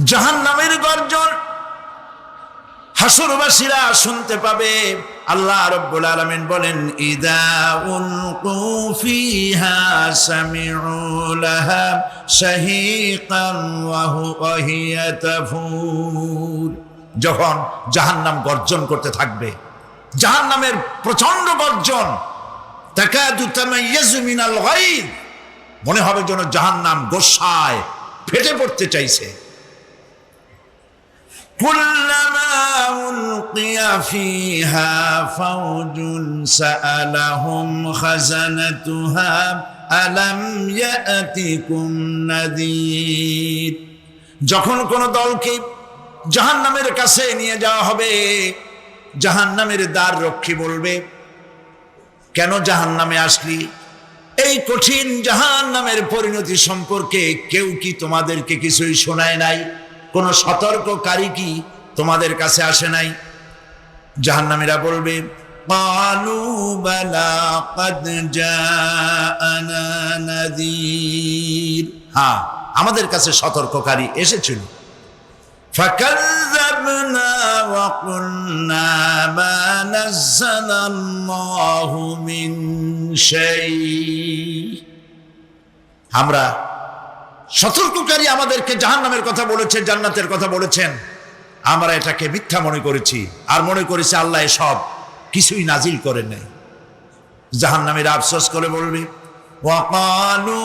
জাহান্নামের গর্জন হাসরবাসীরা শুনতে পাবে। আল্লাহ রাব্বুল আলামিন বলেন, ইদা উলকু ফিহা সামিউ লাহা শাহীকান ওয়া হিয়া তাফুর। যখন জাহান্নাম গর্জন করতে থাকবে, জাহান্নামের প্রচন্ড গর্জন, তাকাদু তামাইয়াজু মিনাল গায়দ, মনে হবে যেন জাহান্নাম গোসায় ফেটে পড়তে চাইছে। কুল্লামা উলকিয়া ফিহা ফাওজুন সাআলাহুম খাজানাতুহা আলাম ইয়াতিকুম নাযীর। যখন কোন দলকে জাহান্নামের কাছে নিয়ে যাওয়া হবে, জাহান্নামের দ্বার রক্ষী বলবে, কেন জাহান্নামে আসলি? এই কঠিন জাহান্নামের পরিণতি সম্পর্কে কেউ কি তোমাদেরকে কিছুই শোনায় নাই? কোন সতর্ককারী কি তোমাদের কাছে আসে নাই? জাহান্নামীরা বলবে, ক্বালু বালা ক্বাদ জাআনা নাযীর, হ্যাঁ আমাদের কাছে সতর্ককারী এসেছিল। ফাকাযযাবনা ওয়া কুলনা মা নাযালাল্লাহু মিন শাই। আমরা সতর্ককারী আমাদেরকে জাহান্নামের কথা বলেছে, জান্নাতের কথা বলেছেন, আমরা এটাকে মিথ্যা মনে করেছি আর মনে করেছি আল্লাহ সব কিছুই নাজিল করেন নাই। জাহান্নামীরা আফসোস করে বলবে, ওয়াকালু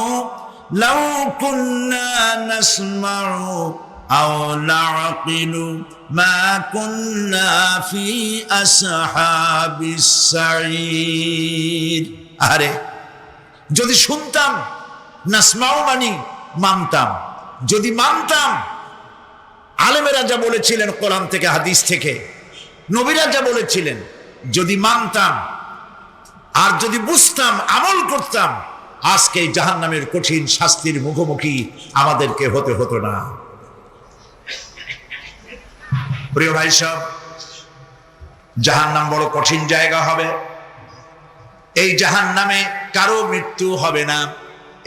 লাউ কুন্না নাসমাউ আও নাআকিলু মা কুন্না ফি আসহাবিস সাঈর। আরে যদি শুনতাম, নাসমাউ মানি মানতাম, যদি মানতাম, আলেমেরা যা বলেছিলেন কোরআন থেকে হাদিস থেকে, নবীরা যা বলেছিলেন, যদি মানতাম আর যদি বুঝতাম, আমল করতাম, আজকে জাহান্নামের কঠিন শাস্তির মুখোমুখি আমাদেরকে হতে হতো না। প্রিয় ভাই সব, জাহান্নাম বড় কঠিন জায়গা হবে। এই জাহান্নামে কারো মৃত্যু হবে না।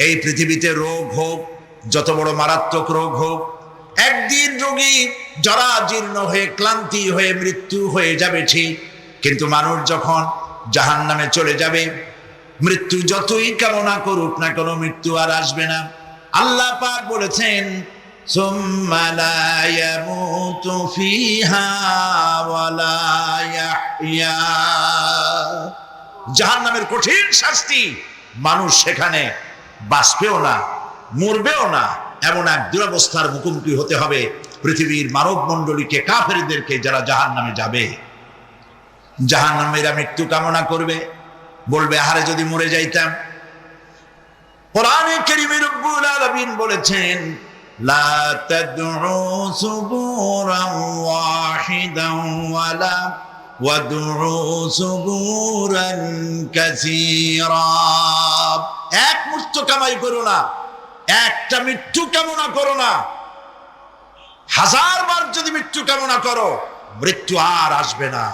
এই পৃথিবীতে রোগ হোক, যত বড় মারাত্মক রোগ হোক, একদিন রোগী জরাজীর্ণ হয়ে ক্লান্তি হয়ে মৃত্যু হয়ে যাবে ঠিক, কিন্তু মানুষ যখন জাহান্নামে চলে যাবে, মৃত্যু যতই কামনা করুক না কেন, মৃত্যু আর আসবে না। আল্লাহ পাক বলেছেন, সুম্মা লা ইয়ামুতু ফিহা ওয়া লা ইয়াহইয়া। জাহান্নামের কঠিন শাস্তি, মানুষ সেখানে বাঁচবেও না, মরবেও না, এমন এক দুরবস্থার মুখোমুখি হতে হবে পৃথিবীর মানব মণ্ডলীকে, কাফেরদেরকে, যারা জাহান্নামে যাবে। জাহান্নামীরা মৃত্যু কামনা করবে, বলবে, আরে যদি মরে যাইতাম। কোরআনে কারীমে রব্বুল আলামিন বলেছেন, লা তাদউ সুবুরান ওয়াহিদান ওয়ালা ওয়াদউ সুবুরান কাসীরা। এক মৃত্যু কামাই করো না, একটা মৃত্যু কামনা করো না। 1000 বার যদি মৃত্যু কামনা করো, মৃত্যু আর আসবে না।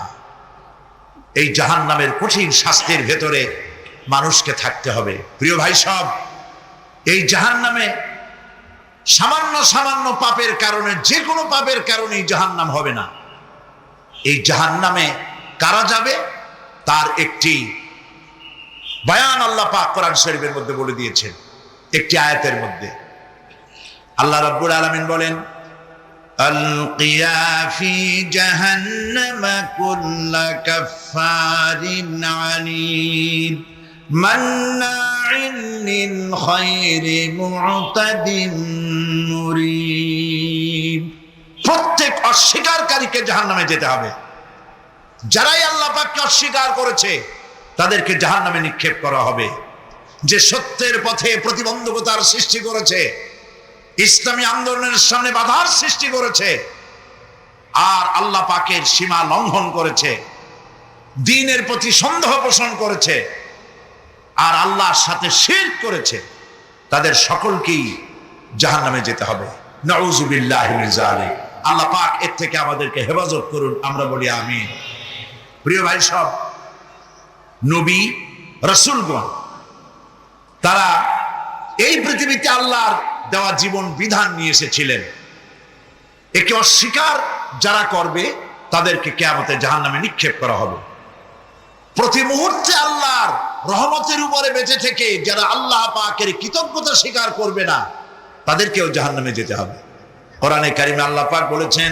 এই জাহান্নামের কঠিন শাস্তির ভেতরে মানুষকে থাকতে হবে। প্রিয় ভাই সব, এই জাহান্নামে সামান্য সামান্য পাপের কারণে, যে কোনো পাপের কারণেই জাহান্নাম হবে না। এই জাহান্নামে কারা যাবে তার একটি বয়ান আল্লাহ পাক কোরআন শরীফের মধ্যে বলে দিয়েছেন। একটি আয়াতের মধ্যে আল্লাহ রাব্বুল আলামিন বলেন, আলকিয়া ফি জাহান্নামা কুল্লা কাফফারিন আনীদ মান্নাইন লিল খায়রি মু'তাদিন মুরিব। প্রত্যেক অস্বীকারীকে জাহান্নামে যেতে হবে। যারাই আল্লাহ পাককে অস্বীকার করেছে তাদেরকে জাহান্নামে নিক্ষেপ করা হবে। যে সত্যের পথে প্রতিবন্ধকতার সৃষ্টি করেছে, ইসলামী আন্দোলনের সামনে বাধার সৃষ্টি করেছে, আর আল্লাহ পাকের সীমা লঙ্ঘন করেছে, দ্বীনের প্রতি সন্দেহ পোষণ করেছে, আর আল্লাহর সাথে শিরক করেছে, তাদের সকলকেই জাহান্নামে যেতে হবে। নাউযুবিল্লাহি মিন যালিক। আল্লাহ পাক এর থেকে আমাদেরকে হেফাজত করুন, আমরা বলি আমিন। প্রিয় ভাই সব, নবী রাসূলগণ তারা এই পৃথিবীতে আল্লাহর দেওয়া জীবন বিধান নিয়ে এসেছিলেন। একে অস্বীকার যারা করবে তাদেরকে কিয়ামতে জাহান্নামে নিক্ষেপ করা হবে। প্রতি মুহূর্তে আল্লাহর রহমতের উপরে বেঁচে থেকে যারা আল্লাহ পাকের কৃতজ্ঞতা স্বীকার করবে না তাদেরকেও জাহান্নামে যেতে হবে। কোরআনে কারিমে আল্লাহ পাক বলেছেন,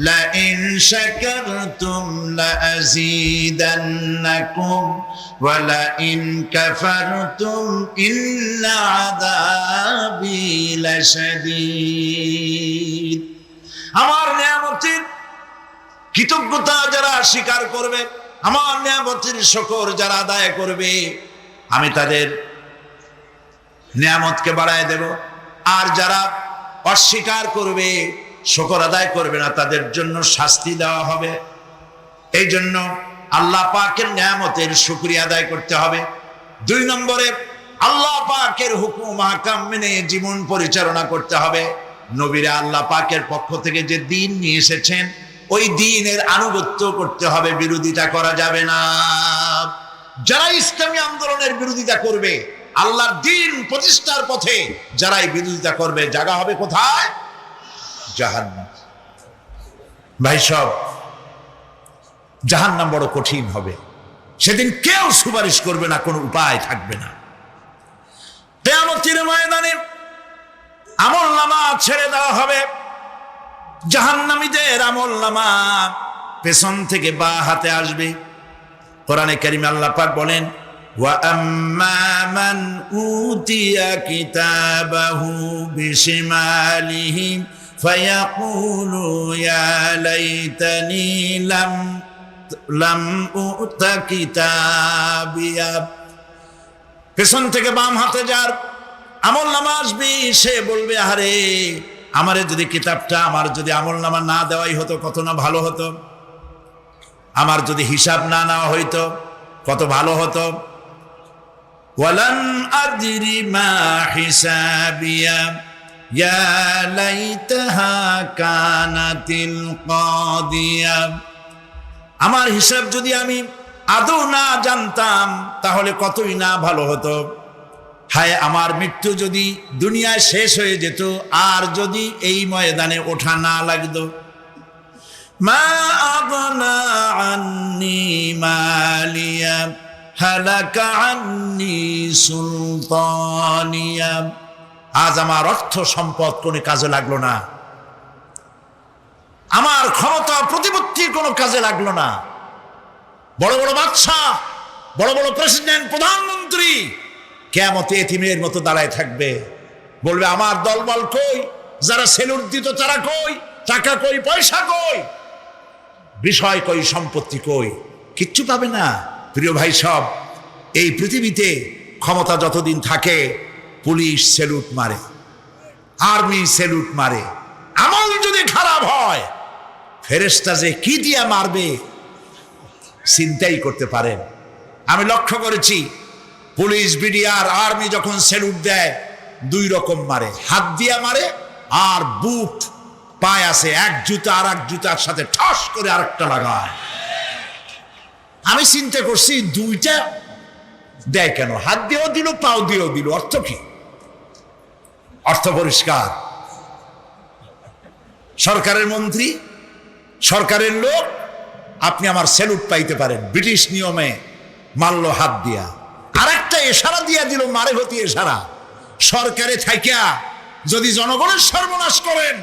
লা ইন শাকারতুম লা আযীদান্নাকুম ওয়া লা ইন কাফারতুম ইন্না আযাবি লাশাদীদ। আমার নিয়ামতের কৃতজ্ঞতা যারা স্বীকার করবে, আমার নিয়ামতের শুকর যারা আদায় করবে, আমি তাদের নিয়ামতকে বাড়ায় দেব। আর যারা অস্বীকার করবে, শুকর আদায় করবে না, তাদের জন্য শাস্তি দেওয়া হবে। এই জন্য আল্লাহ পাকের নিয়ামতের শুকরিয়া আদায় করতে হবে। 2 নম্বরে আল্লাহ পাকের হুকুম আহকাম মেনে জীবন পরিচালনা করতে হবে। নবীরা আল্লাহ পাকের পক্ষ থেকে যে দ্বীন নিয়ে এসেছেন ওই দ্বীনের আনুগত্য করতে হবে, বিরোধিতা করা যাবে না। যারা ইসলামী আন্দোলনের বিরোধিতা করবে, আল্লাহর দ্বীন প্রতিষ্ঠার পথে যারাই বিরোধিতা করবে, জায়গা হবে কোথায়? জাহান্নাম। ভাই সব, জাহান্নাম বড় কঠিন হবে। সেদিন কেউ সুপারিশ করবে না, কোনো উপায় থাকবে না। কিয়ামতের ময়দানে আমলনামা ছেড়ে দেওয়া হবে। জাহান্নামীদের আমলনামা পেছন থেকে বা হাতে আসবে। কোরআনে কারিমে আল্লাহ পাক বলেন, ওয়া আম্মা মান উতিয়া কিতাবাহু বিশিমালিহি ফায়াকুলু ইয়া লাইতানি লাম উতা কিতাবিয়া। পেছন থেকে বাম হাতে যার আমলনামা আসবে, সে বলবে, আরে আমারে যদি কিতাবটা, আমার যদি আমলনামা না দেওয়াই হতো কত না ভালো হতো, আমার যদি হিসাব না নেওয়া হইতো কত ভালো হতো। ওয়ালান আদরি মা হিসাবিয়া ইয়া লাইতাহা কানাতিল কাদিয়া। আমার হিসাব যদি আমি আদৌ না জানতাম তাহলে কতই না ভালো হতো। হায় আমার মৃত্যু যদি দুনিয়ায় শেষ হয়ে যেত, আর যদি এই ময়দানে ওঠা না লাগতো। মা আগনা আন্নি মালিয়া হালাকা আন্নি সুলতানিয়া। আজ আমার অর্থ সম্পদ কোনো কাজে লাগলো না, আমার ক্ষমতা প্রতিপত্তির কোনো কাজে লাগলো না। বড় বড় বাদশা, বড় বড় প্রেসিডেন্ট, প্রধানমন্ত্রী কিয়ামতে এতিমের মতো দাঁড়ায় থাকবে, বলবে আমার দলবল কই, যারা সেলুট দিত তারা কই, টাকা কই, পয়সা কই, বিষয় কই, সম্পত্তি কই, কিচ্ছু পাবে না। প্রিয় ভাই সব, এই পৃথিবীতে ক্ষমতা যতদিন থাকে পুলিশ সেলুট মারে, আর্মি সেলুট মারে। আমল যদি খারাপ হয় ফেরেশতা যে কি দিয়ে মারবে চিন্তাই করতে পারেন। আমি লক্ষ্য করেছি পুলিশ, বিডিআর, আর্মি যখন সেলুট দেয় 2 রকম মারে, হাত দিয়া মারে আর বুট পায় আছে, এক জুতা আর এক জুতার সাথে ঠাস করে আরেকটা লাগায়। আমি চিন্তা করছি 2টা দেয় কেন, হাত দিয়েও দিল পাও দিয়েও দিল, অর্থ কি? অর্থ পরিষ্কার। সরকারের মন্ত্রী, সরকারের লোক, আপনি আমার সেলুট পাইতে পারেন, ব্রিটিশ নিয়মে মারল হাত দিয়া, আরেকটা ইশারা দিয়া দিল, মারে হতি ইশারা। সরকারে থাইকা যদি জনগণের সর্বনাশ করেন,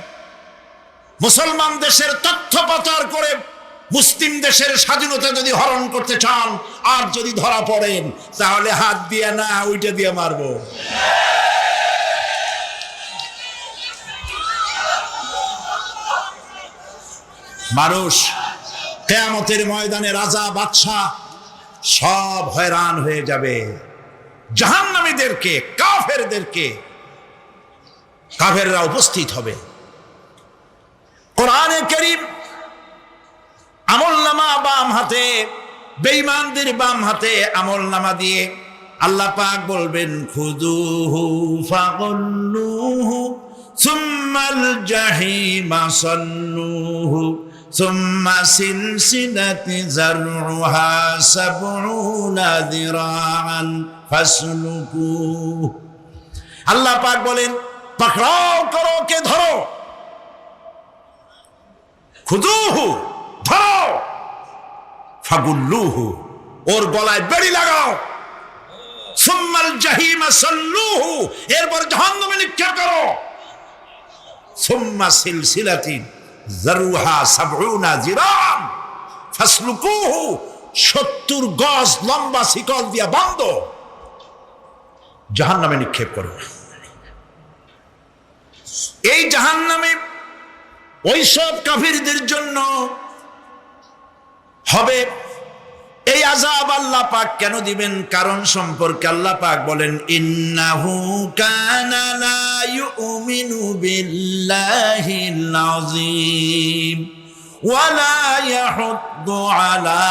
মুসলমান দেশের তথ্য পাচার করে মুসলিম দেশের স্বাধীনতা যদি হরণ করতে চান, আর যদি ধরা পড়েন তাহলে হাত দিয়া না ওইটা দিয়ে মারবো। মানুষ কিয়ামতের ময়দানে রাজা বাদশা সব হয়রান হয়ে যাবে। জাহান্নামীদেরকে, কাফেরদেরকে, কাফেররা উপস্থিত হবে। কোরআনে কারীম আমলনামা বাম হাতে, বেঈমানদের বাম হাতে আমলনামা দিয়ে আল্লাহ পাক বলবেন, খুযুহু ফাগুল্লুহু সুম্মাল জাহিমা সাল্লুহু সুম্মা সিলসিলাতি যারউহা সাবউনা যিরাআন ফাসলুকুহু। আল্লাহ পাক বলেন, পাকড়াও করো, কে ধরো, খুদুহু, ধরো, ফাগুল্লুহু, ওর গলায় বেড়ি লাগাও, সুম্মাল জাহিমা সাল্লুহু, এরপর জাহান্নামে নিক্ষেপ করো, সুম্মা সিলসিলাতিন যারুহা সাবউনা জিরান ফাসলুকুহু, 70 গজ লম্বা শিকল দিয়া বাঁধো, জাহান্নামে নিক্ষেপ করো। এই জাহান্নামে ওই সব কাফিরদের জন্য হবে এই আযাব। আল্লাহ পাক কেন দিবেন কারণ সম্পর্কে আল্লাহ পাক বলেন, ইন্নাহু কানা লা ইউমিনু বিল্লাহিল আযীম ওয়া লা ইয়াহুদ্দু আলা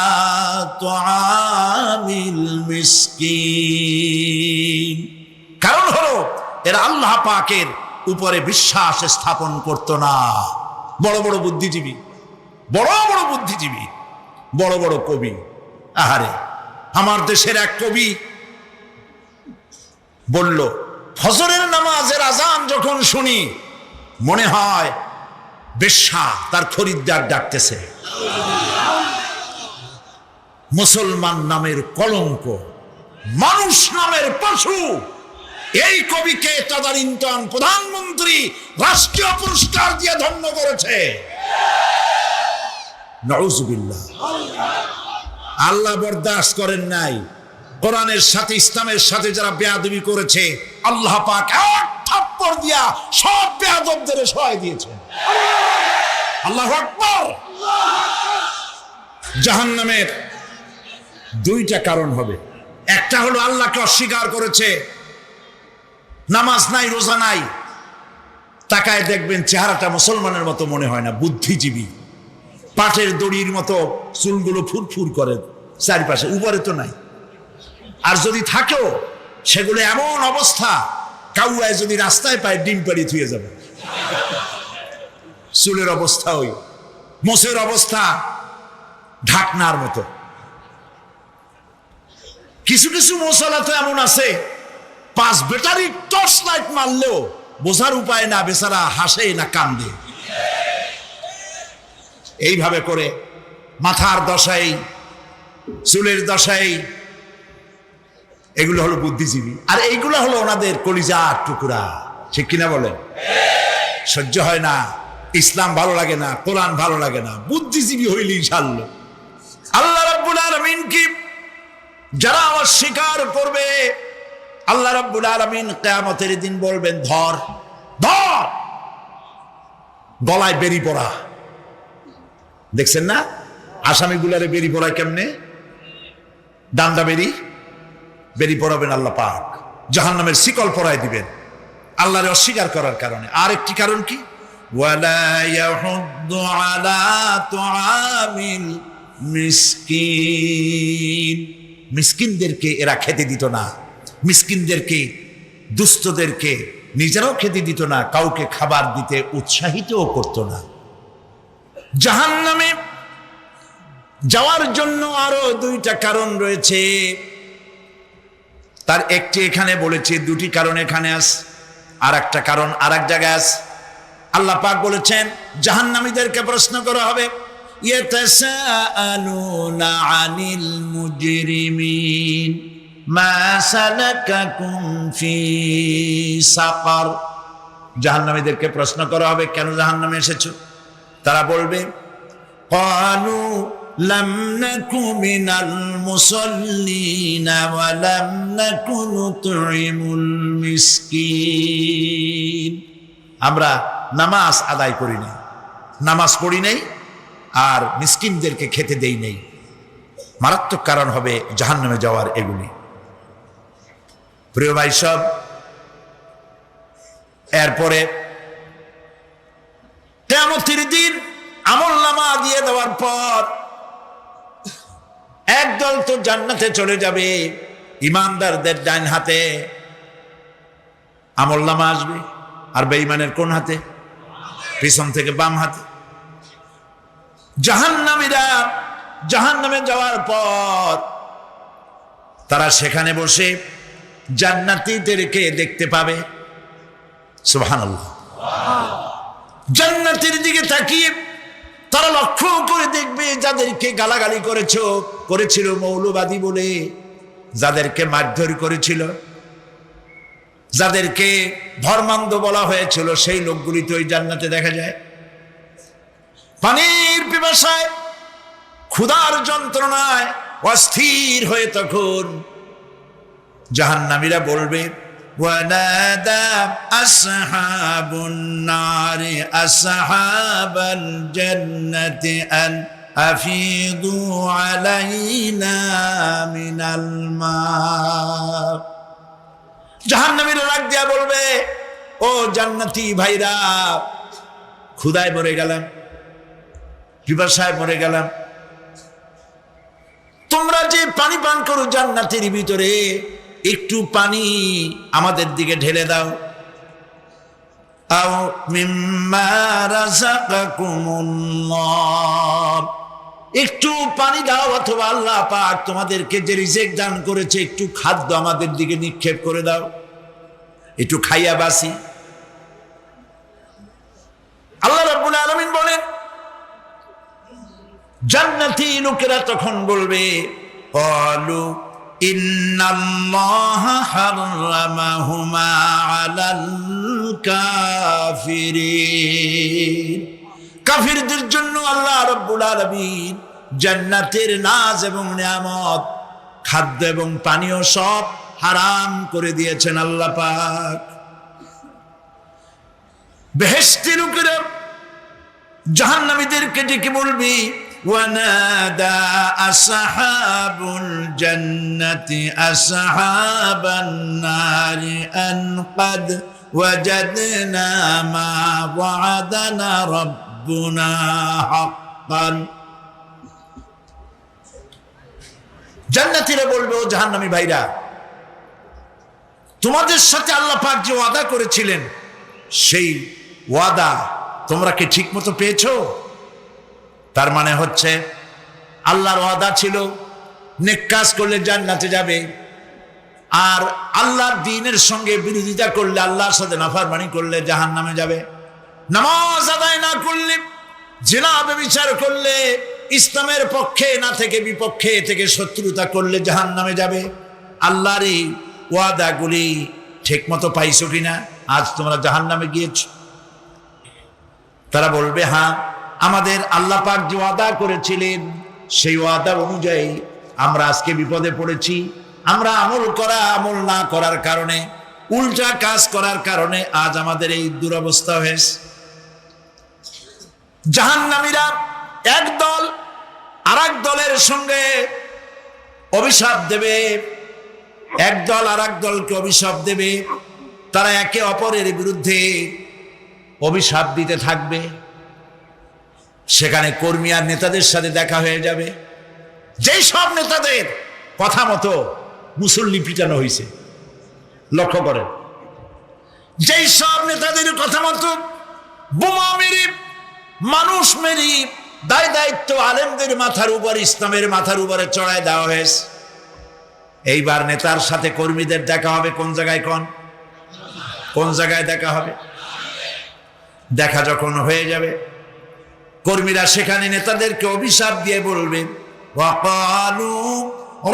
তুআমিল মিসকিন। কারণ হলো এরা আল্লাহ পাকের উপরে বিশ্বাস স্থাপন করত না। বড় বড় বুদ্ধিজীবী, বড় বড় বুদ্ধিজীবী, বড় বড় কবি। আহারে, আমার দেশের এক কবি বলল, ফজরের নামাজের আজান যখন শুনি মনে হয় বেশ্যা তার খরিদ্দার ডাকতেছে। মুসলমান নামের কলঙ্ক, মানুষ নামের পশু। এই কবিকে তদানীন্তন প্রধানমন্ত্রী রাষ্ট্রীয় পুরস্কার দিয়ে ধন্য করেছে। নাউজুবিল্লাহ। আল্লাহ বরদাস্ত করেন নাই। কোরআনের সাথে ইসলামের সাথে যারা বেয়াদবি করেছে আল্লাহ পাক এক থাপ্পড় দিয়া সব বেয়াদবদের সহায় দিয়েছেন। আল্লাহু আকবার। জাহান্নামের দুইটা কারণ হবে। একটা হলো আল্লাহকে অস্বীকার করেছে, নামাজ নাই, রোজা নাই, তাকায় দেখবেন চেহারাটা মুসলমানের মতো মনে হয় না, বুদ্ধিজীবী, পাটের দড়ির মতো চুলগুলো ফুরফুর করে চারিপাশে, উপরে তো নাই। আর যদি থাকেও সেগুলো এমন অবস্থা, কাউয়ায় যদি রাস্তায় পায় ডিম পাড়ি থুয়ে যাবে। চুলের অবস্থা ওই, মোষের অবস্থা ঢাকনার মতো। কিছু কিছু মশলা তো এমন আছে 5 ব্যাটারি টর্চ লাইট মারলেও বোঝার উপায় না, বেচারা হাসে না কান্দে। এইভাবে করে মাথার দশাই, চুলের দশাই, এগুলো হলো বুদ্ধিজীবী। আর এইগুলো হলো ওনাদের কলিজার টুকরা। ঠিক কিনা বলেন? সহ্য হয় না, ইসলাম ভালো লাগে না, কোরআন ভালো লাগে না, বুদ্ধিজীবী হইলে ইনশাআল্লাহ। আল্লাহ রাব্বুল আলামিন কি যারা অস্বীকার করবে, আল্লাহ রাব্বুল আলামিন কিয়ামতের দিন বলবেন, ধর ধর, গলায় বেরি পড়া। দেখছেন না আসামিগুলারে বেরি পড়ায় কেমনে? ডান্ডা বেরি, বেরি পড়াবেন আল্লাহ পাক, জাহান্নামের শিকল পরায় দিবেন আল্লাহরে অস্বীকার করার কারণে। আর একটি কারণ কি? ওয়ালা ইয়াহুদ্দু আলা তুআমিল মিসকিন। মিসকিনদেরকে এরা খেতে দিত না, মিসকিনদেরকে, দুস্থদেরকে নিজেরাও খেতে দিত না, কাউকে খাবার দিতে উৎসাহিতও করত না। জাহান্নামে যাওয়ার জন্য আরো দুইটা কারণ রয়েছে, তার একটি এখানে বলেছে, দুটি কারণ এখানে আছে, আর একটা কারণ আর এক জায়গায় আছে। আল্লাহ পাক বলেছেন জাহান্নামীদেরকে প্রশ্ন করা হবে, ইয়াতাসাআলুনা আনিল মুজরিমিন মা সালাকাকুম ফি সাকার। জাহান্নামীদেরকে প্রশ্ন করা হবে, কেন জাহান্নামে এসেছো? তারা বলবে, ক্বালু লাম নাকু মিনাল মুসাল্লিনা ওয়া লাম নাকু নুতঈমুল মিসকিন। আমরা নামাজ আদায় করি নাই, নামাজ পড়ি নাই, আর মিসকিনদেরকে খেতে দেই নাই। মারাত্মক কারণ হবে জাহান্নামে যাওয়ার এগুলি। প্রিয় ভাই সব, এরপরে কিয়ামতের দিন আমলনামা দিয়ে দেওয়ার পর একদল তো জান্নাতে চলে যাবে, ইমানদারদের ডান হাতে আমলনামা আসবে, আর বেঈমানের কোন হাতে? পিছন থেকে বাম হাতে। জাহান্নামীরা জাহান্নামে যাওয়ার পর তারা সেখানে বসে জান্নাতীদেরকে দেখতে পাবে। সুবহানাল্লাহ। জান্নাতের দিকে তাকিয়ে তারা লক্ষ্য করে দেখবে যাদেরকে গালাগালি করেছিল মৌলবাদী বলে, যাদেরকে মারধর করেছিল, যাদেরকে ধর্মান্ধ বলা হয়েছিল, সেই লোকগুলি তো ওই জান্নাতে দেখা যায়। পানির পিপাসায়, ক্ষুধার যন্ত্রণায় অস্থির হয়ে তখন জাহান্নামীরা বলবে, ওয়ানাদা আসহাবুন নারি আসহাবাল জান্নাতি আন আফিদু আলাইনা মিনাল মা। জাহান্নামীরা ডাক দিয়া বলবে, ও জান্নাতি ভাইরা, ক্ষুধায় মরে গেলাম, পিপাসায় মরে গেলাম, তোমরা যে পানি পান করো জান্নাতের ভিতরে, একটু পানি আমাদের দিকে ঢেলে দাও। আও মিম্মা রাযাকাকুমুল্লাহ, একটু পানি দাও, অথবা আল্লাহ পাক তোমাদেরকে যে রিজিক দান করেছে একটু খাদ্য আমাদের দিকে নিক্ষেপ করে দাও, একটু খাইয়া বাসি। আল্লাহ রাব্বুল আলামিন বলেন, জান্নাতি লোকেরা তখন বলবে, ক্বালু ইন্নাল্লাহা হারামাহুমা আলাল কাফিরিন, কাফিরদের জন্য আল্লাহ রাব্বুল আলামিন জান্নাতের নাজ এবং নিয়ামত, খাদ্য এবং পানীয় সব হারাম করে দিয়েছেন আল্লাহ পাক। বেহেশতি লোকেরা জাহান্নামীদেরকে ডেকে বলবি, ওয়ানাদা আসহাবুল জান্নাতি আসহাবান নারি আন ক্বাদ ওয়াজাদনা মা ওয়া'আদানা রাব্বুনা হাক্কান। জান্নাতীরা বলবে, ও জাহান্নামী ভাইরা, তোমাদের সাথে আল্লাহ পাক যে ওয়াদা করেছিলেন সেই ওয়াদা তোমরা কি ঠিক মতো পেয়েছো? তার মানে হচ্ছে আল্লাহর ওয়াদা ছিল নেক কাজ করলে জান্নাতে যাবে, আর আল্লাহর দ্বীনের সঙ্গে বিরোধিতা করলে, আল্লাহর সাথে নাফরমানি করলে জাহান্নামে যাবে। নামাজ আদায় না করলে, জিনা ব্যভিচার করলে, ইসলামের পক্ষে না থেকে বিপক্ষে থেকে শত্রুতা করলে জাহান্নামে যাবে। আল্লাহর এই ওয়াদাগুলি ঠিক মতো পাইছো কিনা? আজ তোমরা জাহান্নামে গিয়েছ। তারা বলবে, হ্যাঁ, আমাদের আল্লাহ পাক যে ওয়াদা করেছিলেন সেই ওয়াদা অনুযায়ী আমরা আজকে বিপদে পড়েছি। আমরা আমল না করার কারণে, উল্টা কাজ করার কারণে আজ আমাদের এই দুরবস্থা হয়েছে। জাহান্নামীরা এক দল আরেক দলের সঙ্গে অভিশাপ দেবে, এক দল আরেক দলকে অভিশাপ দেবে। তারা একে অপরের বিরুদ্ধে অভিশাপ দিতে থাকবে। সেখানে কর্মী আর নেতাদের সাথে দেখা হয়ে যাবে। যেই সব নেতাদের কথা মতো মুসল্লি পিটানো হয়েছে, লক্ষ্য করেন, যেই সব নেতাদের কথা মতো বোমা মেরে, মানুষ মেরে দায় দায়িত্ব আলেমদের মাথার উপর, ইসলামের মাথার উপরে চড়ায় দেওয়া হয়েছে। এইবার নেতার সাথে কর্মীদের দেখা হবে কোন জায়গায়? কোন জায়গায় দেখা হবে? দেখা যখন হয়ে যাবে, কর্মীরা সেখানে নেতাদেরকে অভিশাপ দিয়ে বলবে, ওয়াকালু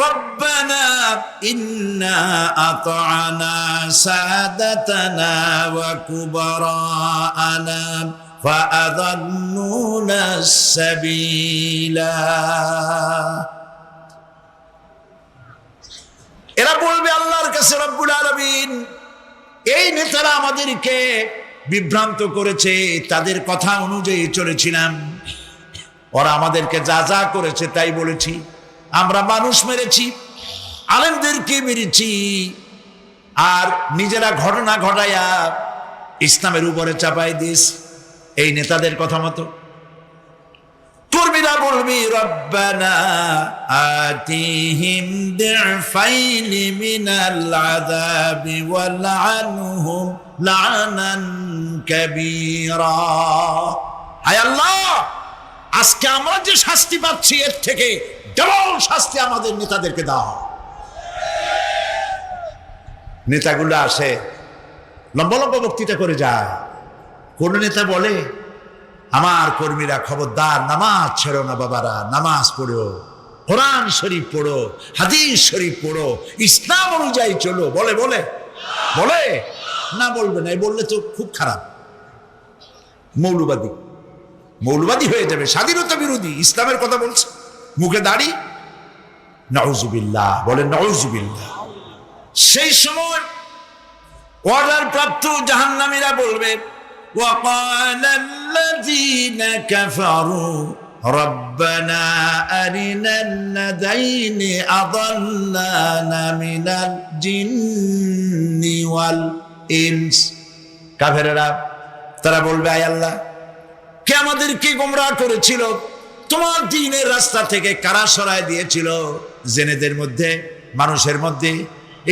রব্বানা ইন্না আতা'না সাদাতানা ওয়া কুবারা'না ফাআযাল্লুনা সাবিলা। এরা বলবে আল্লাহর কাছে, রব্বুল আলামিন, এই নেতারা আমাদেরকে বিভ্রান্ত করেছে, তাদের কথা অনুযায়ী চলেছিলাম, ওরা আমাদেরকে যা যা করেছে তাই বলেছি। আমরা মানুষ মেরেছি, আলেমদেরকে মেরেছি, আর নিজেরা ঘটনা ঘটাইয়া ইসলামের উপরে চাপাই দিস এই নেতাদের কথা মতো। কর্মীরা বলবি, রব্বানা আতিহিম দি'ফাইনি মিনাল আযাবি ওয়ালআনহুম লা'নান কাবীরা। আয় আল্লাহ, আজকে আমরা যে শাস্তি পাচ্ছি এর থেকে ডবল শাস্তি আমাদের নেতাদেরকে দাও। নেতাগুলো আসে, লম্বা লম্বা বক্তৃতা করে যায়। কোন নেতা বলে, আমার কর্মীরা খবরদার, নামাজ ছেড়ো না বাবারা, নামাজ পড়ো, কোরআন শরীফ পড়ো, হাদিস শরীফ পড়ো, ইসলাম অনুযায়ী চলো। বলে বলে বলে না, বলবে না। বললে তো খুব খারাপ, মৌলবাদী মৌলবাদী হয়ে যাবে, স্বাধীনতা বিরোধী। ইসলামের কথা বলছে, মুখে দাড়ি, নাউজুবিল্লাহ, বলে নাউজুবিল্লাহ। সেই সময় অর্ডার প্রাপ্ত জাহান্নামীরা বলবে, وقال الذين كفروا ربنا أرنا الذين أضلانا من الجن والإنس। কাফেররা তারা বলবে, আয় আল্লাহ, কে আমাদেরকে গোমরাহ করেছিল, তোমার দ্বীনের রাস্তা থেকে কারা সরায় দিয়েছিল, জেনেদের মধ্যে, মানুষের মধ্যে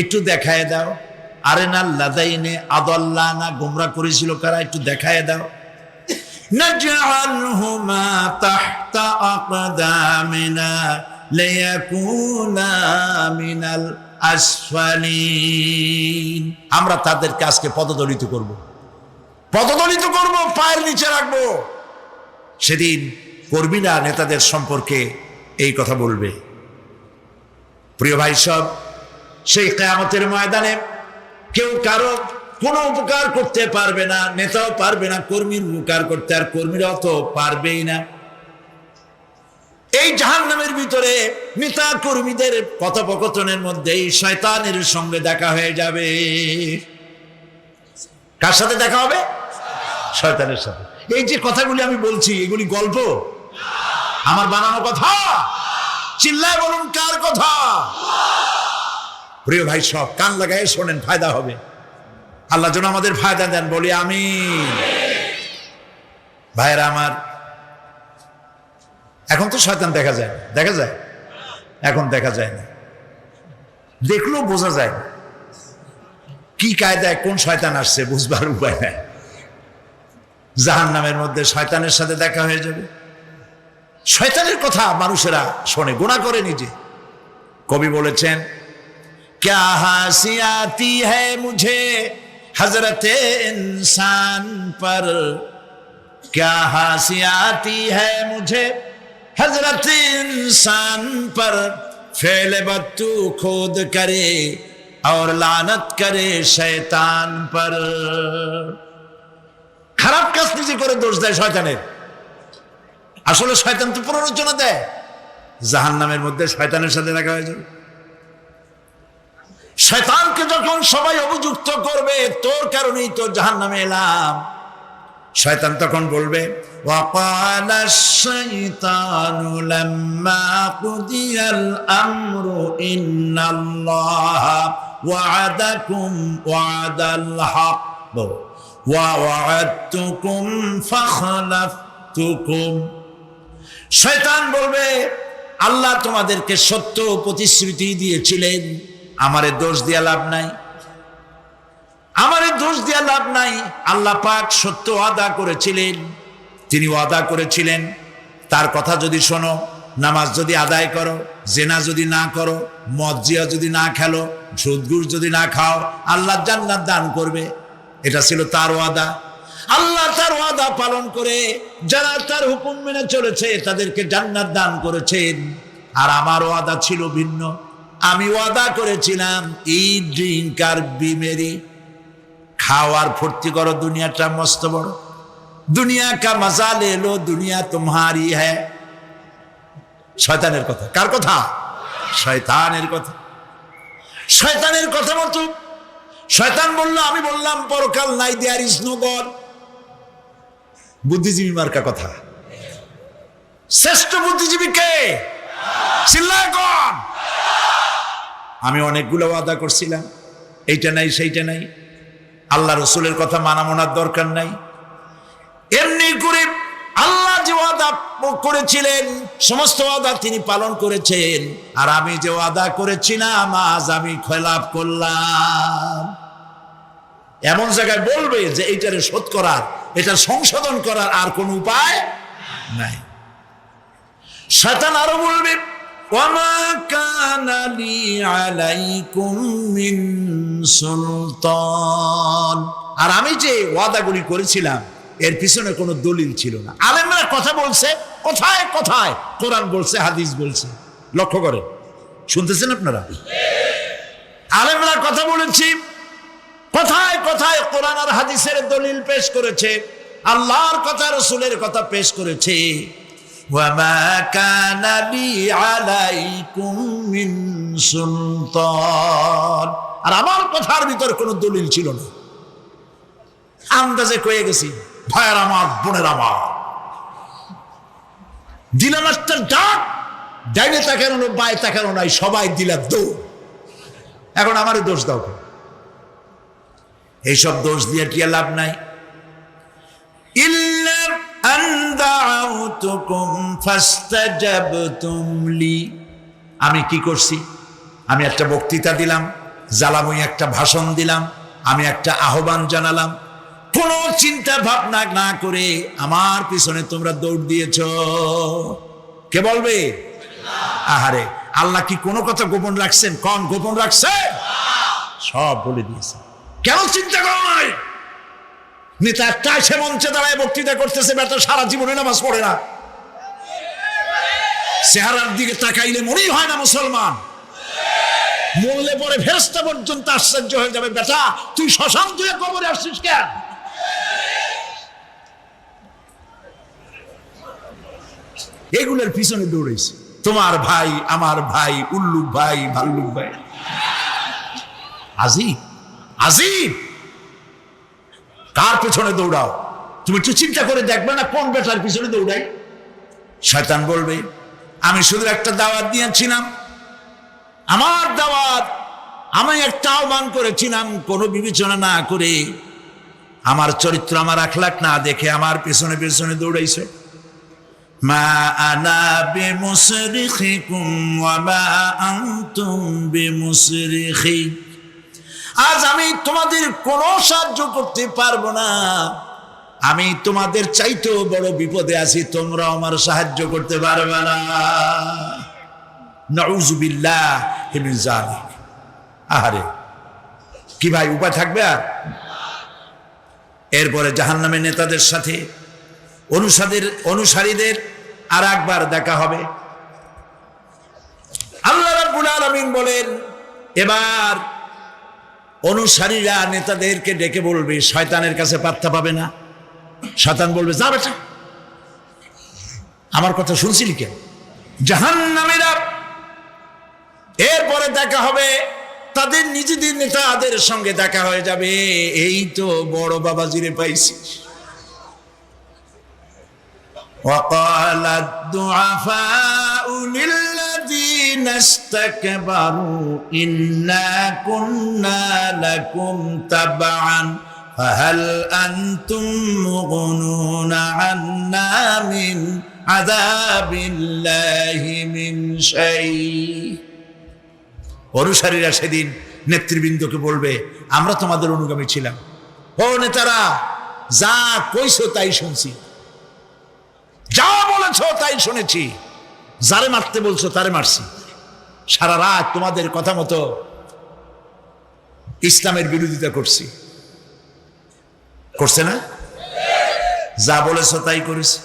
একটু দেখায় দাও। আরেনা লাদাইনে আদাল্লানা, গোমরাহ করেছিল কারা, একটু দেখায় দাও। নাজআলহুমা তাহতা আকদামিনা লিয়াকুনা মিনাল আসফালিন। আমরা তাদেরকে আজকে পদদলিত করব, পদদলিত করব, পায়ের নিচে রাখবো। সেদিন কর্মীরা নেতাদের সম্পর্কে এই কথা বলবে। প্রিয় ভাই সব, সেই কিয়ামতের ময়দানে কেউ কারো কোনো উপকার করতে পারবে না, নেতাও পারবে না কর্মীর উপকার করতে, আর কর্মীরাও তো পারবেই না। এই জাহান্নামের ভিতরে নেতা কর্মীদের কথোপকথনের মধ্যেই শয়তানের সঙ্গে দেখা হয়ে যাবে। কার সাথে দেখা হবে? শয়তানের সাথে। এই যে কথাগুলি আমি বলছি, এগুলি গল্প, আমার বানানো কথা? চিল্লায় বলুন, কার কথা? প্রিয় ভাই সব, কান লাগায় শোনেন, ফায়দা হবে। আল্লাহ যেন আমাদের ফায়দা দেন, বলি আমিন। ভাইরা আমার, এখন তো শয়তান দেখা যায় না, দেখা যায়? এখন দেখা যায় না, দেখলেও বোঝা যায় না কি কায়দায় কোন শয়তান আসছে, বুঝবার উপায় নাই। জাহান্নামের মধ্যে শয়তানের সাথে দেখা হয়ে যাবে। শয়তানের কথা মানুষেরা শোনে, গুনাহ করে নিজে। কবি বলেছেন, क्या हंसी आती है मुझे हजरत इंसान पर, क्या हंसी आती है मुझे हजरत इंसान पर, फेल बत्तू खुद करे और लानत करे शैतान पर। খারাপ কাজ নিজে করে দোষ দেয় শয়তানের। আসলে শয়তান তো প্ররোচনা দেয়। জাহান্নামের মধ্যে শয়তানের সাথে দেখা হয়ে যাবে। শয়তানকে যখন সবাই অভিযুক্ত করবে, তোর কারণেই তো জাহান্নামে এলাম, শয়তান তখন বলবে, ওয়াকালা শাইতানু লাম্মা কুদিয়াল আমরু ইন্নাল্লাহা ওয়া'আদাকুম ওয়া'দাল হক ওয়া ওয়া'আদতুকুম ফাখলাফতুকুম। শয়তান বলবে, আল্লাহ তোমাদেরকে সত্য প্রতিশ্রুতি দিয়েছিলেন, আমারে দোষ দিয়া লাভ নাই, আমারে দোষ দিয়া লাভ নাই। আল্লাহ পাক সত্য ওয়াদা করেছিলেন, তিনি ওয়াদা করেছিলেন তার কথা যদি শোনো, নামাজ যদি আদায় করো, জেনা যদি না করো, মদ জিয়া যদি না খেলো, সুদ ঘুষ যদি না খাও, আল্লাহ জান্নাত দান করবে। এটা ছিল তার ওয়াদা। আল্লাহ তার ওয়াদা পালন করে যারা তার হুকুম মেনে চলেছে তাদেরকে জান্নাত দান করেছেন। আর আমার ওয়াদা ছিল ভিন্ন। আমি ওয়াদা করেছিলাম, ইট, ড্রিঙ্ক আর বি মেরি, খাওয়ার ফুর্তি করো, দুনিয়াটা মস্ত বড়, দুনিয়া কা মজা লে লো, দুনিয়া তোমারি হ্যায়। শয়তানের কথা। কার কথা? শয়তানের কথা। শয়তানের কথা মতো শয়তান বলল, আমি বললাম পরকাল নাই, দেয়ার ইজ নো গড। বুদ্ধিজীবী মার্কা কথা। শ্রেষ্ঠ বুদ্ধিজীবী কে? চিল্লায় কোন? আমি অনেকগুলো ওয়াদা করছিলাম, এইটা নাই সেইটা নাই, আল্লাহ রসুলের কথা মানা মনার দরকার নাই। এমনি করে আল্লাহ যে ওয়াদা করেছিলেন সমস্ত ওয়াদা তিনি পালন করেছেন, আর আমি যে ওয়াদা করেছিলাম আজ আমি খেলাপ করলাম। এমন জায়গায় বলবে যে এইটারে শোধ করার, এটা সংশোধন করার আর কোন উপায় নাই। শয়তান আরো বলবে, ওয়ামা কানা লি আলাইকুম মিন সুলতান, আর আমি যে ওয়াদাগুলি করেছিলাম এর পিছনে কোনো দলিল ছিল না। আলেমরা কথা বলছে, কোথায় কোথায় কোরআন বলছে, হাদিস বলছে। লক্ষ্য করেন, শুনতেছেন আপনারা? আলেমরা কথা বলেছি, কোথায় কোথায় কোরআন আর হাদিসের দলিল পেশ করেছে, আল্লাহর কথা রাসূলের কথা পেশ করেছে। ওয়ামা কানা লি আলাইকুম মিন সুলতান, আর আমার কথার ভিতর কোনো দলিল ছিল না, আন্দাজে কয়ে গেছি। ভাইয়ের আমার, বোনের আমার, দিলাম একটা ডাক, ডাইনে তাকানো বায়ে তাকানো নাই, সবাই দিলাম দৌড়। এখন আমারই দোষ দাও, এইসব দোষ দিয়ে কি লাভ নাই। ইল্লা আন দাউতুকুম ফাস্তাজাবতুম লি, আমি কি করছি? আমি একটা বক্তৃতা দিলাম, জ্বালাময়ী একটা ভাষণ দিলাম, আমি একটা আহ্বান জানালাম, কোনো চিন্তা ভাবনা না করে আমার পিছনে তোমরা দৌড় দিয়েছ। কে বলবে? আহারে, আল্লাহ কি কোনো কথা গোপন রাখছেন? কোন গোপন রাখছে? সব বলে দিয়েছে। কেন চিন্তা করো নাই? নেতা একটা এসে মঞ্চে দাঁড়ায় বক্তৃতা করতেছে, বেটা সারা জীবনে নামাজ পড়ে না, চেহারার দিকে তাকাইলে মনেই হয় না মুসলমান, মরলে পরে ফেরেশতা পর্যন্ত আশ্চর্য হয়ে যাবে, বেটা তুই শ্মশান ধুয়ে কবরে আসছিস কেন? এগুলোর পিছনে দৌড়েছে তোমার ভাই, আমার ভাই, উল্লুক ভাই, ভাল্লুক ভাই। আজিব আজিব, কার পিছনে দৌড়াও? তুমি একটু চিন্তা করে দেখবে না কোন বেটার পিছনে দৌড়াই? শয়তান বলবে আমি শুধু একটা দাওয়াত দিয়েছিলাম, আমার দাওয়াত, আমি একটা আহ্বান করেছিলাম, কোনো বিবেচনা না করে, আমার চরিত্র, আমার আখলাক না দেখে আমার পিছনে পিছনে দৌড়াইছে। মা আনা বিমুসরিখিকুম ওয়া মা আনতুম বিমুসরিখি, আজ আমি তোমাদের কোনো সাহায্য করতে পারবো না, আমি তোমাদের চাইতেও বড় বিপদে আছি, তোমরা আমার সাহায্য করতে পারবে না। নাউযুবিল্লাহি মিন যালিক। আহারে, কি ভাই উপায় থাকবে আর? এরপরে জাহান্নামের নেতাদের সাথে অনুসারীদের আর একবার দেখা হবে। আল্লাহ রাব্বুল আলামিন বলেন, এবার অনুসারীরা নেতাদেরকে ডেকে বলবে, শয়তানের কাছে পাত্তা পাবে না। শয়তান বলবে, যা বেটা, আমার কথা শুনছিলি কেন? জাহান্নামীরা এরপরে দেখা হবে, তাদের নিজেদের নেতাদের সঙ্গে দেখা হয়ে যাবে। এই তো বড় বাবাজিরে পাইছি। وقال الضعفاء للذين استكبروا إنا كنا لكم تبعا فهل أنتم مغنون عنا من عذاب الله من شيء। অনুসারীরা সেদিন নেতৃবৃন্দকে বলবে, আমরা তোমাদের অনুগামী ছিলাম, ও নেতারা, যা কইছো তাই শুনছি, যা বলেছো তাই শুনেছি, যারে মারতে বলছো তারে মারছি, সারা রাত তোমাদের কথা মতো ইসলামের বিরোধিতা করছি। করছে না? যা বলেছো তাই করেছি।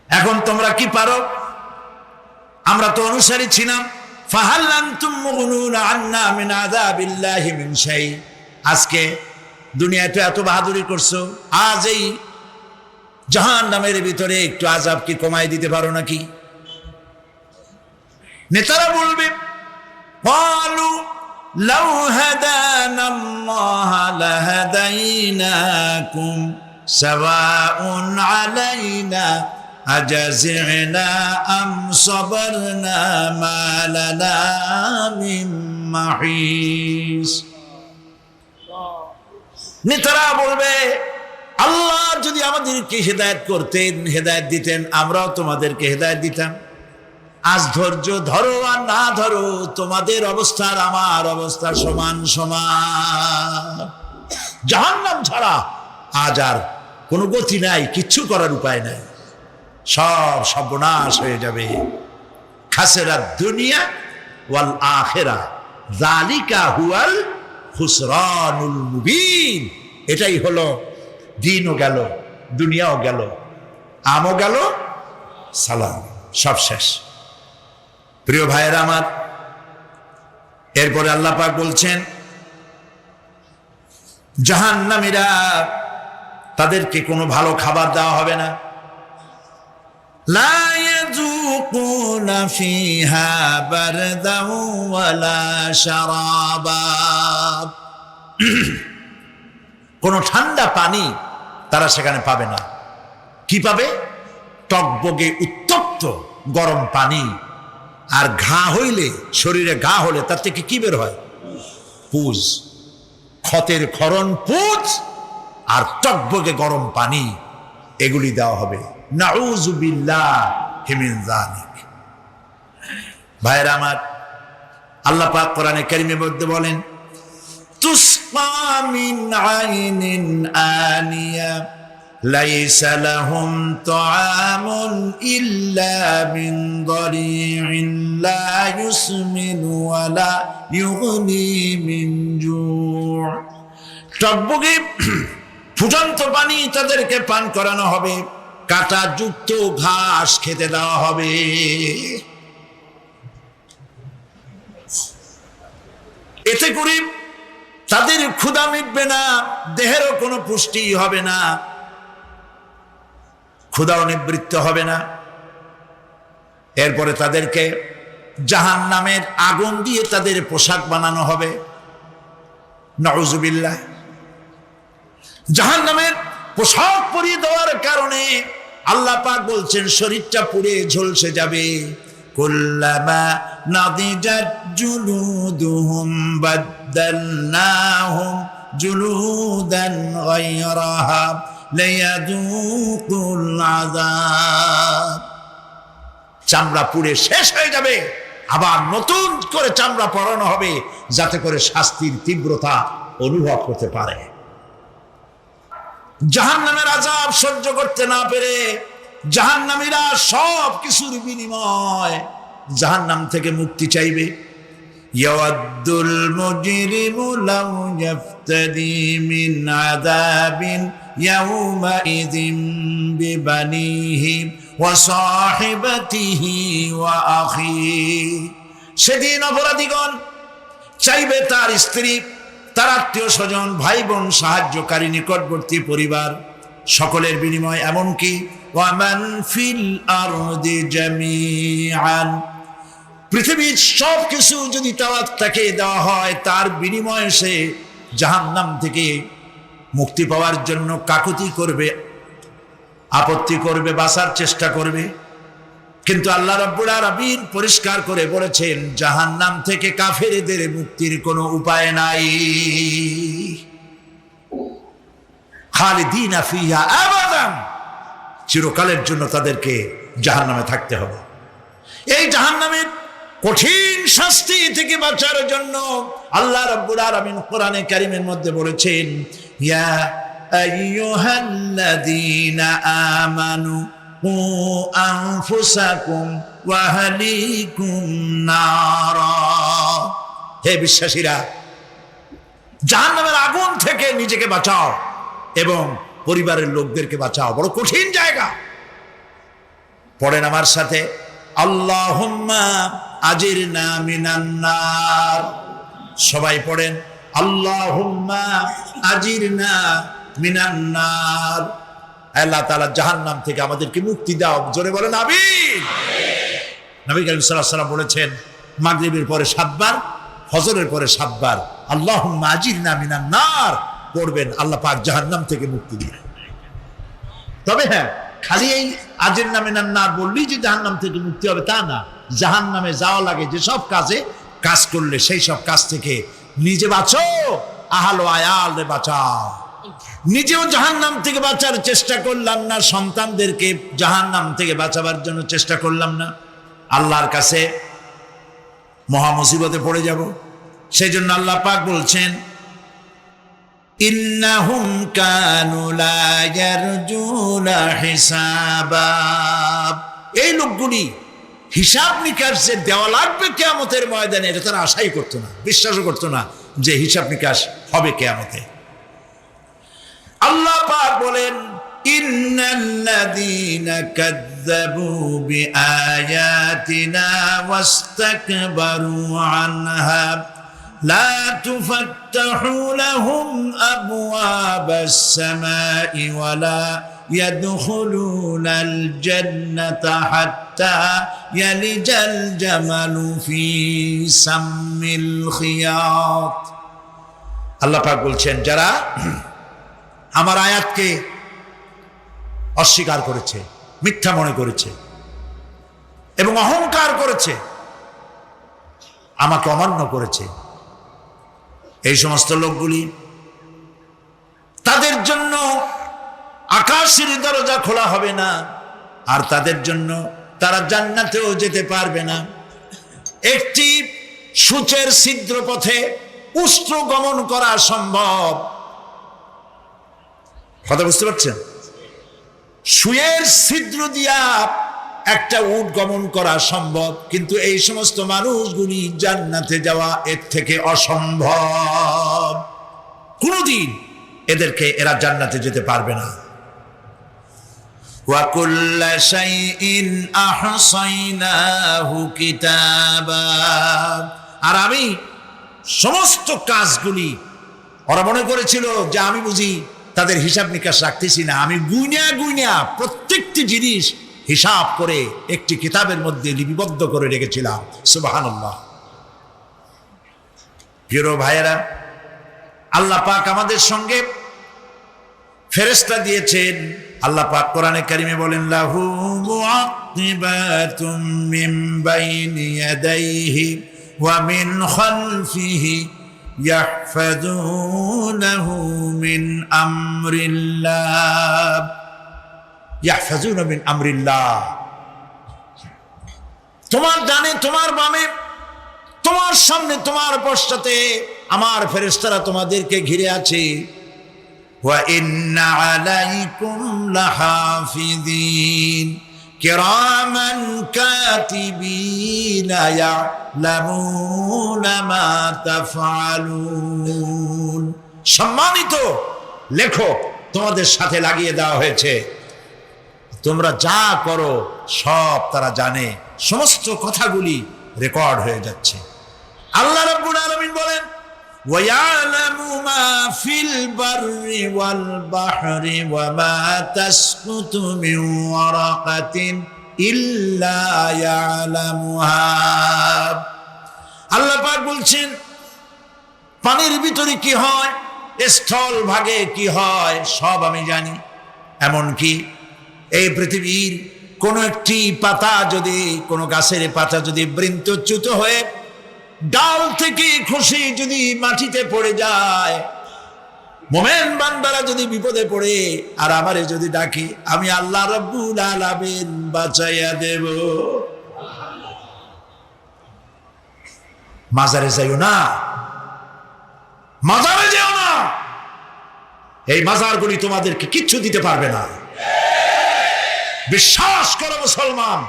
এখন তোমরা কি পারো? আমরা তো অনুসারী ছিলাম। ফাহাল আনতুম মুগনুনা আন্না মিন আযাবিল্লাহি মিন শাই। আজকে দুনিয়াতে এত বাহাদুরি করছো, আজ এই জাহান্নামের ভিতরে একটু আযাব কি কমাই দিতে পারো নাকি? নেতারা বলবে, ক্বালু লাউ হাদানাল্লাহু লাহাদাইনাকুম সাওয়াউন আলাইনা আজাজি'না আম সাবারনা মা লানা মিন মাহিস। নেতারা বলবে, আল্লাহ যদি আমাদেরকে হেদায়েত করতেন, হেদায়েত দিতেন, আমরাও তোমাদেরকে হেদায়েত দিতাম। আজ ধৈর্য ধরো আর না ধরো, তোমাদের অবস্থা আর আমার অবস্থা সমান সমান। জাহান্নাম ছাড়া আজ আর কোনো গতি নাই, কিচ্ছু করার উপায় নাই, সব সর্বনাশ হয়ে যাবে। খাসিরাত দুনিয়া ওয়াল আখিরা যালিকা হুয়াল খুসরানুল মুবিন। এটাই হলো দিনও গেল, দুনিয়াও গেল, আমও গেল, সালাম, সব শেষ। প্রিয় ভাইয়েরা আমার, এরপরে আল্লাহ পাক বলছেন জাহান্নামীরা, তাদেরকে কোনো ভালো খাবার দেওয়া হবে না। লা ইয়াযুকুনা ফিহা বারদান ওয়ালা শারাবা, কোনো ঠান্ডা পানি তারা সেখানে পাবে না। কি পাবে? টকবগে উত্তপ্ত গরম পানি। আর ঘা হইলে, শরীরে ঘা হলে তার থেকে কি বের হয়? পুজ, ক্ষতের ক্ষরণ পুজ আর টকবগে গরম পানি, এগুলি দেওয়া হবে। নাউযু বিল্লাহি মিন যালিক। ভাইরা আমার, আল্লাহ পাক কোরআনে কারীমের মধ্যে বলেন তুসকা মিন আইনিন আনিয়া লাইসা লাহুম তাআমুন ইল্লা মিন দারি'in লা ইউসমিনু ওয়া লা ইউগনি মিন জু'। টকবগে ফুটন্ত পানি তাদেরকে পান করানো হবে, কাঁটা যুক্ত ঘাস খেতে দেওয়া হবে। এতে করে তাদের ক্ষুধা মিটবে না, দেহেরও কোনো পুষ্টি হবে না, ক্ষুধাও নিবৃত্ত হবে না। এরপরে তাদেরকে জাহান্নামের আগুন দিয়ে তাদের পোশাক বানানো হবে। নাউযুবিল্লাহ। জাহান্নামের পোশাক পরিয়ে দেওয়ার কারণে আল্লাহ পাক বলছেন শরীরটা পুড়ে ঝলসে যাবে। কুল্লামা নাদিজাত জুলুদুহুম বাদদালনাহুম জুলুদান গায়রাহা লিয়াযুকুল আযাব। চামড়া পুড়ে শেষ হয়ে যাবে, আবার নতুন করে চামড়া পরানো হবে, যাতে করে শাস্তির তীব্রতা অনুভব করতে পারে। জাহান্নামের আযাব সহ্য করতে না পেরে জাহান্নামীরা সব কিছুর বিনিময় জাহান্নাম থেকে মুক্তি চাইবে। ইয়াওয়াদ্দুল মুজরিমু লাউ ইয়াফতাদি মিন আযাবিন ইয়াওমাইযিন বিবানিহি ওয়া সাহিবাতিহি ওয়া আখিহি। সেদিন অপরাধীগণ চাইবে তার স্ত্রী, তার আত্মীয় স্বজন, ভাই বোন, সাহায্যকারী, নিকটবর্তী পরিবার, সকলের বিনিময়, এমনকি ওয়ামান ফিল আরদি জামিআন, পৃথিবীর সব কিছু যদি তাকে দেওয়া হয়, তার বিনিময়ে সে জাহান্নাম থেকে মুক্তি পাওয়ার জন্য কাকুতি করবে, আপত্তি করবে, বাঁচার চেষ্টা করবে। কিন্তু আল্লাহ রাব্বুল আলামিন পরিষ্কার করে বলেছেন জাহান্নাম থেকে কাফেরদের মুক্তির কোনো উপায় নাই। খালিদিনা ফিহা আবাদান, চিরকালের জন্য তাদেরকে জাহান্নামে থাকতে হবে। এই জাহান্নামের কঠিন শাস্তি থেকে বাঁচার জন্য আল্লাহ রাব্বুল আলামিন কোরআনে কারীমের মধ্যে বলেছেন ইয়া আইয়ুহাল্লাযীনা আমানু কু আনফুসাকুম ওয়া আহলিকুম নারা। হে বিশ্বাসীরা, জাহান্নামের আগুন থেকে নিজেকে বাঁচাও এবং পরিবারের লোকদেরকে বাঁচাও। বড় কঠিন জায়গা। পড়েন আমার সাথে, আল্লাহুম্মা আজিরনা মিনান নার। সবাই পড়েন, আল্লাহুম্মা আজিরনা মিনান নার। আল্লাহ তাআলা জাহান্নাম থেকে আমাদেরকে মুক্তি দাও। জোরে বলেন আমিন। নবী কারীম সাল্লাল্লাহু আলাইহি ওয়াসাল্লাম বলেছেন মাগরিবের পরে 7 বার, ফজরের পরে 7 বার আল্লাহুম্মা আজিরনা মিনান নার পড়বেন, আল্লাহ পাক জাহান্নাম থেকে মুক্তি দিবেন। তবে হ্যাঁ, খালি এই আজিরনা মিনান নার বললেই যে জাহান্নাম থেকে মুক্তি হবে তা না। জাহান্নামে যাওয়া লাগে যেসব কাজ করলে সেই সব কাজ থেকে নিজে বাঁচো, আহল আয়াল রে বাঁচাও। নিজেও জাহান্নাম থেকে বাঁচার চেষ্টা করলাম না, সন্তানদেরকে জাহান্নাম থেকে বাঁচাবার জন্য চেষ্টা করলাম না, আল্লাহর কাছে মহা মুসিবতে পড়ে যাব। সেই জন্য আল্লাহ পাক বলছেন ইন্নাহুম কানু লা ইয়ারজুনা হিসাবা। এই লোকগুলি হিসাব নিকাশ যে দেওয়া লাগবে কিয়ামতের ময়দানে, এটা তারা আশাই করতো না, বিশ্বাসও করতো না যে হিসাব নিকাশ হবে কিয়ামতে। আল্লাহ পাক বলেন, ইন্নাল্লাযীনা কাযযাবু বিআয়াতিনা ওয়াস্তাকবারু আনহা লা তুফাত্তাহু লাহুম আবওয়াবাস সামাই ওয়ালা ইয়াদখুলুনাল জান্নাতা হাত্তা ইয়ালিজাল জামালু ফি সাম্মিল খিয়াত। আল্লাহ পাক বলছেন, যারা আমার আয়াতকে অস্বীকার করেছে, মিথ্যা মনে করেছে এবং অহংকার করেছে, আমাকে অমান্য করেছে, এই সমস্ত লোকগুলি, তাদের জন্য আকাশের দরজা খোলা হবে না, আর তাদের জন্য তারা জান্নাতেও যেতে পারবে না। একটি সূচের ছিদ্র পথে উষ্ট্র গমন করা সম্ভব। কথা বুঝতে পারছেন? সুয়ের ছিদ্র দিয়া একটা উট গমন করা সম্ভব, কিন্তু এই সমস্ত মানুষগুলি জান্নাতে যাওয়া এর থেকে অসম্ভব। কোনদিন এরা জান্নাতে যেতে পারবে না। ওয়া কুল্লা শাইইন আহসাইনাহু কিতাবা। আর আমি সমস্ত কাজগুলি, ওরা মনে করেছিল যে আমি বুঝি তাদের হিসাব নিকাশ রাখতেছি না, আমি গুইনা প্রত্যেকটি জিনিস হিসাব করে একটি কিতাবের মধ্যে লিপিবদ্ধ করে রেখেছিলাম। সুবহানাল্লাহ। প্রিয় ভাইয়েরা, আল্লাহ পাক আমাদের সঙ্গে ফেরেশতা দিয়েছেন। আল্লাহ পাক কোরআনে কারিমে বলেন, লাহু মুআক্কিবাতুম মিন বাইনি ইয়াদাইহি ওয়া মিন খালফিহি ইয়াহফাযুনাহু মিন আমরিল্লাহ। ইয়াহফাযুনা মিন আমরিল্লাহ। তোমার ডানে, তোমার বামে, তোমার সামনে, তোমার পশ্চাতে আমার ফেরেশতারা তোমাদেরকে ঘিরে আছে। ওয়া ইন্না আলাইকুম লাহাফিযিন কিরামান কাতিবিনা ইয়ালামুনা মা তাফআলুন। সম্মানিত লেখক তোমাদের সাথে লাগিয়ে দেওয়া হয়েছে, তোমরা যা করো সব তারা জানে, সমস্ত কথাগুলি রেকর্ড হয়ে যাচ্ছে। আল্লাহ রাব্বুল আলামিন বলেন, ওয়ায়ালামু মা ফিল বাররি ওয়াল বাহরি ওয়া মা তাসকুতু মিন ওয়ারাকাতিন ইল্লা ইয়ালামুহা। আল্লাহ পাক বলছেন, পানির ভিতরে কি হয়, স্থল ভাগে কি হয়, সব আমি জানি। এমনকি এই পৃথিবীর কোন একটি পাতা যদি, কোন গাছের পাতা যদি বৃন্তচ্যুত হয়ে ডাল থেকে খসে যদি মাটিতে পড়ে যায়, মোমেন বান্দারা যদি বিপদে পড়ে আর আমারে যদি ডাকে, আমি আল্লাহ রাব্বুল আলামিন বাঁচাইয়া দেব। মাজারে যাইও না, মাজারে যেও না, এই মাজারগুলি তোমাদেরকে কিচ্ছু দিতে পারবে না। বিশ্বাস করো মুসলমান,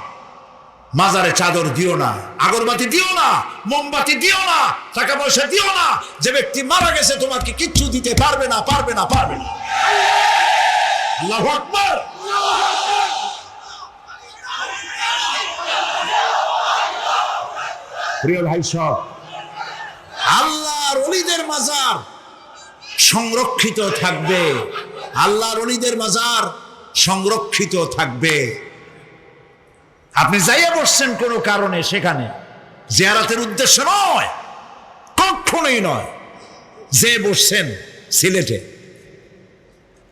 মাজারে চাদর দিও না, আগরবাতি দিও না, মোমবাতি দিও না, টাকা পয়সা দিও না। যে ব্যক্তি মারা গেছে তোমাকে কিচ্ছু দিতে পারবে না, পারবে না, পারবে না। আল্লাহু আকবার। প্রিয় ভাই সব, আল্লাহর ওলিদের মাজার সংরক্ষিত থাকবে, আল্লাহর ওলিদের মাজার সংরক্ষিত থাকবে। আপনি যাইয়া বসছেন কোনো কারণে, সেখানে জিয়ারতের উদ্দেশ্য নয়, কখনোই নয়। যে বসছেন সিলেটে,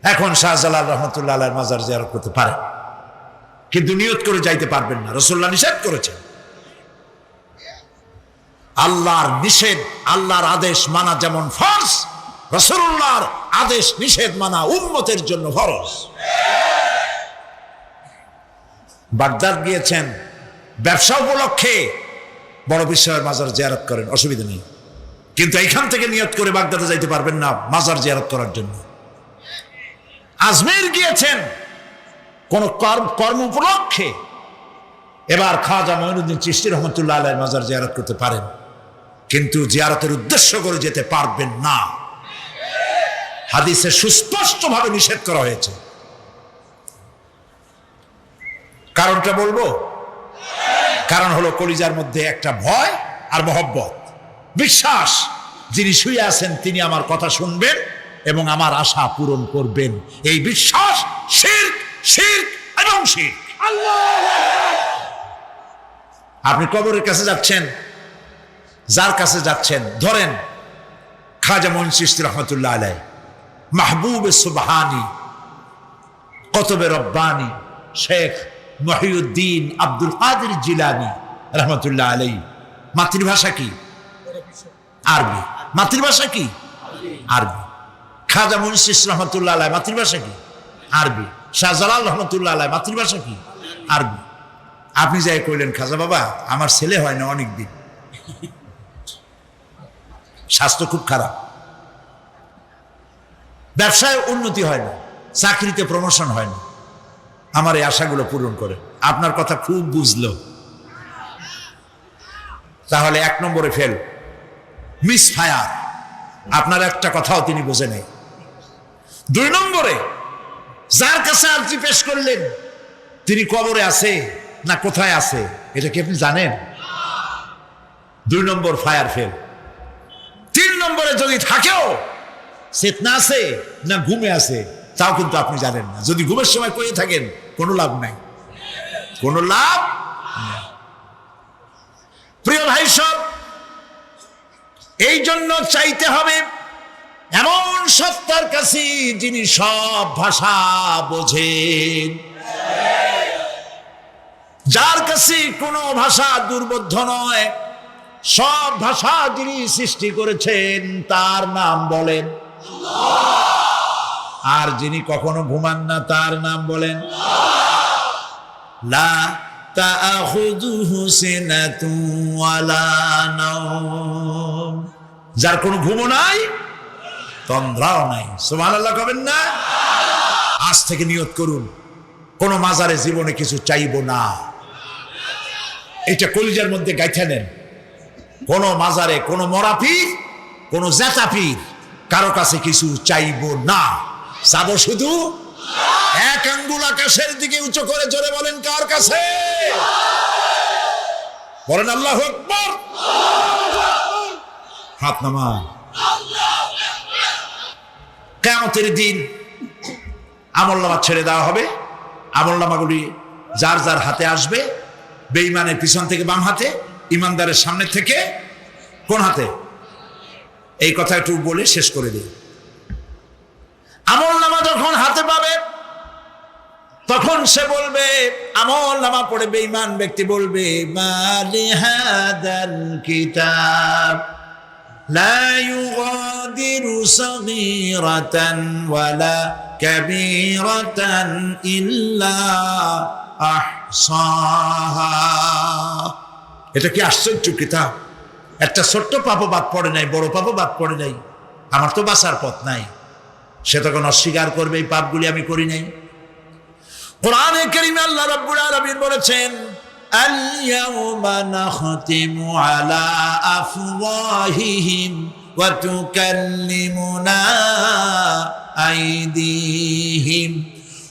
এখন শাহজালাল রহমতুল্লাহ আলাইহির মাজার জিয়ারত করতে পারেন, কিন্তু নিয়ত করে যাইতে পারবেন না, রাসূলুল্লাহ নিষেধ করেছেন। আল্লাহর নিষেধ, আল্লাহর আদেশ মানা যেমন ফরজ, রাসূলুল্লাহর আদেশ নিষেধ মানা উম্মতের জন্য ফরজ। বাগদাদ গিয়েছেন ব্যবসা উপলক্ষে, বড় বিশ্বের মাজার জিয়ারত করেন, অসুবিধা নেই, কিন্তু এখান থেকে নিয়ত করে বাগদাদে যাইতে পারবেন না মাজার জিয়ারত করার জন্য। আজমির গিয়েছেন কোন কর্ম উপলক্ষে, এবার খাজা মঈনুদ্দিন চিশতি রহমতুল্লাহ আলাইহির মাজার জিয়ারত করতে পারেন, কিন্তু জিয়ারতের উদ্দেশ্য করে যেতে পারবেন না। হাদিসে সুস্পষ্টভাবে নিষেধ করা হয়েছে। কারণটা বলবো? কারণ হলো কলিজার মধ্যে একটা ভয় আর মহব্বত, বিশ্বাস, যিনি শুয়ে আছেন তিনি আমার কথা শুনবেন এবং আমার আশা পূরণ করবেন। এই বিশ্বাস শিরক, শিরক এবং শিরক। আপনি কবরের কাছে যাচ্ছেন, যার কাছে যাচ্ছেন, ধরেন খাজা মঈন চিশতি রহমতুল্লাহ আলাইহ, মাহবুব সুবহানি, কতবে রব্বানি, শেখ মহিউদ্দিন আব্দুল কাদের জিলানী রহমতুল্লাহ আলাইহ। মাতৃভাষা কি? আরবি। মাতৃভাষা কি? আরবি। খাজা মঈন চিশতি রহমতুল্লাহ আলাইহ মাতৃভাষা কি? আরবি। শাহজালাল রহমতুল্লাহ আলাইহ মাতৃভাষা কি? আরবি। আপনি যাই কইলেন, খাজা বাবা আমার ছেলে হয় না অনেকদিন, স্বাস্থ্য খুব খারাপ, ব্যবসায় উন্নতি হয় না, চাকরিতে প্রমোশন হয় না, আমার এই আশাগুলো পূরণ করে। আপনার কথা খুব বুঝলো, তাহলে 1 নম্বরে ফেল, মিস ফায়ার। আপনার একটা কথাও তিনি বোঝে নাই। 2 নম্বরে যার কাছে আর্জি পেশ করলেন তিনি কবরে আছে না কোথায় আছে এটা কি আপনি জানেন? 2 নম্বর ফায়ার ফেল। 3 নম্বরে যদি থাকেও চেতনা আছে না ঘুমে আছে তাও কিন্তু আপনি জানেন না। যদি ঘুমের সময় কয়ে থাকেন কোনো লাভ নাই, কোনো লাভ নাই। প্রিয় ভাই সব, এই জন্য চাইতে হবে এমন সত্তার কাছে যিনি সব ভাষা বোঝেন, যার কাছে কোনো ভাষা দুর্বোধ্য নয়, সব ভাষা যিনি সৃষ্টি করেছেন তার নাম বলেন, আর যিনি কখনো ঘুমান না তার নাম বলেন লা তাআখুযুহু সিনাতুন ওয়ালা নাওম, যার কোনো ঘুমও নাই তন্দ্রাও নাই। সুবহানাল্লাহ কবেন না? আজ থেকে নিয়ত করুন কোন মাজারে জীবনে কিছু চাইবো না, এটা কলিজার মধ্যে গাইথা নেন। কোন মাজারে কোন মরা পীর, কোন জেতা পীর, কারো কাছে কিছু চাইবো না, চাবো শুধু এক আঙ্গুল আকাশের দিকে উঁচু করে জোরে বলেন কার কাছে? বলেন আল্লাহু আকবার। হাত নামান। কিয়ামতের দিন আমলনামা ছেড়ে দেওয়া হবে। আমলনামাগুলি যার যার হাতে আসবে, বেঈমানের পিছন থেকে বাম হাতে, ইমানদারের সামনে থেকে কোন হাতে? এই কথা একটু বলে শেষ করে দিই। আমলনামা যখন হাতে পাবে তখন সে বলবে, আমলনামা পড়ে বেঈমান ব্যক্তি বলবে, মালি হাদাল কিতাব লা ইউগাদিরু সাগীরাতান ওয়ালা কাবীরাতান ইল্লা আহসাহা। এটা কি আশ্চর্য কিতাব! একটা ছোট্ট পাপও বাদ পড়ে নাই, বড় পাপও বাদ পড়ে নাই। আমার তো বাঁচার পথ নাই। সে তখন অস্বীকার করবে এই পাপগুলি আমি করি নাই। কোরআনে কারীমে আল্লাহ রাব্বুল আলামিন বলেছেন, আল ইয়াউমা নাখতিমু আলা আফওয়াহিহিম ওয়া তুকাল্লিমুনা আইদিহিম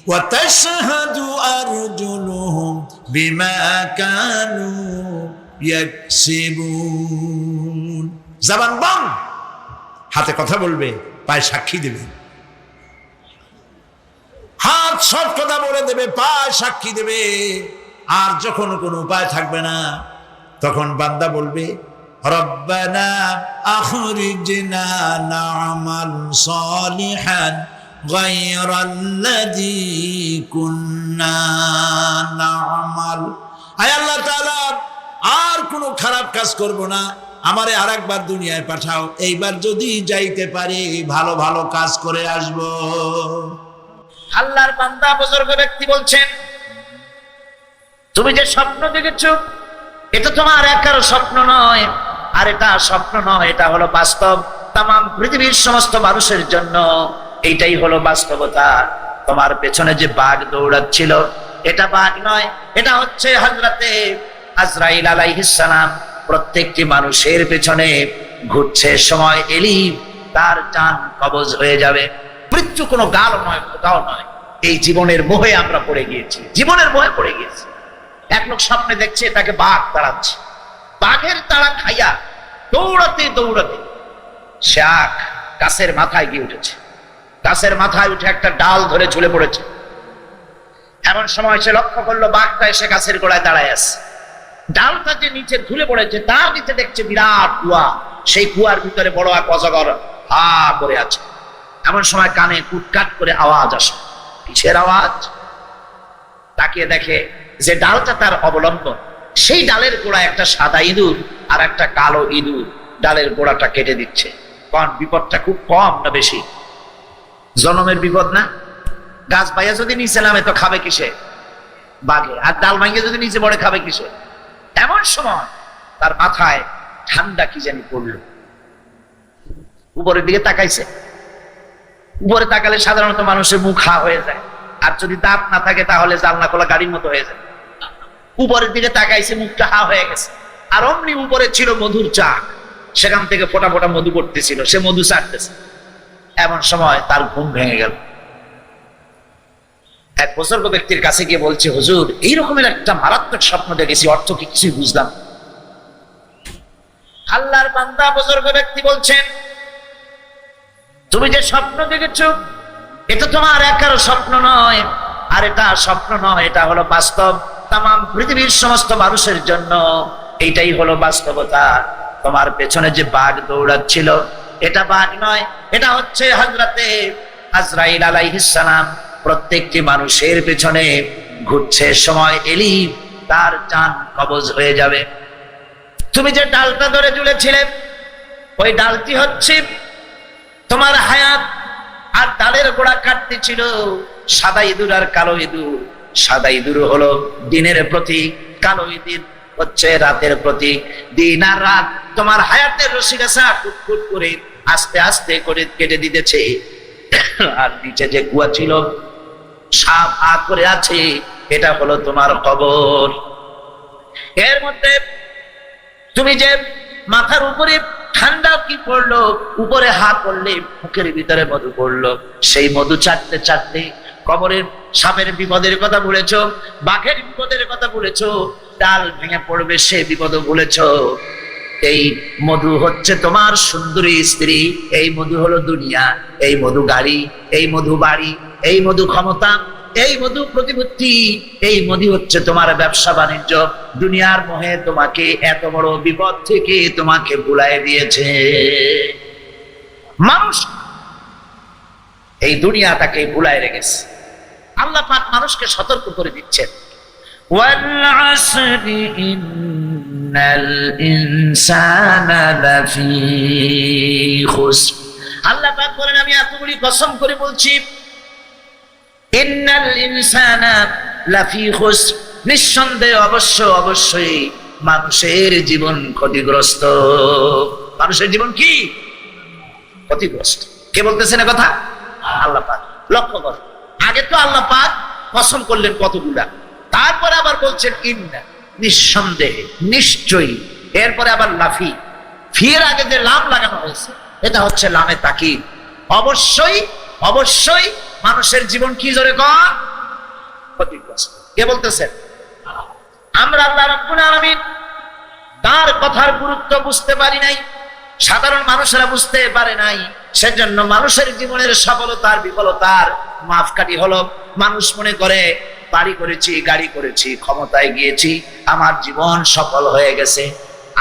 ওয়া তাশহাদু আরজুলুহুম বিমা কানু ইয়াকসিবুন। জবান বন্ধ, হাতে কথা বলবে, পায়ে সাক্ষী দেবে। হাত সব কথা বলে দেবে, পায়ে সাক্ষী দেবে। আর যখন কোনো উপায় থাকবে না তখন বান্দা বলবে, রব্বানা আখরিজনা না'মাল সালিহান গায়রাল্লাযী কুন্না না'মাল। আয় আল্লাহ তাআলা, আর কোনো খারাপ কাজ করব না, আমারে আরেকবার দুনিয়ায় পাঠাও। এইবার যদি যাইতে পারি ভালো ভালো কাজ করে আসব। আল্লাহর বান্দা বুজুর্গ ব্যক্তি বলছেন, তুমি যে স্বপ্ন দেখেছো এটা তোমার একার স্বপ্ন নয়, আর এটা স্বপ্ন নয়, এটা হলো বাস্তব। তামাম পৃথিবীর সমস্ত মানুষের জন্য এইটাই হলো বাস্তবতা। তোমার পেছনে যে বাঘ দৌড়াচ্ছিল এটা বাঘ নয়, এটা হচ্ছে হযরতে আজরাইল আলাইহিস সালাম। প্রত্যেকটি মানুষের পেছনে ঘুরছে, সময় এলেই তার জান কবজ হয়ে যাবে। মৃত্যু কোনো গাল নয়, কোথাও নয়। এই জীবনের মোহে আমরা পড়ে গিয়েছি, জীবনের মোহে পড়ে গিয়েছি। এক লোক স্বপ্নে দেখছে তাকে বাঘ তাড়াচ্ছে, বাঘের তাড়া খাইয়া দৌড়াতে দৌড়াতে সে গাছের মাথায় গিয়ে উঠেছে। গাছের মাথায় উঠে একটা ডাল ধরে ঝুলে পড়েছে। এমন সময় সে লক্ষ্য করলো বাঘটা এসে গাছের গোড়ায় দাঁড়ায় আছে। ডালটা যে নিচে ঝুলে পড়েছে তার নিচে দেখছে বিরাট কুয়া, সেই কুয়ার ভিতরে বড় এক অজগর হা করে আছে। এমন সময় কানে কুটকাট করে আওয়াজ আসে। কিসের আওয়াজ? তাকিয়ে দেখে যে ডালটা তার অবলম্বন, সেই ডালের গোড়ায় একটা সাদা ইঁদুর আর একটা কালো ইঁদুর ডালের গোড়াটা কেটে দিচ্ছে। কারণ বিপদটা খুব কম না বেশি? জনমের বিপদ না? গাছ বাইয়া যদি নিচে নামে তো খাবে কিসে? বাঘে। আর ডাল ভাঙিয়ে যদি নিচে পড়ে খাবে কিসে? এমন সময় তার মাথায় ঠান্ডা কি জানি পড়লো। উপরের দিকে তাকাইছে। উপরে তাকালে সাধারণত মানুষের মুখ হা হয়ে যায়, আর যদি দাঁত না থাকে তাহলে জানলা খোলা গাড়ির মতো হয়ে যায়। উপরের দিকে তাকাইছে, মুখটা হা হয়ে গেছে। আর অমনি উপরে ছিল মধুর চাক, সেখান থেকে ফোটা ফোটা মধু পড়তেছিল, সে মধু চাটতেছে। এমন সময় তার ঘুম ভেঙে গেল। এক বুজুর্গ ব্যক্তির কাছে গিয়ে বলছে, হুজুর এই রকমের একটা মারাত্মক স্বপ্ন দেখেছি, অর্থ কি কিছুই বুঝলাম। আল্লাহর বান্দা বুজুর্গ ব্যক্তি বলছেন, তুমি যে স্বপ্ন দেখেছো এটা তোমার একার স্বপ্ন নয়, আর এটা স্বপ্ন নয়, এটা হলো বাস্তব। তামাম পৃথিবীর সমস্ত মানুষের জন্য এইটাই হলো বাস্তবতা। তোমার পেছনে যে বাঘ দৌড়াচ্ছিল এটা বাঘ নয়, এটা হচ্ছে হযরতে আজরাইল আলাইহিস সালাম। প্রত্যেকটি মানুষের পেছনে ঘুরছে, সময় এলি তার জান কবজ হয়ে যাবে। তুমি যে ডালটা ধরে ঝুলেছিলে ওই ডালটি হচ্ছে তোমার হায়াত, আর ডালের গোড়া কাটতে ছিল সাদা ইঁদুর আর কালো ইঁদুর। সাদা ইঁদুর হলো দিনের প্রতীক, কালো ইঁদুর হচ্ছে রাতের প্রতীক। দিন আর রাত তোমার হায়াতের রশি গাছা কুটকুট করে আস্তে আস্তে করে কেটে দিতেছে। আর নিচে যে কুয়া ছিল সাপ আ করে আছে, এটা হলো তোমার কবর। এর মধ্যে তুমি যে মাথার উপরে ঠান্ডা কি পড়লো, উপরে হাত পড়লে মুখের ভিতরে মধু পড়লো, সেই মধু চাটতে চাটতে কবরের সাপের বিপদের কথা বলেছ, বাঘের বিপদের কথা বলেছ, ডাল ভেঙে পড়বে সে বিপদ বলেছ। এই মধু হচ্ছে তোমার সুন্দরী স্ত্রী, এই মধু হলো দুনিয়া, এই মধু গাড়ি, এই মধু বাড়ি, এই মধু ক্ষমতা, এই মধু প্রতিপত্তি, এই মধু হচ্ছে তোমার ব্যবসা বাণিজ্য। দুনিয়ার মোহে তোমাকে এত বড় বিপদ থেকে তোমাকে ভুলাই দিয়েছে মানুষ। এই দুনিয়া তাকে ভুলাই রেখেছে। আল্লাহ পাক মানুষকে সতর্ক করে দিচ্ছেন, ওয়াল আসরি ইন্নাল ইনসানা লাফি খুসর। আল্লাহ পাক বলেন, আমি এতগুলি কসম করে বলছি, ইন্নাল ইনসানা লাফি খুসর, নিঃসন্দেহে অবশ্যই মানুষের জীবন ক্ষতিগ্রস্ত। মানুষের জীবন কি ক্ষতিগ্রস্ত? কে বলতেছেন কথা? আল্লাহ পাক। লক্ষ্য কর, আগে তো আল্লাহ পাক কসম করলেন কতগুলা, তারপরে আবার বলছেন ইন্না, নিঃসন্দেহে, নিশ্চয়ই। এরপরে আবার লাফি, ফির আগে যে লাম লাগানো হয়েছে এটা হচ্ছে লামে তাকিদ। অবশ্যই মানুষের জীবন কি জোরে কর ক্ষতিগ্রস্ত। কে বলতেছেন? আমরা আল্লাহ রাব্বুল আলামিন তার কথার গুরুত্ব বুঝতে পারি নাই, সাধারণ মানুষেরা বুঝতে পারে নাই। সেজন্য মানুষের জীবনের সফলতার বিফলতার মাপকাঠি হলো মানুষ মনে করে বাড়ি করেছি, গাড়ি করেছি, ক্ষমতায় গিয়েছি, আমার জীবন সফল হয়ে গেছে।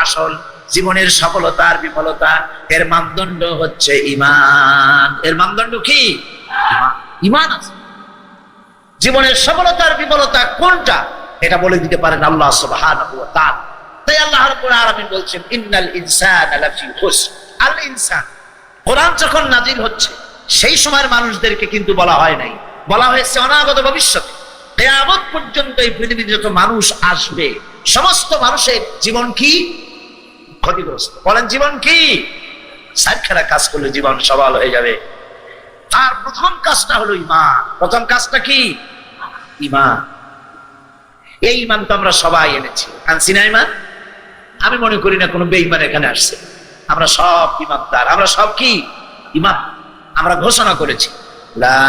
আসল জীবনের সফলতার বিফলতা এর মানদণ্ড হচ্ছে ঈমান। এর মানদণ্ড কি? ঈমান আছে। জীবনের সফলতার বিফলতা কোনটা এটা বলে দিতে পারেন আল্লাহ সুবহানাহু ওয়া তাআলা। তাই আল্লাহ রাব্বুল আলামিন বলছেন, ইন্নাল ইনসানা লাফি খুসর। আল ইনসান, কোরআন যখন নাজিল হচ্ছে সেই সময়ের মানুষদেরকে কিন্তু বলা হয় নাই, বলা হয়েছে অনাগত ভবিষ্যতে। কিয়ামত পর্যন্ত এই পৃথিবীতে যত মানুষ আসবে সমস্ত মানুষের জীবন কি ক্ষতিগ্রস্ত। বলেন জীবন কি? সারখারা কাজ করলে জীবন সফল হয়ে যাবে। তার প্রথম কাজটা হলো ঈমান। প্রথম কাজটা কি? ঈমান। এই ঈমান তো আমরা সবাই এনেছি, আনছি না ঈমান? আমি মনে করি না কোনো বেঈমান এখানে আসছে। আমরা সব ঈমানদার, আমরা সব কি ঈমান। আমরা ঘোষণা করেছি লা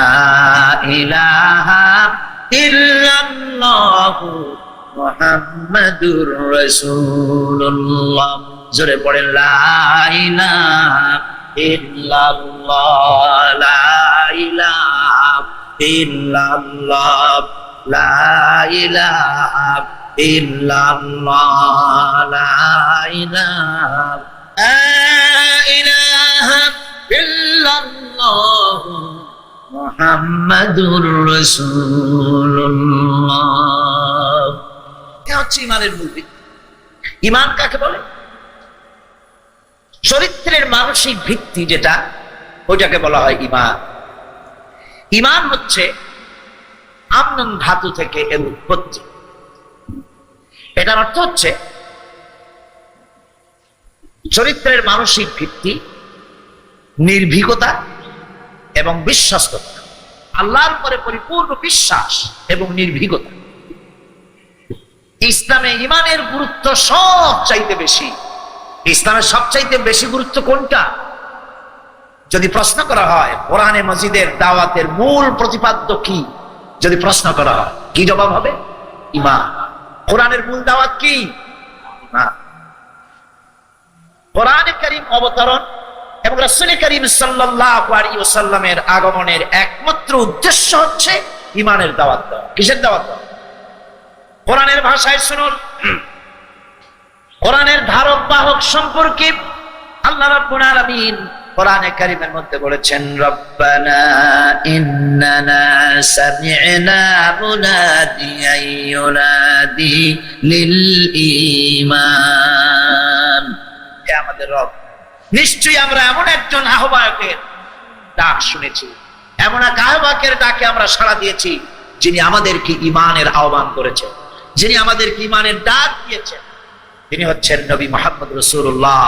ইলাহা ইল্লাল্লাহু মুহাম্মাদুর রাসূলুল্লাহ। জোরে পড়েন লা ইলাহা ইল্লাল্লাহ, লা ইলাহা ইল্লাল্লাহ, লা ইলাহা ইল্লাল্লাহ, লা ইলাহা ইল্লাল্লাহ মুহাম্মাদুর রাসূলুল্লাহ। এটা হচ্ছে ইমানের মূল ভিত্তি। ইমান কাকে বলে? চরিত্রের মানসিক ভিত্তি যেটা, ওইটাকে বলা হয় ইমান। ইমান হচ্ছে আমনন ধাতু থেকে এর উৎপত্তি। এটার অর্থ হচ্ছে চরিত্রের মানসিক ভিত্তি, নির্ভীকতা এবং বিশ্বস্ততা, আল্লাহর উপরে পরিপূর্ণ বিশ্বাস এবং নির্ভীকতা। ইসলামে ইমানের গুরুত্ব সব চাইতে বেশি। ইসলামের সবচাইতে বেশি গুরুত্ব কোনটা? যদি প্রশ্ন করা হয় কোরআনে মজিদের দাওয়াতের মূল প্রতিপাদ্য কি, যদি প্রশ্ন করা হয় কি জবাব হবে? ঈমান। কোরআনের মূল দাওয়াত কি? ঈমান। কোরআনে কারীম অবতরণ এবং রাসূল কারীম সাল্লাল্লাহু আলাইহি ওয়াসাল্লামের আগমনের একমাত্র উদ্দেশ্য হচ্ছে ঈমানের দাওয়াত দেওয়া। কিসের দাওয়াত দেওয়া? কোরআনের ভাষায় শুনুন, কোরআনের ধারক বাহক সম্পর্কে আল্লাহ রাব্বুল আলামিন কোরআনে কারীমের মধ্যে বলেছেন, রব্বানা ইন্নানা সামি'না মুনাদিয়ান ইউনাদি লিল ঈমান। হে আমাদের রব, নিশ্চয়ই আমরা এমন একজন আহ্বায়কের ডাক শুনেছি, এমন এক আহ্বায়কের ডাকে আমরা সাড়া দিয়েছি যিনি আমাদেরকে ঈমানের আহ্বান করেছেন, যিনি আমাদেরকে ঈমানের ডাক দিয়েছেন। তিনি হচ্ছেন নবী মুহাম্মদ রাসূলুল্লাহ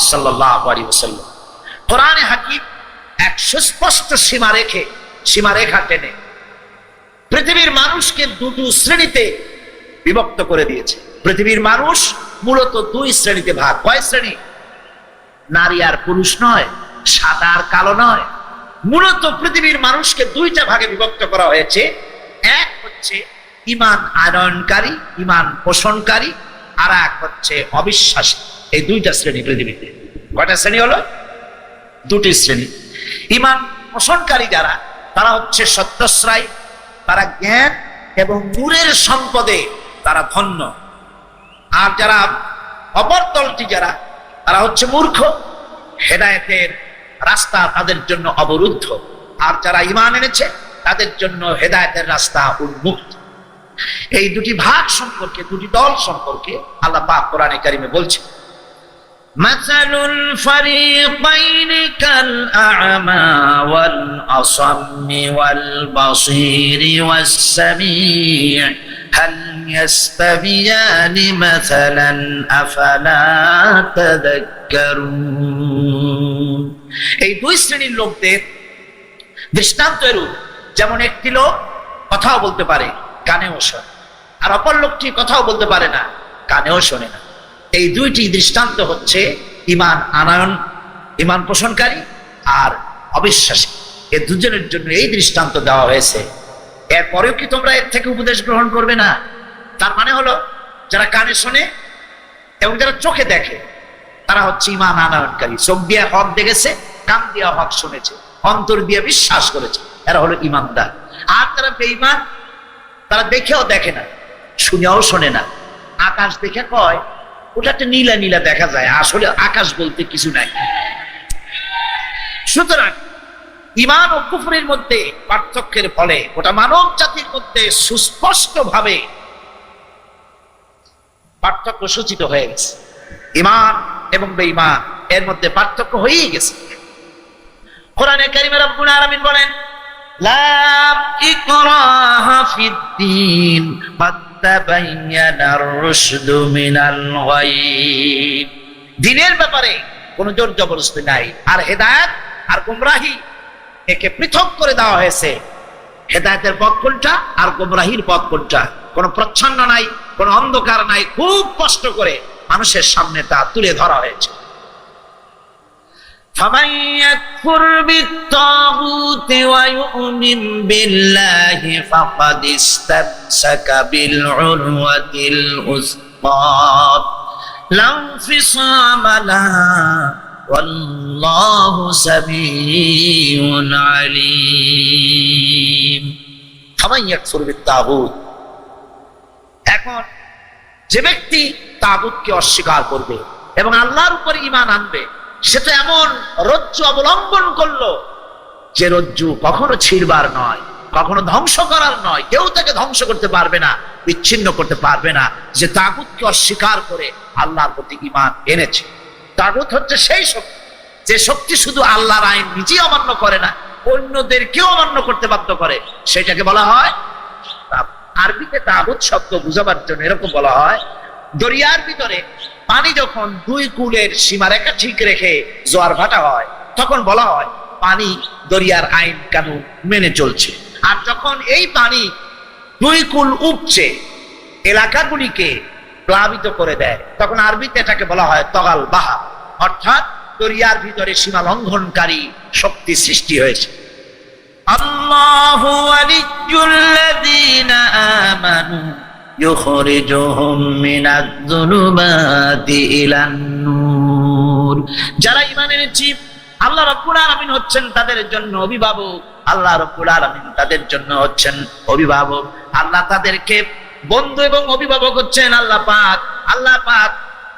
সাল্লাল্লাহু আলাইহি ওয়াসাল্লাম। কোরআনে হাকিম এক সুস্পষ্ট সীমারেখা টেনে পৃথিবীর মানুষকে দুটো শ্রেণীতে বিভক্ত করে দিয়েছে। পৃথিবীর মানুষ মূলত দুই শ্রেণীতে ভাগ। কয় শ্রেণী? নারী আর পুরুষ নয়, সাদা আর কালো নয়। মূলত পৃথিবীর মানুষকে দুইটা ভাগে বিভক্ত করা হয়েছে। এক হচ্ছে ঈমান আনয়নকারী, ঈমান পোষণকারী, আর এক হচ্ছে অবিশ্বাসী। এই দুইটা শ্রেণী পৃথিবীতে। কয়টা শ্রেণী হলো? দুটি শ্রেণী। ঈমান পোষণকারী যারা, তারা হচ্ছে সত্যশ্রায়ী, তারা জ্ঞান এবং নূরের সম্পদে তারা ধন্য। আর যারা অপর দলটি যারা, তারা হচ্ছে মূর্খ, হেদায়েতের রাস্তা তাদের জন্য অবরুদ্ধ। আর যারা ঈমান এনেছে তাদের জন্য হেদায়েতের রাস্তা উন্মুক্ত। এই দুটি ভাগ সম্পর্কে, দুটি দল সম্পর্কে আল্লাহ পাক কোরআনে কারিমে বলছেন, মাসালুল ফারিকাইনি কাল আ'মা ওয়াল আসাম্মি ওয়াল বাসীরি ওয়াস সামি' হাল ইয়াস্তাবিয়ানি মাসালান আফালা তাযাক্কারুন। এই দুই শ্রেণীর লোকদের দৃষ্টান্ত এরূপ, যেমন একটি লোক কথাও বলতে পারে, কানেও শোনে, আর অপর লোকটি কথাও বলতে পারে না, কানেও শোনে না। এই দুইটি দৃষ্টান্ত হচ্ছে ঈমান আনয়ন, ঈমান পোষণকারী আর অবিশ্বাসী। এই দুজনের জন্য এই দৃষ্টান্ত দেওয়া হয়েছে। এরপরেও কি তোমরা এর থেকে উপদেশ গ্রহণ করবে না? তার মানে হলো যারা কানে শোনে এবং যারা চোখে দেখে, তারা হচ্ছে ঈমান আনয়নকারী। চোখ দিয়ে হক দেখেছে, কান দিয়ে হক শুনেছে, অন্তর দিয়ে বিশ্বাস করেছে, এরা হলো ঈমানদার। আর তারা বেঈমান, তারা দেখেও দেখে না, শুনেও শোনে না। আকাশ দেখে কয় ওটা একটা নীলা নীলা দেখা যায়, আসলে আকাশ বলতে কিছু নাই। সুতরাং ঈমান ও কুফরের মধ্যে পার্থক্যের ফলে গোটা মানব জাতির মধ্যে সুস্পষ্ট ভাবে পার্থক্য সূচিত হয়ে গেছে। ঈমান এবং বেঈমান এর মধ্যে পার্থক্য হয়েই গেছে। কোরআনে কারিমে রব্বুল আলামিন বলেন, লা ইকরাহা ফিদ্দীন ক্বাদ তাবায়্যানার রুশদু মিনাল গায়। দ্বীনের ব্যাপারে কোনো জোর জবরদস্তি নাই। আর হেদায়েত আর গোমরাহি একে পৃথক করে দেওয়া হয়েছে। হেদায়েতের পথ কোনটা আর গোমরাহির পথ কোনটা, কোনো প্রচ্ছন্ন নাই, কোনো অন্ধকার নাই, খুব কষ্ট করে মানুষের সামনে তা তুলে ধরা হয়েছে। فمن يكفر بالطاغوت ويؤمن بالله فقد استمسك بالعروة الوثقى لا انفصام لها والله سميع عليم فمن يكفر بالطاغوت এখন যে ব্যক্তি তাগুতকে অস্বীকার করবে এবং আল্লাহর উপর ঈমান আনবে সে তো এমন রজ্জু অবলম্বন করলো যে রজ্জু কখনো ছিড়বার নয়, কখনো ধ্বংস করার নয়, কেউ তাকে ধ্বংস করতে পারবে না, বিচ্ছিন্ন করতে পারবে না, যে তাগুতকে অস্বীকার করে আল্লাহর প্রতি ঈমান এনেছে। তাগুত হচ্ছে সেই শক্তি যে শক্তি শুধু আল্লাহর আইন নিজেই অমান্য করে না, অন্যদেরকেও অমান্য করতে বাধ্য করে, সেটাকে বলা হয় তাগুত। আরবিতে তাগুত শব্দ বুঝাবার জন্য এরকম বলা হয়, দরিয়ার ভিতরে পানি যখন দুই কূলের সীমারেখা ঠিক রেখে জোয়ার ভাটা হয় তখন বলা হয় পানি দরিয়ার আইন কানুন মেনে চলছে। আর যখন এই পানি দুই কূল উপচে এলাকাগুলিকে প্লাবিত করে দেয় তখন আরবিতে এটাকে বলা হয় তগাল বাহা, অর্থাৎ দরিয়ার ভিতরে সীমা লঙ্ঘনকারী শক্তি সৃষ্টি হয়েছে। আল্লাহু ওয়ালিয়্যুল্লাযীনা আমানু ইউখরিজুহুম মিনাজ-যুলুমাতি ইলান-নূর। যারা ঈমান এনেছে আল্লাহ রাব্বুল আলামিন হচ্ছেন তাদের জন্য অভিভাবক, আল্লাহ রাব্বুল আলামিন তাদের জন্য হচ্ছেন অভিভাবক, আল্লাহ তাদেরকে বন্ধু এবং অভিভাবক হচ্ছেন আল্লাহ পাক। আল্লাহ পাক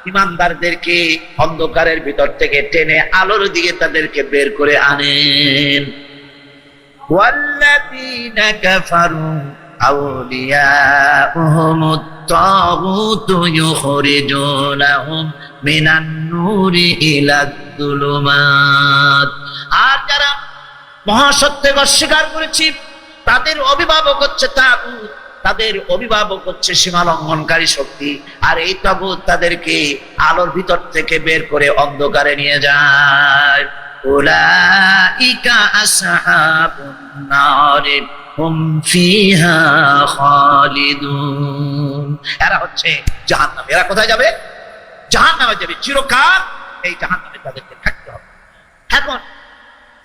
ঈমানদারদেরকে অন্ধকারের ভিতর থেকে টেনে আলোর দিকে তাদেরকে বের করে আনেন। والذين كفروا أولياؤهم الطاغوت يخرجونهم من النور إلى الظلمات। আর যারা মহাসত্যকে অস্বীকার করেছে তাদের অভিভাবক হচ্ছে তাগুত, তাদের অভিভাবক হচ্ছে সীমা লঙ্ঘনকারী শক্তি, আর এই তাগুত তাদেরকে আলোর ভিতর থেকে বের করে অন্ধকারে নিয়ে যায়। উলাইকা আসহাবুন নার হুম ফিহা খালিদুন। এরা হচ্ছে জাহান্নাম। এরা কোথায় যাবে? জাহান্নামে যাবে, চিরকাল এই জাহান্নামে তাদেরকে থাকতে হবে। এখন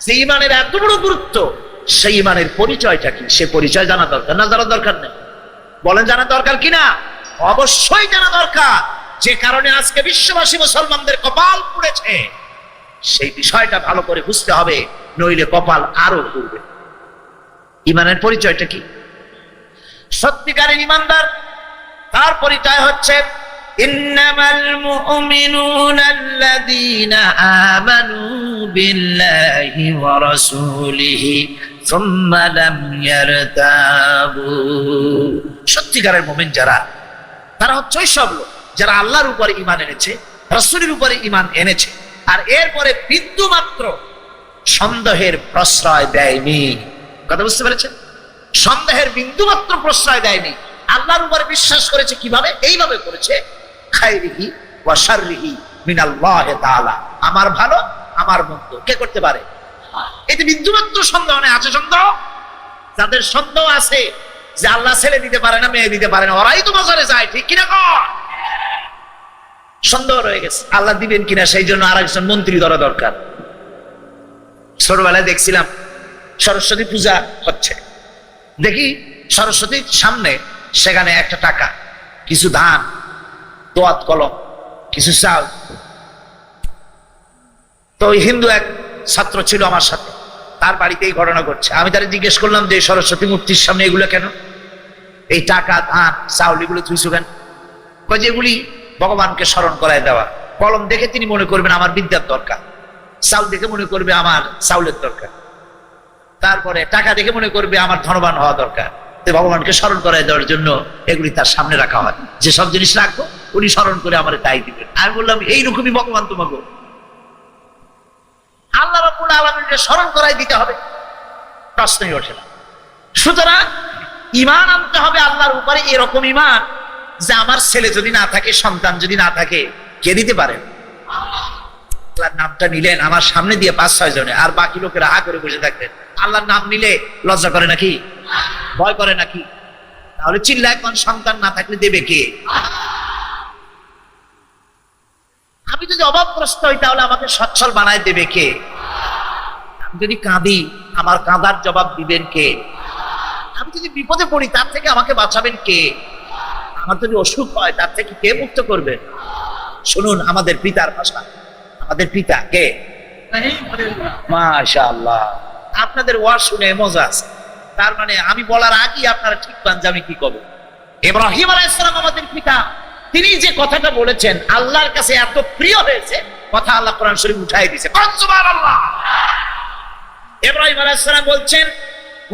যে ঈমানের এত বড় গুরুত্ব, সেই ঈমানের পরিচয়টা কি সে পরিচয় জানা দরকার না জানা দরকার নেই? বলেন জানা দরকার কিনা? অবশ্যই জানা দরকার। যে কারণে আজকে বিশ্ববাসী মুসলমানদের কপাল পুড়েছে সেই বিষয়টা ভালো করে বুঝতে হবে, নইলে কপাল আরো পুড়বে। ঈমানের পরিচয়টা কি? সত্যিকারের ঈমানদার তার পরিচয় হচ্ছে ইন্নামাল মুমিনুনা আল্লাযীনা আমানু বিল্লাহি ওয়া রাসূলিহি সুম্মা লাম ইয়ারতাবু। সত্যিকারের মুমিন যারা, তারা হচ্ছে ওই সব লোক যারা আল্লাহর উপরে ঈমান এনেছে, রাসূলের উপরে ঈমান এনেছে, আর এরপরে বিন্দু মাত্র সন্দেহের প্রশ্রয় দেয়নি। কথা বুঝতে পেরেছেন? সন্দেহের বিন্দু মাত্র প্রশ্রয় দেয়নি। আল্লাহর উপরে বিশ্বাস করেছে কিভাবে? এইভাবে করেছে, খায়রিহি ওয়া শাররিহি মিনাল্লাহি তাআলা। আমার ভালো আমার মন্দ কে করতে পারে? এতে বিন্দু মাত্র সন্দেহ নেই। আছে সন্দেহ? যাদের সন্দেহ আছে যে আল্লাহ ছেলে দিতে পারে না, মেয়ে দিতে পারে না, ওরাই তো মাজারে যায়, ঠিক কিনা? সন্দেহ রয়ে গেছে আল্লাহ দিবেন কিনা, সেই জন্য আরেকজন মন্ত্রী ধরা দরকার। ছোটবেলায় দেখছিলাম সরস্বতী পূজা হচ্ছে, দেখি সরস্বতীর সামনে সেখানে একটা টাকা, কিছু ধান, দোয়াত কলম, কিছু চাল। তো ওই হিন্দু এক ছাত্র ছিল আমার সাথে, তার বাড়িতে এই ঘটনা ঘটছে। আমি তারা জিজ্ঞেস করলাম যে সরস্বতী মূর্তির সামনে এগুলো কেন, এই টাকা ধান চাউল এগুলো তুইছো কেন? কয় যে এগুলি ভগবানকে স্মরণ করায় দেওয়া। কলম দেখে তিনি মনে করবেন আমার বিদ্যার দরকার, চাউল দেখে মনে করবে আমার চাউলের দরকার, তারপরে টাকা দেখে মনে করবে আমার ধনবান হওয়া দরকার। ভগবানকে স্মরণ করায় দেওয়ার জন্য এগুলি তার সামনে রাখা হয়, যে সব জিনিস রাখবো উনি স্মরণ করে আমার তাই দিবেন। আমি বললাম এইরকমই ভগবান তোমাকে, আল্লাহ রাব্বুল আলামিনকে স্মরণ করাই দিতে হবে, প্রশ্নই ওঠে না। সুতরাং ঈমান আনতে হবে আল্লাহর উপরে, এরকম ঈমান যে আমার ছেলে যদি না থাকে, সন্তান যদি না থাকে, কে দিতে পারেন? আল্লাহর নামটা নিলেন আমার সামনে দিয়ে 5-6 জনে, আর বাকি লোকেরা হা করে বসে থাকলেন। আল্লাহর নাম নিলে লজ্জা করে নাকি? ভয় করে নাকি? তাহলে চিল্লায় কোন সন্তান না থাকলে দেবে কে? আমি যদি অভাবগ্রস্ত হই তাহলে আমাকে সচ্ছল বানায় দেবে কে? আমি যদি কাঁদি আমার কাঁদার জবাব দিবেন কে? আমি যদি বিপদে পড়ি তার থেকে আমাকে বাঁচাবেন কে? আমার যদি অসুখ হয় তার থেকে কে মুক্ত করবে? শুনুন আমাদের পিতার ভাষা, আমাদের পিতা কে? মাশাআল্লাহ, আপনাদের ওয়াজ শুনে মজা আছে। তার মানে আমি বলার আগেই আপনারা ঠিক পান যে আমি কি করবো। ইব্রাহিম আলাইহিস সালাম আমাদের পিতা, তিনি যে কথাটা বলেছেন আল্লাহর কাছে এত প্রিয় হয়েছে, কথা আল্লাহ কোরআন শরীফ উঠাই দিয়েছে। সুবহানাল্লাহ। ইব্রাহিম আলাইহিস সালাম বলছেন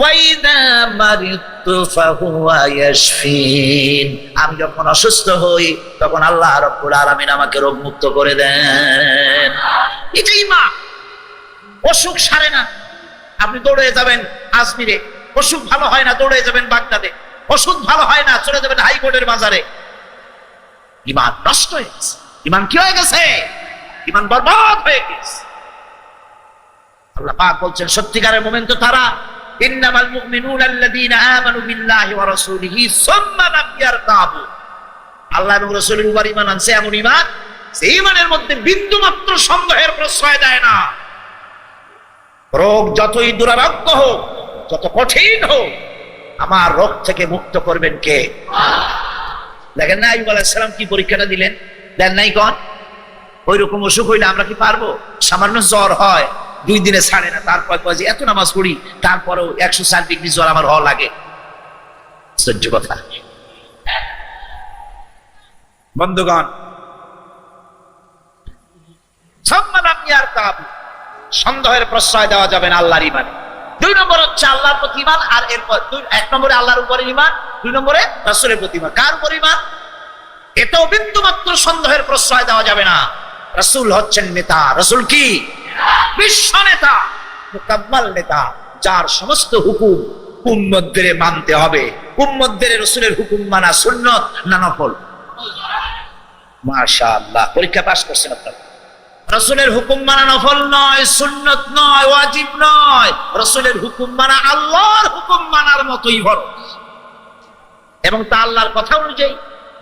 ওয়াইদা মারিতু ফাহুয়া ইয়াশফিন, আমি যখন অসুস্থ হই তখন আল্লাহ রাব্বুল আলামিন আমাকে রোগ মুক্ত করে দেন। এটাই মা। অসুখ সারে না, আপনি দৌড়ে যাবেন আজমিরে, অসুখ ভালো হয় না দৌড়ে যাবেন বাগদাদে, ওষুধ ভালো হয় না চলে যাবেন হাইকোর্টের বাজারে। ইমান নষ্ট হয়ে গেছে। ইমান কি হয়ে গেছে? ইমান বরবাদ হয়ে গেছে। আল্লাহ পাক বলছেন সত্যিকারের মুমিন তো তারা, ইন্নামাল মুমিনুনা আল্লাযীনা আমানু বিল্লাহি ওয়া রাসূলিহি সুম্মা লাম ইয়ারতাবু। আল্লাহ এবং রাসূলের উপর ঈমান আনছে এমন ঈমান, সেই ঈমানের মধ্যে বিন্দু মাত্র সন্দেহের প্রশ্রয় দেয় না। রোগ যতই দুরারোগ্য হোক, যত কঠিন হোক, আমার রোগ থেকে মুক্ত করবেন কে? দেখেন না আইয়ুব আলাইহিস সালাম কি পরীক্ষাটা দিলেন, দেন নাই কোন? ওই রকম অসুখ হইলে আমরা কি পারবো? সামান্য জ্বর হয় 2 দিনে ছাড়ে না, তারপর কয় যে এত নামাজ পড়ি তারপরেও 104 ডিগ্রি জ্বর আমার হওয়া লাগে। সহ্য কথা। বন্ধুগণ, সন্দেহের প্রশ্রয় দেওয়া যাবে না আল্লাহর ঈমানে। 2 নম্বর হচ্ছে আল্লাহর প্রতি ঈমান, আর এরপর 1 নম্বরে আল্লাহর উপরে ঈমান, 2 নম্বরে রাসূলের প্রতি ঈমান। কার উপর ঈমান? এটাও বিন্দু মাত্র সন্দেহের প্রশ্রয় দেওয়া যাবে না। রাসূল হচ্ছেন নেতা। রাসূল কি? বিশ্ব নেতা, মুকাম্মাল নেতা, যার সমস্ত হুকুম উম্মতদের মানতে হবে। উম্মতদের রাসূলের হুকুম মানা সুন্নাত না নফল? মাশাআল্লাহ, পরীক্ষা পাস করছেন আপনারা। রাসূলের হুকুম মানা নফল নয়, সুন্নাত নয়, ওয়াজিব নয়। রাসূলের হুকুম মানা আল্লাহর হুকুম মানার মতোই ফরজ, এবং তা আল্লাহর কথা অনুযায়ী।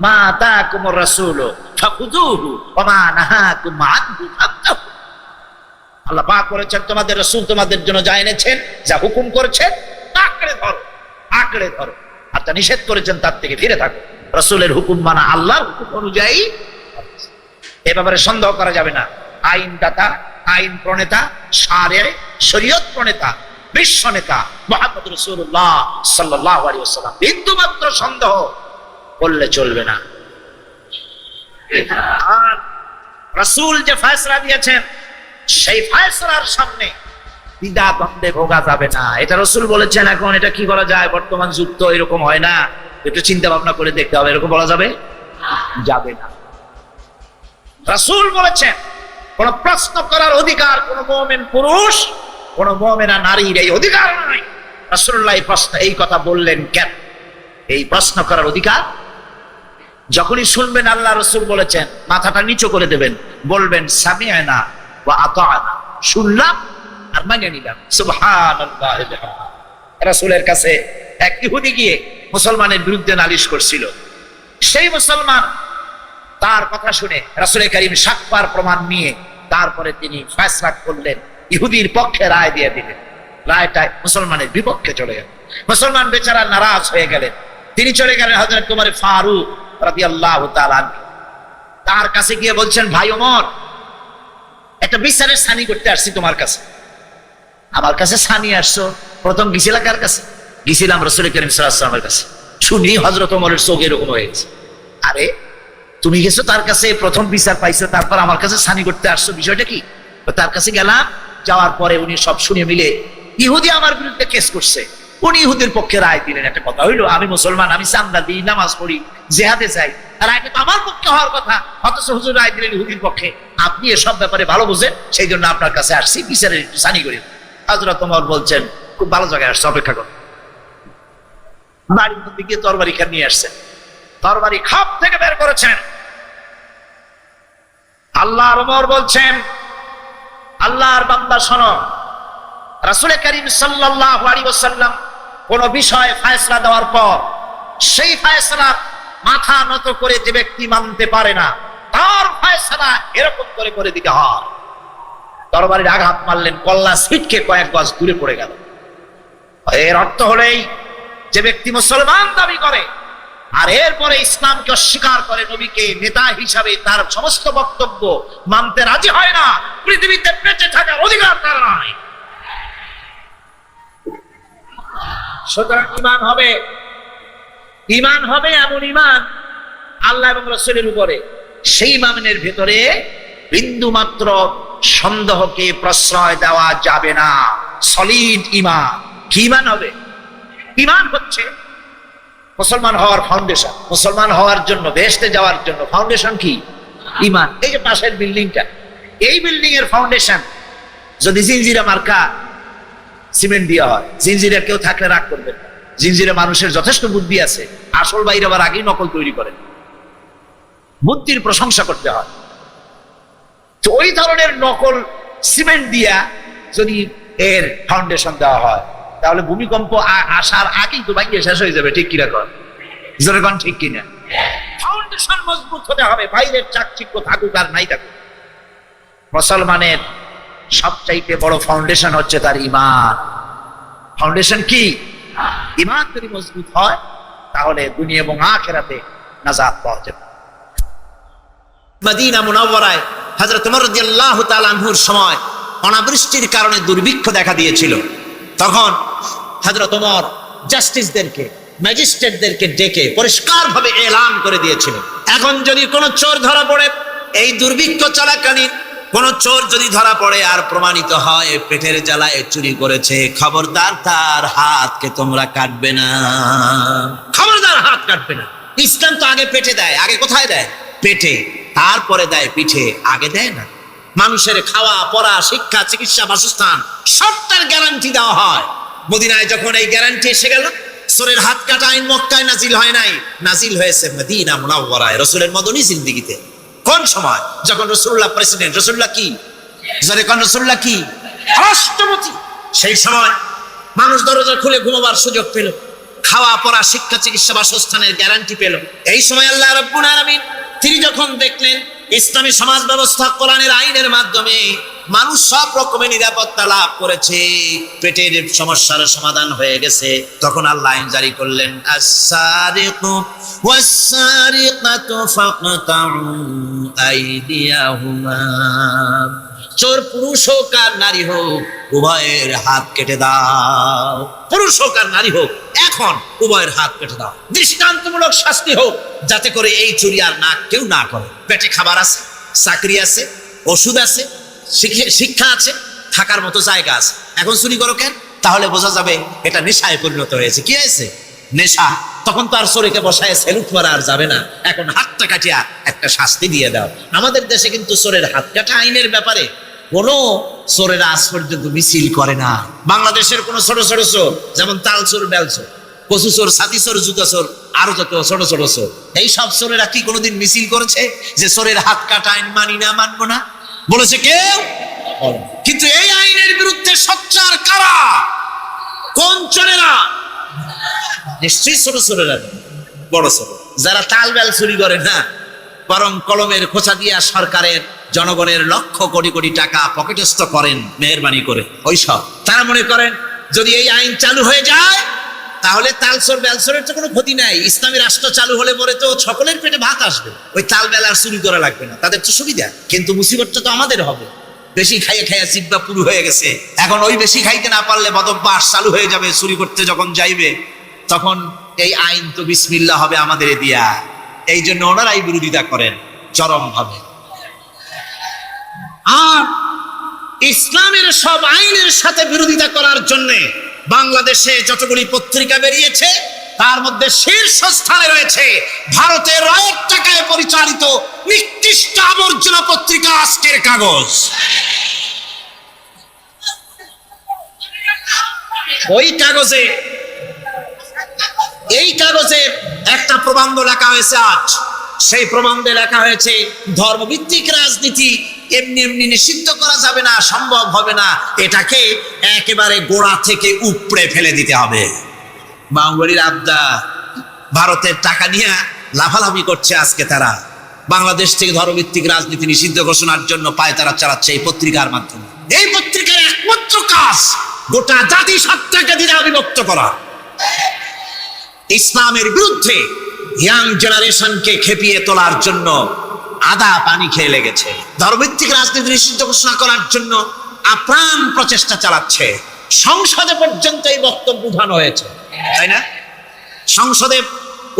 মা আতাকুমুর রাসূলু ফাখুযুহু ওয়া মা নাহাকুম আনহু ফান্তাহু। আল্লাহ পাক বলেছেন তোমাদের রাসূল তোমাদের জন্য যা এনেছেন, যা হুকুম করেছেন আঁকড়ে ধরো, আঁকড়ে ধরো, আর যা নিষেধ করেছেন তার থেকে ফিরে থাকো। রাসূলের হুকুম মানা আল্লাহর হুকুম অনুযায়ী, এ ব্যাপারে সন্দেহ করা যাবে না। আইনদাতা, আইন প্রণেতা, শরীয়ত প্রণেতা, বিশ্ব নেতা মুহাম্মদ রাসূলুল্লাহ সাল্লাল্লাহু আলাইহি ওয়াসাল্লাম, বিন্দুমাত্র সন্দেহ করলে চলবে না। আর রাসূল যে ফয়সালা দিয়েছেন সেই ফয়সালার সামনে দ্বিধা দ্বন্দ্বে ভোগা যাবে না। এটা রাসূল বলেছেন, এখন এটা কি করা যায়? বর্তমান যুগ তো এরকম হয় না, একটু চিন্তা ভাবনা করে দেখতে হবে। এরকম বলা যাবে? যাবে না। রাসূল বলেছেন কোন প্রশ্ন করার অধিকার কোন মুমিন পুরুষ, কোন মুমিনা নারীর এই অধিকার নাই। রাসূলুল্লাহ এই কথা বললেন কেন? এই প্রশ্ন করার অধিকার যখনই শুনবেন আল্লাহ রাসূল বলেছেন, মাথাটা নিচু করে দেবেন, বলবেন সামি'না ওয়া আতা'না, শুনলাম আর মেনে নিলাম। সুবহানাল্লাহ। রাসূলের কাছে এক ইহুদি গিয়ে মুসলমানের বিরুদ্ধে নালিশ করছিল। সেই মুসলমান তার কথা শুনে রাসূল কারীম সাক্ষ্য প্রমাণ নিয়ে তারপরে তিনি ফয়সালা করলেন, ইহুদির পক্ষে রায় দিয়ে দিলেন। রায়টা মুসলমানের বিপক্ষে চলে গেল। মুসলমান বেচারা নারাজ হয়ে গেলেন। তিনি চলে গেলেন হযরত ওমর ফারুক রাদিয়াল্লাহু তাআলা, তার কাছে গিয়ে বলছেন, ভাই ওমর, একটা বিচারের সানি করতে আসছি তোমার কাছে। আমার কাছে সানি আসছো? প্রথম গিয়েছিলা কার কাছে? গিয়েছিলাম রাসূল কারীম সাল্লাল্লাহু আলাইহি ওয়াসাল্লামের কাছে। শুনি হযরত ওমরের চোখ এরকম হয়ে গেছে। আরে তুমি গেছো তার কাছে, প্রথম বিচার পাইছো, তারপর আমার কাছে সানি করতে আসছো, বিষয়টা কি? তার কাছে গেলাম, যাওয়ার পরে উনি সব শুনে মিলে ইহুদি আমার বিরুদ্ধে কেস করছে, উনি ইহুদির পক্ষে রায় দিলেন। একটা কথা হইলো, আমি মুসলমান, আমি চান্দা দিই, নামাজ পড়ি, জিহাদে যাই, আর রায়টা তো আমার পক্ষে হওয়ার কথা, অথচ হুজুর রায় দিলেন ইহুদির পক্ষে। আপনি এসব ব্যাপারে ভালো বুঝেন, সেই জন্য আপনার কাছে আসছি, বিচারের একটু সানি করি। হযরত ওমর বলছেন, খুব ভালো জায়গায় আসছে, অপেক্ষা করো। বাড়ির মধ্যে গিয়ে তরবারি খান নিয়ে আসছেন, তরবারি খাপ থেকে বের করেছেন। আল্লাহর ওমর বলছেন, আল্লাহর বান্দা শোনো, রাসূল কারীম সাল্লাল্লাহু আলাইহি ওয়াসাল্লাম কোন বিষয়ে ফয়সালা দেওয়ার পর সেই ফয়সালা মাথা নত করে যে ব্যক্তি মানতে পারে না, তার ফয়সালা এরকম করে করে দিতে হয়। তরবারির আঘাত মারলেন, কল্লা ছিটকে কয়েক গজ দূরে পড়ে গেল। এর অর্থ হলেই যে ব্যক্তি মুসলমান দাবি করে আর এরপরে ইসলামকে অস্বীকার করে, নবীকে নেতা হিসাবে তার সমস্ত বক্তব্য মানতে রাজি হয় না, পৃথিবীতে বেঁচে থাকার অধিকার তার নাই। সুতরাং ইমান হবে এমন ইমান আল্লাহ এবং রাসূলের উপরে, সেই ইমানের ভেতরে বিন্দু মাত্র সন্দেহকে প্রশ্রয় দেওয়া যাবে না। সলিড ইমান। কি ইমান হবে? ইমান হচ্ছে মুসলমান হওয়ার ফাউন্ডেশন। মুসলমান হওয়ার জন্য, বেহেশতে যাওয়ার জন্য ফাউন্ডেশন কি? ইমান। এই যে পাশের বিল্ডিংটা, এই বিল্ডিং এর ফাউন্ডেশন যদি জিনজিরা মার্কা সিমেন্ট দেওয়া হয়, জিনজিরা কেউ থাকলে রাগ করবেন না। জিনজিরা মানুষের যথেষ্ট বুদ্ধি আছে, আসল বাইরে আবার আগেই নকল তৈরি করেন। বুদ্ধির প্রশংসা করতে হয়। তো ওই ধরনের নকল সিমেন্ট দিয়া যদি এর ফাউন্ডেশন দেওয়া হয়, তাহলে ভূমিকম্প আসার আগেই তো ভাঙিয়ে শেষ হয়ে যাবে। ঠিক কিনা কর, জোরেগণ ঠিক কিনা? ফাউন্ডেশন মজবুত হতে হবে, বাইরের চাকচিক্য থাকুক আর নাই থাকুক। মুসলমানের সবচাইতে বড় ফাউন্ডেশন হচ্ছে তার ইমান। ফাউন্ডেশন কি? ইমান যদি মজবুত হয় তাহলে দুনিয়া এবং আখিরাতে নাজাত পাওয়া যাবে। মদিনা মুনাওয়ারায় হযরত ওমর রাদিয়াল্লাহু তাআলা আনহুর সময় অনাবৃষ্টির কারণে দুর্ভিক্ষ দেখা দিয়েছিল। তখন হযরত ওমর জাস্টিসদেরকে, ম্যাজিস্ট্রেটদেরকে ডেকে পরিষ্কারভাবে এলান করে দিয়েছিল, এখন যদি কোনো চোর ধরা পড়ে, এই দুর্ভিক্ষ চলাকালীন কোন চোর যদি ধরা পড়ে আর প্রমাণিত হয় পেটের জ্বালায় চুরি করেছে, খবরদার তার হাতকে তোমরা কাটবে না, খবরদার হাত কাটবে না। ইসলাম তো আগে পেটে দেয়। আগে কোথায় দেয়? পেটে, তারপরে দেয় পিঠে, আগে দেয় না। মানুষের খাওয়া, পড়া, শিক্ষা, চিকিৎসা, বাসস্থান সবটার গ্যারান্টি দেওয়া হয়। মদিনায় যখন এই গ্যারান্টি এসে গেল, চোরের হাত কাটা আইন মক্কায় নাজিল হয় নাই, নাজিল হয়েছে মদিনা মুনাওয়ারায়, রাসূলের মদনী জিন্দেগিতে। কোন সময়? যখন রাসূলুল্লাহ প্রেসিডেন্ট। রাসূলুল্লাহ কি? যখন রাসূলুল্লাহ কি রাষ্ট্রপতি, সেই সময় মানুষ দরজা খুলে ঘুমাবার সুযোগ পেল, খাওয়া, পড়া, শিক্ষা, চিকিৎসা, বাসস্থানের গ্যারান্টি পেল। এই সময় আল্লাহ রাব্বুল আলামিন তিনি যখন দেখলেন ইসলামী সমাজ ব্যবস্থা কোরআনের আইনের মাধ্যমে মানুষ সব রকমের নিরাপত্তা লাভ করেছে, পেটের সমস্যার সমাধান হয়ে গেছে, তখন আল্লাহ আইন জারি করলেন, আস-সারিকু ওয়াস-সারিকাতু ফাকতাউ আইদিয়াহুমা, চোর পুরুষ হোক আর নারী হোক উভয়ের হাত কেটে দাও। পুরুষ হোক আর নারী হোক, এখন উভয়ের হাত কেটে দাও। দৃষ্টান্তমূলক শাস্তি হোক, যাতে করে এই চুরি আর কেউ না করে। পেটে খাবার আছে, চাকরি আছে, ওষুধ আছে, শিক্ষা আছে, থাকার মতো জায়গা আছে, এখন চুরি করো কেন? তাহলে বোঝা যাবে এটা নেশায় পরিণত হয়েছে। কি হয়েছে? নেশা। তখন তো আর চোরকে বসায় সেলুট মারা আর যাবে না, এখন হাতটা কাটিয়া একটা শাস্তি দিয়ে দাও। আমাদের দেশে কিন্তু চোরের হাত কাটা আইনের ব্যাপারে কোনো চোরেরা আজ পর্যন্ত মিছিল করে না। বাংলাদেশের কোন ছোট ছোট চোর, যেমন তাল চোর, বেল চোর, কচু চোর, ছাতি চোর, জুতা চোর, আরো যত ছোট ছোট চোর, এই সব চোরেরা কি কোনোদিন মিছিল করেছে যে চোরের হাত কাটা আইন মানি না, মানবো না? বলেছে কেউ? কিন্তু এই আইনের বিরুদ্ধে সোচ্চার কারা? কোন চোরেরা? নিশ্চয়ই ছোট চোরেরা, বড় চোর যারা তাল বেল চুরি করে না, বরং কলমের খোঁচা দিয়া সরকারের, জনগণের লক্ষ কোটি কোটি টাকা পকেটস্থ করেন মেহেরবানি করে। ওইসব তারা মনে করেন যদি এই আইন চালু হয়ে যায় তাহলে তালচোর বেলচোরের তো কোনো ক্ষতি নাই, ইসলামী রাষ্ট্র চালু হলে পরে তো সকলের পেটে ভাত আসবে, ওই তাল বেল আর চুরি করা লাগবে না, তাদের তো সুবিধা। কিন্তু মুসিবতটা তো আমাদের হবে। বেশি খাইয়ে খাইয়ে জিব্বা পুরু হয়ে গেছে, এখন ওই বেশি খাইতে না পারলে বদভ্যাস চালু হয়ে যাবে, চুরি করতে যখন যাইবে তখন এই আইন তো বিসমিল্লাহ হবে আমাদের দিয়া। এই জন্য ওনারাই বিরোধিতা করেন চরম ভাবে। আর ইসলামের সব আইনের সাথে বিরোধিতা করার জন্য বাংলাদেশে যতগুলি পত্রিকা বেরিয়েছে তার মধ্যে শীর্ষস্থানে রয়েছে ভারতের রায়ের টাকায় পরিচালিত নিকৃষ্ট আবর্জনা পত্রিকা আজকের কাগজ। ওই কাগজে, এই কাগজে একটা প্রবন্ধ লেখা হয়েছে আজ, সেই প্রবন্ধে লেখা হয়েছে ধর্মভিত্তিক রাজনীতি এমনি এমনি নিষিদ্ধ করা যাবে না, সম্ভব হবে না, এটাকে একেবারে গোড়া থেকে উপড়ে ফেলে দিতে হবে। বাঙালির আবদা, ভারতের টাকা নিয়ে লাফালাফি করছে আজকে তারা। বাংলাদেশ থেকে ধর্মভিত্তিক রাজনীতি নিষিদ্ধ ঘোষণার জন্য পায়তারা চালাচ্ছে এই পত্রিকার মাধ্যমে। এই পত্রিকার একমাত্র কাজ গোটা জাতিসত্তাকে দ্বিধা বিভক্ত করা, ইসলামের বিরুদ্ধে ইয়াং জেনারেশনকে খেপিয়ে তোলার জন্য আদা পানি খেয়ে লেগেছে। ধর্মভিত্তিক রাজনীতি নিষিদ্ধ ঘোষণা করার জন্য আপ্রাণ প্রচেষ্টা চালাচ্ছে। সংসদে পর্যন্ত এই বক্তব্য উঠানো হয়েছে, তাই না? সংসদে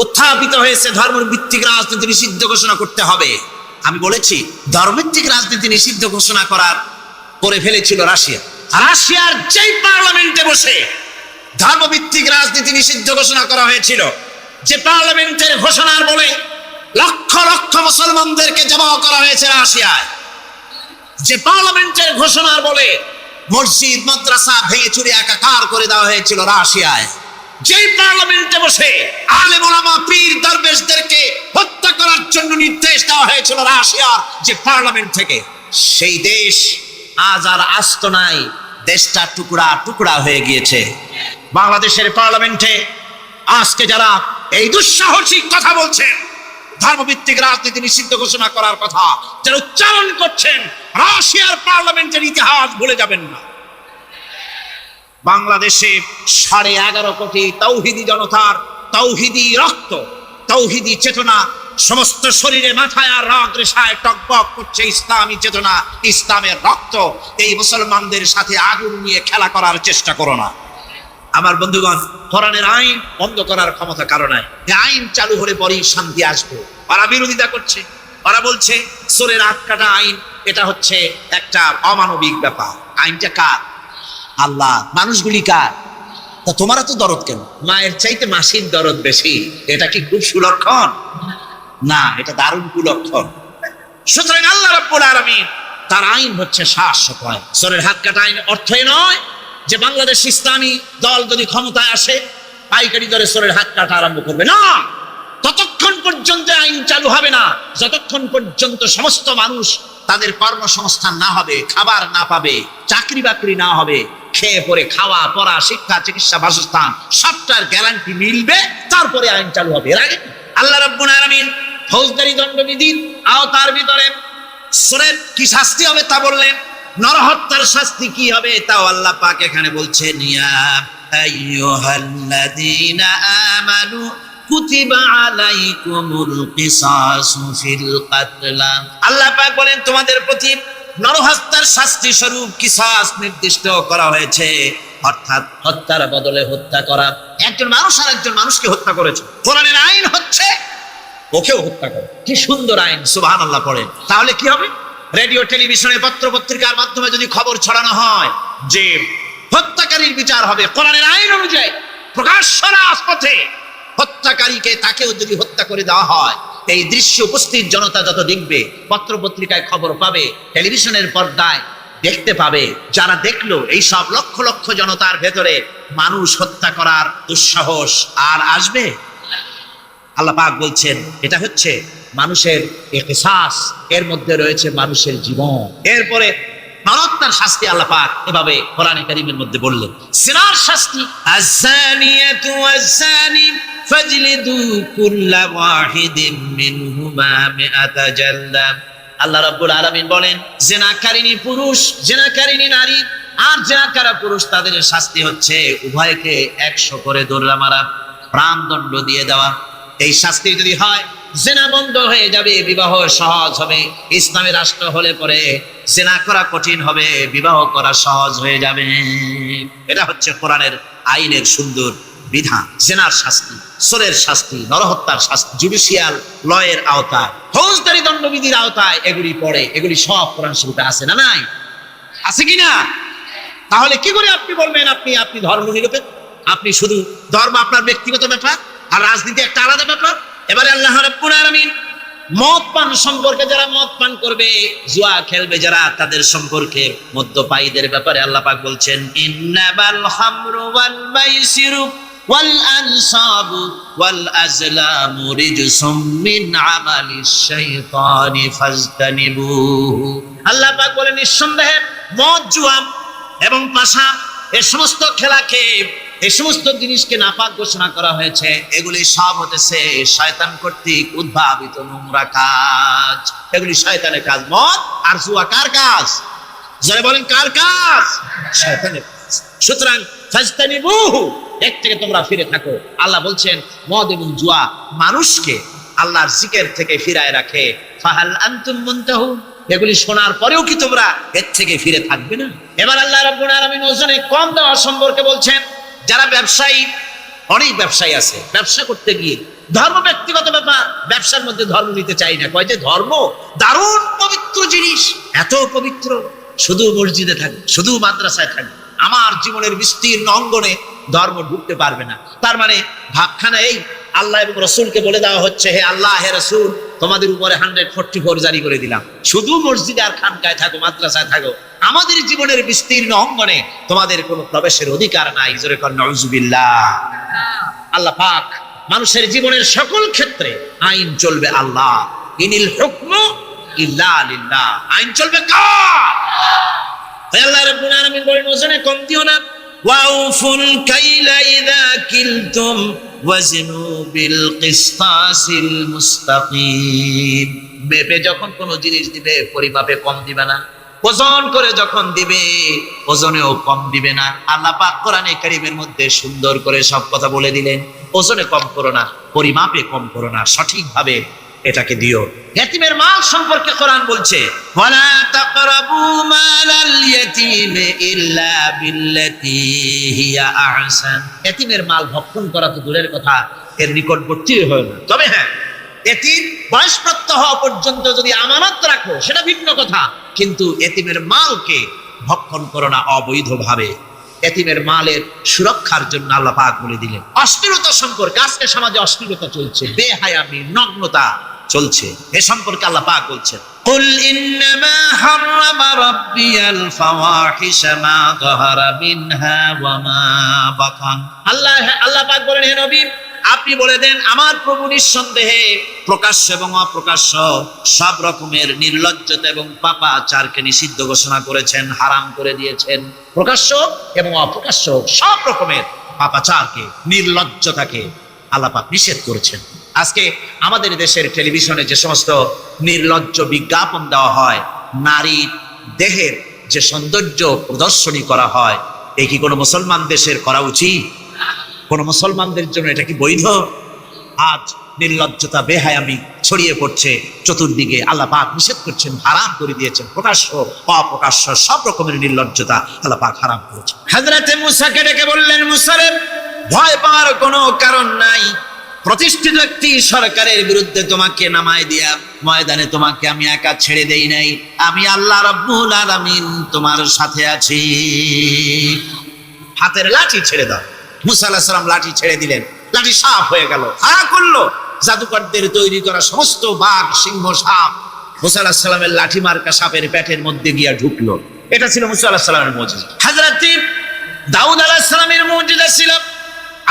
উত্থাপিত হয়েছে ধর্মভিত্তিক রাজনীতি নিষিদ্ধ ঘোষণা করতে হবে। আমি বলেছি ধর্মভিত্তিক রাজনীতি নিষিদ্ধ ঘোষণা করে ফেলেছিল রাশিয়া। রাশিয়ার যেই পার্লামেন্টে বসে ধর্মভিত্তিক রাজনীতি নিষিদ্ধ ঘোষণা করা হয়েছিল, যে পার্লামেন্টের ঘোষণার বলে লক্ষ লক্ষ মুসলমানদেরকে জবাহ করা হয়েছে রাশিয়ায়, যে পার্লামেন্টের ঘোষণার বলে মসজিদ মাদ্রাসা ভেঙে চুরে একাকার করে দেওয়া হয়েছিল রাশিয়ায়, যেই পার্লামেন্টে বসে আলেম ওলামা পীর দরবেশদেরকে হত্যা করার জন্য নির্দেশ দেওয়া হয়েছিল রাশিয়ার যে পার্লামেন্ট থেকে, সেই দেশ আজ আর আস্ত নাই, দেশটা টুকরা টুকরা হয়ে গিয়েছে। বাংলাদেশের পার্লামেন্টে আজকে যারা এই দুঃসাহসিক কথা বলছেন, ধর্মভিত্তিক রাজনীতি নিষিদ্ধ ঘোষণা করার কথা যারা উচ্চারণ করছেন, রাশিয়ার পার্লামেন্টের ইতিহাস ভুলে যাবেন না। বাংলাদেশে 11.5 কোটি তাওহীদি জনতার তাওহীদি রক্ত, তাওহীদি চেতনা সমস্ত শরীরে মাথায় আর রগ রেশায় টকবক করছে। ইসলামী চেতনা, ইসলামের রক্ত। এই মুসলমানদের সাথে আগুন নিয়ে খেলা করার চেষ্টা করো না। আমার বন্ধুগণ, কোরআনের আইন বন্ধ করার ক্ষমতা কারো নাই। এই আইন চালু হলে পরেই শান্তি আসবে। ওরা বিরোধিতা করছে, ওরা বলছে চোরের হাত কাটা আইন, এটা হচ্ছে একটা অমানবিক ব্যাপার। আইনটা কার? আল্লাহ। মানুষগুলি কার? তা তোমারা তো দরদ কেন? মায়ের চাইতে মাসির দরদ বেশি। এটা কি খুব সুলক্ষণ? না, এটা দারুণ কুলক্ষণ। সুতরাং আল্লাহ রাব্বুল আলামিন তার আইন হচ্ছে শাশ্বত আইন। চোরের হাত কাটা আইন অর্থই নয় যে বাংলাদেশ ইসলামী দল যদি ক্ষমতায় আসে পাইকারি দরে চোরের হাত কাটা আরম্ভ করবে না। ততক্ষণ পর্যন্ত আইন চালু হবে না যতক্ষণ পর্যন্ত সমস্ত মানুষ তাদের কর্মসংস্থান না হবে, খাবার না পাবে, চাকরি বাকরি না হবে, খেয়ে পরে খাওয়া পড়া শিক্ষা চিকিৎসা বাসস্থান সবটার গ্যারান্টি মিলবে, তারপরে আইন চালু হবে। এর আগে আল্লাহ রাব্বুল আলামিন ফৌজদারি দণ্ডবিধির আওতার ভিতরে চোরের কি শাস্তি হবে তা বললেন, নরহত্যার শাস্তি কি হবে তাও আল্লাহ পাক এখানে বলছেন, ইয়া আইয়ুহাল্লাযীনা আমানু কুতিবা আলাইকুমুল কিসাসু ফিল কাতলা। আল্লাহ পাক বলেন তোমাদের প্রতি নরহত্যার শাস্তি স্বরূপ কিসাস নির্দিষ্ট করা হয়েছে, অর্থাৎ হত্যার বদলে হত্যা করা। একজন মানুষ আর একজন মানুষকে হত্যা করেছে, কোরআনের আইন হচ্ছে ওকেও হত্যা করে। কি সুন্দর আইন, সুবহানাল্লাহ পড়েন। তাহলে কি হবে? রেডিও টেলিভিশনে পত্র পত্রিকার মাধ্যমে যদি খবর ছড়ানো হয় যে হত্যাকারীর বিচার হবে কোরআনের আইন অনুযায়ী, প্রকাশ্য রাজপথে হত্যাকারীকে তাকেও যদি হত্যা করে দেওয়া হয়, এই দৃশ্য উপস্থিত জনতা যত দেখবে, পত্র পত্রিকায় খবর পাবে, টেলিভিশনের পর্দায় দেখতে পাবে, যারা দেখলো এই সব লক্ষ লক্ষ জনতার ভেতরে মানুষ হত্যা করার দুঃসাহস আর আসবে? আল্লাহ পাক বলছেন এটা হচ্ছে মানুষের কিসাস, এর মধ্যে রয়েছে মানুষের জীবন। এরপরে নরহত্যার শাস্তি আল্লাহ পাক এভাবে কোরআনে কারীমের মধ্যে বললেন। জিনার শাস্তি, আয-যানিয়াতু ওয়াজ-যানি ফাজলিদু কুল্লা ওয়াহিদিন মিনহুমা মিআতা জালদা। আল্লাহ রাব্বুল আলামিন বলেন জিনাকারিনী পুরুষ, জিনাকারিনী নারী আর জিনাকারা পুরুষ, তাদের শাস্তি হচ্ছে উভয়কে 100 করে দোররা মারা, প্রাণদণ্ড দিয়ে দেওয়া। এই শাস্তি যদি হয় জিনা বন্ধ হয়ে যাবে, বিবাহ সহজ হবে। ইসলামী রাষ্ট্র হলে পরে জিনা করা কঠিন হবে, বিবাহ করা সহজ হয়ে যাবে। এটা হচ্ছে কোরআনের আইনের সুন্দর বিধান। জিনার শাস্তি, চোরের শাস্তি, নরহত্যার শাস্তি জুডিশিয়াল লয়ের আওতায়, ফৌজদারি দণ্ডবিধির আওতায় এগুলি পড়ে। এগুলি সব কোরআন শরীফে আছে না নাই? আছে কিনা? তাহলে কি করে আপনি বলবেন আপনি ধর্ম নিরপেক্ষ? আপনি শুধু ধর্ম আপনার ব্যক্তিগত ব্যাপার আর রাজনীতি একটা আলাদা ব্যাপার। এবারে আল্লাহ রাব্বুল আলামিন মদ পান সম্পর্কে, যারা মদ পান করবে, জুয়া খেলবে যারা, তাদের সম্পর্কে মদ্যপায়ীদের ব্যাপারে আল্লাহ পাক বলছেন, ইন্নামাল খামরু ওয়াল মাইসিরু ওয়াল আনসাবু ওয়াল আজলামু রিজসুম মিন আমালিশ শাইতানি ফাজতানিবুহু। আল্লাহ পাক বলেন নিঃসন্দেহে মদ, জুয়া এবং পাশা, এই সমস্ত খেলাকে, এই সমস্ত জিনিসকে নাপাক ঘোষণা করা হয়েছে, এগুলি সব হতেছে শয়তান কর্তৃক উদ্ভাবিত নোংরা কাজ। এগুলি শয়তানের কাজ। মদ আর জুয়া কার কাজ? যারা বলেন কার কাজ? শয়তানের কাজ। সুতরাং ফাজতানিবুহু, এর থেকে তোমরা ফিরে থাকো। আল্লাহ বলছেন মদ এবং জুয়া মানুষকে আল্লাহর জিকির থেকে ফিরায় রাখে। ফাহাল আনতুম মুনতাহুন, এগুলি শোনার পরেও কি তোমরা এর থেকে ফিরে থাকবে না? এবার আল্লাহ রাব্বুল আলামিন ওজনে কম দেওয়া সম্পর্কে বলছেন। যারা ব্যবসায়ী, অনেক ব্যবসায়ী আছে, ব্যবসা করতে গিয়ে ধর্ম ব্যক্তিগত ব্যাপার, ব্যবসার মধ্যে ধর্ম নিতে চাই না। কয় যে ধর্ম দারুণ পবিত্র জিনিস, এত পবিত্র, শুধু মসজিদে থাকবে, শুধু মাদ্রাসায় থাকবে, আমার জীবনের বিস্তীর্ণ অঙ্গনে ধর্ম ঢুকতে পারবে না। তার মানে ভাবখানা এই, আল্লাহ এবং রসুলকে বলে দেওয়া হচ্ছে, হে আল্লাহ হে রসুল, তোমাদের উপরে 144 জারি করে দিলাম, শুধু মসজিদে আর খানকায় থাকো, মাদ্রাসায় থাকো, আমাদের জীবনের বিস্তীর্ণ অঙ্গনে তোমাদের কোনো প্রবেশের অধিকার নাই। জোরে কর নাউজুবিল্লাহ। আল্লাহ পাক মানুষের জীবনের সকল ক্ষেত্রে আইন চলবে আল্লাহ। ইনিল হুকমু ইল্লা লিল্লাহ, আইন চলবে কার? আল্লাহ রাব্বুল আলামিন বলেন ওজনে কম দিও না। ওয়াউফুল কাইলা ইযা কিলতুম ওয়াজনু বিল কিসতাসিল মুস্তাকিম। মেপে যখন কোন জিনিস দিবে পরিমাপে কম দিবে না, ওজন করে যখন দিবে ওজনেও কম দিবে না। আল্লাহ পাক কোরআনে কারীমের মধ্যে সুন্দর করে সব কথা বলে দিলেন। ওজনে কম করো না, পরিমাপে কম করো না, সঠিকভাবে এটাকে দিও। ইয়াতীমের মাল সম্পর্কে কোরআন বলছে, ওয়ালা তাকরাবু মালাল ইয়াতীমি ইল্লা বিল্লাতী হিয়া আহসান। ইয়াতীমের মাল ভক্ষণ করা তো দূরের কথা, এর নিকটবর্তী হয় না। তবে হ্যাঁ, এতিম বয়সপ্রাপ্ত হওয়া পর্যন্ত যদি আমানত রাখো সেটা ভিন্ন কথা, কিন্তু এতিমের মালকে ভক্ষণ করো না অবৈধভাবে। এতিমের মালের সুরক্ষার জন্য আল্লাহ পাক বলে দিলেন। অশ্লীলতা সম্পর্কে, আজকে সমাজে অশ্লীলতা চলছে, বেহায়ামি, নগ্নতা চলছে, এ সম্পর্কে আল্লাহ পাক বলছেন, কুল ইন্নামা হারামা রাব্বিয়াল ফাওয়াহিশা মা যাহারা মিনহা ওয়া মা বাতান। আল্লাহ পাক বলেন, হে নবী আপনি বলে দেন, আমার প্রভু নিঃসন্দেহে প্রকাশ্য এবং অপ্রকাশ্য সব রকমের নির্লজ্জতা এবং পাপাচারকে নিষিদ্ধ ঘোষণা করেছেন, হারাম করে দিয়েছেন। প্রকাশ্য এবং অপ্রকাশ্য সব রকমের পাপাচারকে, নির্লজ্জতাকে আল্লাহ পাক নিষেধ করেছেন। আজকে আমাদের দেশের টেলিভিশনে যে সমস্ত নির্লজ্জ বিজ্ঞাপন দেওয়া হয়, নারীর দেহের যে সৌন্দর্য প্রদর্শনী করা হয়, এই কি কোনো মুসলমান দেশের করা উচিত? কোন মুসলমানদের জন্য এটা কি বৈধ? আজ নির্লজ্জতা, বেহায়ামি ছড়িয়ে পড়ছে চতুর্দিকে। আল্লাহ পাক নিষেধ করছেন, হারাম করে দিয়েছেন। প্রকাশ্য অপ্রকাশ্য সব রকমের নির্লজ্জতা আল্লাহ পাক হারাম করেছেন। হযরতে মুসাকে ডেকে বললেন, মুসা রে, ভয় পাওয়ার কোনো কারণ নাই। প্রতিষ্ঠিত একটি সরকারের বিরুদ্ধে তোমাকে নামায় দিয়া ময়দানে তোমাকে আমি একা ছেড়ে দেই নাই। আমি আল্লাহ রাব্বুল আলামিন তোমার সাথে আছি। হাতের লাঠি ছেড়ে দাও। মুসা আলাইহিস সালাম লাঠি ছেড়ে দিলেন, লাঠি সাপ হয়ে গেল। হাঁ করলো জাদুকরদের তৈরি করা সমস্ত বাঘ, সিংহ, সাপ মুসা আলাইহিস সালামের লাঠি মার্কা সাপের পেটের মধ্যে গিয়া ঢুকলো। এটা ছিল মুসা আলাইহিস সালামের মুজিজা। হযরত দাউদ আলাইহিস সালামের মুজিজা ছিল,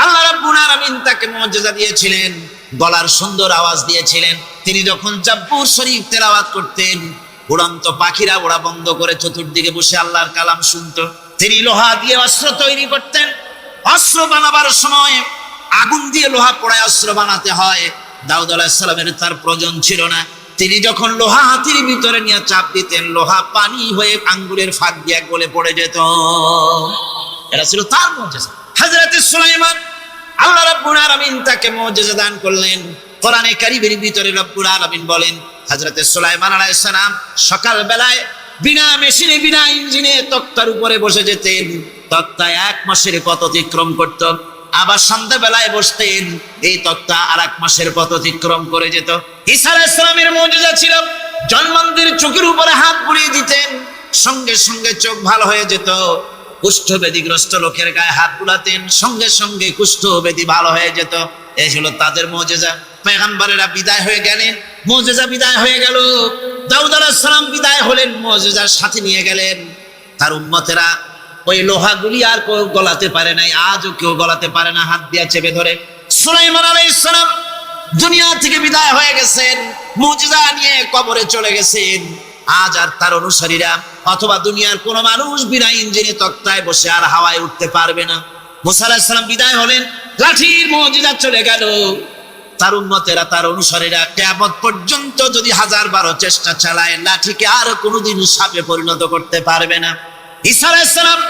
আল্লাহ রাব্বুল আলামিন তাকে মুজিজা দিয়েছিলেন, গলার সুন্দর আওয়াজ দিয়েছিলেন। তিনি যখন জাব্বুর শরীফ তেলাওয়াত করতেন, উড়ন্ত পাখিরা ওড়া বন্ধ করে চতুর্দিকে বসে আল্লাহর কালাম শুনতো। তিনি লোহা দিয়ে অস্ত্র তৈরি করতেন। অস্ত্র বানাবার সময় আগুন দিয়ে লোহা পোড়ায় অস্ত্র বানাতে হয়। দাউদ আলাইহিস সালামের তার প্রয়োজন ছিল না। তিনি যখন লোহা হাতির ভিতরে নিয়ে চাপ দিতেন, লোহা পানি হয়ে আঙ্গুলের ফাঁক দিয়ে গলে পড়ে যেত। এটা ছিল তার মুজিজা। হযরত সুলাইমান, আল্লাহ রাব্বুল আলামিন তাকে মুজিজা দান করলেন। কোরআনে কারীমের ভিতরে রব্বুল আলামিন বলেন, হযরত সুলাইমান আলাইহিস সালাম সকাল বেলায় বিনা মেশিনে, বিনা ইঞ্জিনে তক্তার উপরে বসে যেতেন। তক্তা 1 মাসের পথ অতিক্রম করত। আবার সন্ধ্যা বেলায় বসতেন, এই তক্তা আর 1 মাসের পথ অতিক্রম করে যেত। ঈসা আলাইহিস সালামের মুজিজা ছিল, জন্মান্ধের চোখের উপরে হাত বুলিয়ে দিতেন, সঙ্গে সঙ্গে চোখ ভালো হয়ে যেত। কুষ্ঠব্যাধিগ্রস্ত লোকের গায়ে হাত বুলাতেন, সঙ্গে সঙ্গে কুষ্ঠব্যাধি ভালো হয়ে যেত। এই হলো তাদের মুজিজা। পয়গম্বরেরা বিদায় হয়ে গেলেন, মুজিজা বিদায় হয়ে গেল। দাউদ আলাইহিস সালাম বিদায় হলেন, মুজিজার সাথে নিয়ে গেলেন। তার উম্মতেরা ওই লোহাগুলি আর কেউ গলাতে পারে নাই, আজও কেউ গলাতে পারে না, হাত দিয়ে চেপে ধরে। সুলাইমান আলাইহিস সালাম দুনিয়া থেকে বিদায় হয়ে গেছেন, মুজিজা নিয়ে কবরে চলে গেছেন। আজ আর তার অনুসারীরা অথবা দুনিয়ার কোন মানুষ বিনা ইঞ্জিনে তক্তায় বসে আর হাওয়ায় উঠতে পারবে না। মুসা আলাইহিস সালাম বিদায় হলেন, লাঠির মুজিজা চলে গেল। তার উম্মতেরা, তার অনুসারীরা কিয়ামত পর্যন্ত যদি 1000-12 চেষ্টা চালায়, লাঠিকে আর কোনোদিন সাপে পরিণত করতে পারবে না। ঈসা আলাইহিস সালাম,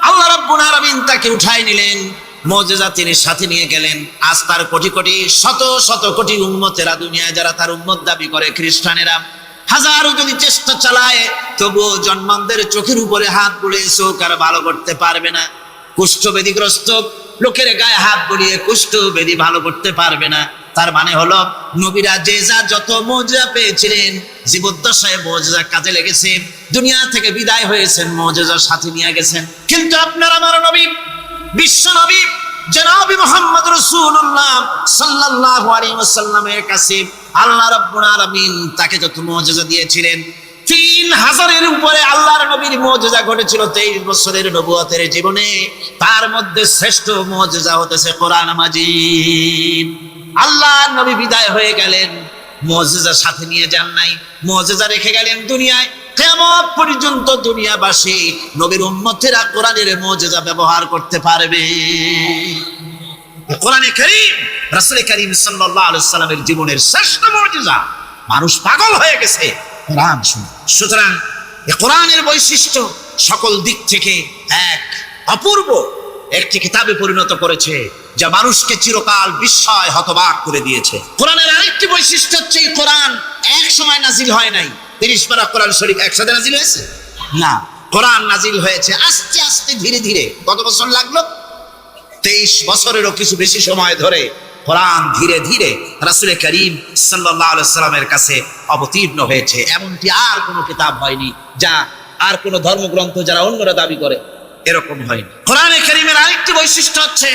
আল্লাহ রাব্বুল আলামিন তাকে উঠাই নিলেন, মুজিজা তিনি সাথে নিয়ে গেলেন। আজ তার কোটি কোটি, শত শত কোটি উম্মতেরা, দুনিয়ায় যারা তার উম্মত দাবি করে, খ্রিস্টানেরা, হাজারো যদি চেষ্টা চালায়, তবুও জন্মানদের চোখের উপরে হাত বুলিয়ে চোখ আর ভালো করতে পারবে না। কুষ্ঠবেদীগ্রস্ত লোকের গায়ে হাত বুলিয়ে কুষ্ঠবেদী ভালো করতে পারবে না। তার মানে হলো, নবীরা যে যা যত মুজিজা পেয়েছিলেন, জীবদ্দশায় মুজিজা কাজে লেগেছে, দুনিয়া থেকে বিদায় হয়েছেন, মুজিজার সাথে নিয়ে গেছেন। কিন্তু আপনার আমার নবী, বিশ্ব নবী জনাব মুহাম্মদ রাসূলুল্লাহ সাল্লাল্লাহু আলাইহি ওয়াসাল্লামের কাছে আল্লাহ রাব্বুল আলামিন তাকে যত মুজিজা দিয়েছিলেন, 3000-এর উপরে আল্লাহর নবীর মুজিজা ঘটেছিল 23 বছরের নবুয়তের জীবনে। তার মধ্যে শ্রেষ্ঠ মুজিজা হতেছে কোরআন মাজিদ। আল্লাহর নবী বিদায় হয়ে গেলেন, মুজিজা সাথে নিয়ে যান নাই, মুজিজা রেখে গেলেন দুনিয়ায়। কিয়ামত পর্যন্ত দুনিয়াবাসী, নবীর উম্মতেরা কোরআনের মুজিজা ব্যবহার করতে পারবে। কোরআনে কারীম, রাসূল কারীম সাল্লাল্লাহু আলাইহি ওয়াসাল্লামের জীবনের শ্রেষ্ঠ মুজিজা। মানুষ পাগল হয়ে গেছে কোরআন শুনে। সুতরাং এই কোরআনের বৈশিষ্ট্য সকল দিক থেকে এক অপূর্ব একটি কিতাবে পরিণত করেছে, যা মানুষকে চিরকাল বিস্ময় হতবাক করে দিয়েছে। কোরআনের আরেকটি বৈশিষ্ট্য হচ্ছে, এই কোরআন এক সময় নাজিল হয় নাই। 30 পারা কোরআন শরীফ একসাথে নাজিল হয়েছে না, কোরআন নাজিল হয়েছে আস্তে আস্তে, ধীরে ধীরে। কত বছর লাগলো? 23 বছরেরও কিছু বেশি সময় ধরে কোরআন ধীরে ধীরে রাসূল কারীম সাল্লাল্লাহু আলাইহি ওয়াসাল্লামের কাছে অবতীর্ণ হয়েছে। এমনটি আর কোনো কিতাব হয়নি, যা আর কোনো ধর্মগ্রন্থ যারা অন্যরা দাবি করে, এরকম হয়নি। কোরআনে কারীমের আরেকটি বৈশিষ্ট্য হচ্ছে,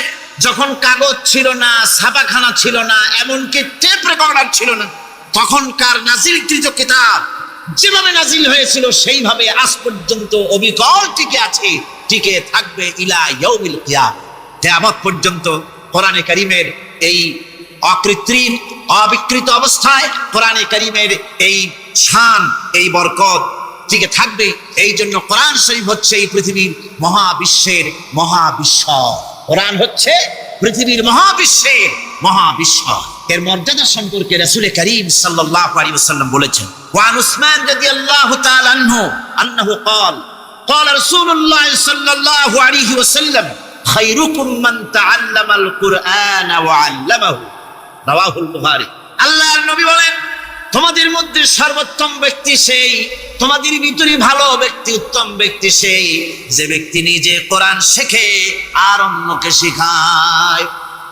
যখন কাগজ ছিল না, ছাপাখানা ছিল না, এমনকি টেপ রেকর্ডার ছিল না, তখনকার নাজিলকৃত কিতাব যেভাবে নাজিল হয়েছিল সেইভাবে আজ পর্যন্ত অবিকল টিকে আছে, টিকে থাকবে ইলা ইয়াউমিল কিয়ামah। কিয়ামত পর্যন্ত কোরআনে কারীমের এই অকৃত্রিম, অবিকৃত অবস্থায় কোরআনে কারীমের এই শান, এই বরকত টিকে থাকবে। এই জন্য কোরআন শরীফ হচ্ছে এই পৃথিবীর মহাবিশ্বের মহাবিস্ময়। কোরআন হচ্ছে পৃথিবীর মহাবিশ্বের মহাবিস্ময়। এর মর্যাদা সম্পর্কে রাসূল কারীম সাল্লাল্লাহু আলাইহি ওয়াসাল্লাম বলেছেন, ওয়ান উসমান রাদিয়াল্লাহু তাআলা আনহু আন্নাহু ক্বাল ক্বালা রাসূলুল্লাহ সাল্লাল্লাহু আলাইহি ওয়াসাল্লাম, খায়রুকুম মান তাআল্লামাল কুরআন ওয়া আল্লামাহু, রাওয়াহুল বুখারী। আল্লাহর নবী বলেন, তোমাদের মধ্যে সর্বোত্তম ব্যক্তি সেই, তোমাদের ভিতরে ভালো ব্যক্তি, উত্তম ব্যক্তি সেই, যে ব্যক্তি নিজে কোরআন শেখে আর অন্যকে শেখায়।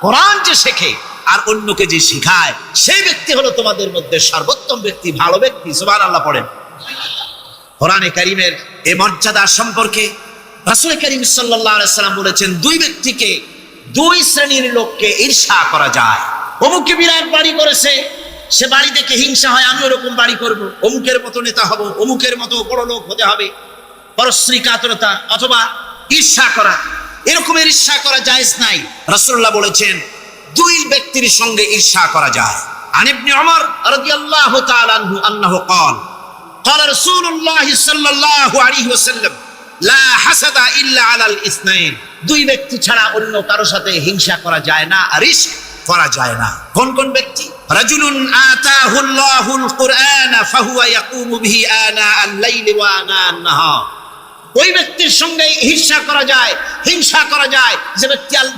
কোরআন যে শেখে আর অন্যকে যে শেখায়, সেই ব্যক্তি হলো তোমাদের মধ্যে সর্বোত্তম ব্যক্তি, ভালো ব্যক্তি। সুবহানাল্লাহ পড়েন। কোরআনে কারীমের এই মর্যাদা সম্পর্কে রাসূল কারীম সাল্লাল্লাহু আলাইহি ওয়াসাল্লাম বলেছেন, দুই ব্যক্তিকে, দুই শ্রেণীর লোককে ঈর্ষা করা যায়। অমুকে বিরাট বাড়ি করেছে, সে বাড়ি দেখে হিংসা হয়, আমি ওরকম বাড়ি করব, অমুকের মতো নেতা হব, অমুকের মতো বড় লোক হতে হবে। পরশ্রী কাতরতা অথবা ঈর্ষা করা, এরকমের ঈর্ষা করা জায়েজ নাই। রাসূলুল্লাহ বলেছেন, দুই ব্যক্তির সঙ্গে ঈর্ষা করা যায়। আন ইবনে ওমর রাদিয়াল্লাহু তাআলা আনহু আন্নাহু ক্বাল ক্বালা রাসূলুল্লাহ সাল্লাল্লাহু আলাইহি ওয়াসাল্লাম, লা হাসাদা ইল্লা আলাল ইসনাইন, দুই ব্যক্তি ছাড়া অন্য কারো সাথে হিংসা করা যায় না, আর ঈর্ষা করা যায় না। কোন কোন ব্যক্তি? রাজুলুন আতাহুল্লাহুল কুরআন ফাহুয়া ইয়াকুমু বিহি আনা আল-লাইলি ওয়া আনা আন-নাহার, ওই ব্যক্তির সঙ্গে ঈর্ষা করা যায়, হিংসা করা যায়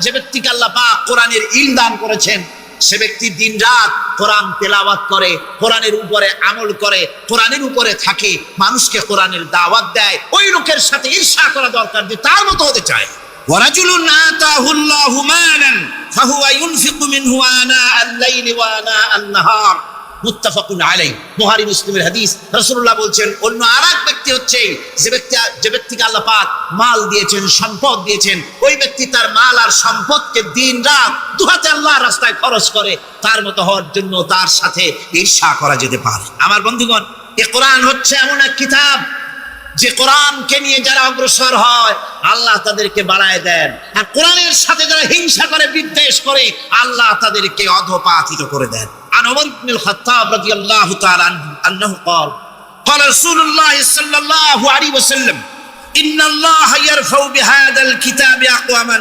যে ব্যক্তিকে আল্লাহ পাক কোরআনের ইলম দান করেছেন, সে ব্যক্তি দিন রাত কোরআন তেলাওয়াত করে, কোরআনের উপরে আমল করে, কোরআনের উপরে থাকে, মানুষকে কোরআনের দাওয়াত দেয়। ওই লোকের সাথে ঈর্ষা করা দরকার, যে তার মতো হতে চায়। ওয়ারাজুলুন আতাহুল্লাহু মালান ফাহুয়া ইউনফিকু মিনহু আনা আল-লাইলি ওয়া আনা আন-নাহার, মুত্তাফাকুন আলাইহি, বুখারী মুসলিমের হাদিস। রাসূলুল্লাহ বলছেন, অন্য আরেক ব্যক্তি হচ্ছে যে ব্যক্তিকে আল্লাহ পাক মাল দিয়েছেন, সম্পদ দিয়েছেন, ওই ব্যক্তি তার মাল আর সম্পদকে দিন রাত দুহাতে আল্লাহর রাস্তায় খরচ করে। তার মতো হওয়ার জন্য তার সাথে ঈর্ষা করা যেতে পারে। আমার বন্ধুগণ, এই কোরআন হচ্ছে এমন এক কিতাব, যে কোরআনকে নিয়ে যারা অগ্রসর হয়, আল্লাহ তাদেরকে বাড়ায় দেন, আর কোরআনের সাথে যারা হিংসা করে, বিদ্বেষ করে, আল্লাহ তাদেরকে অধঃপাতিত করে দেন। عن عمر بن الخطاب رضي الله تعالى عنه أنه قال قال رسول الله صلى الله عليه وسلم إن الله يرفع بهذا الكتاب أقواما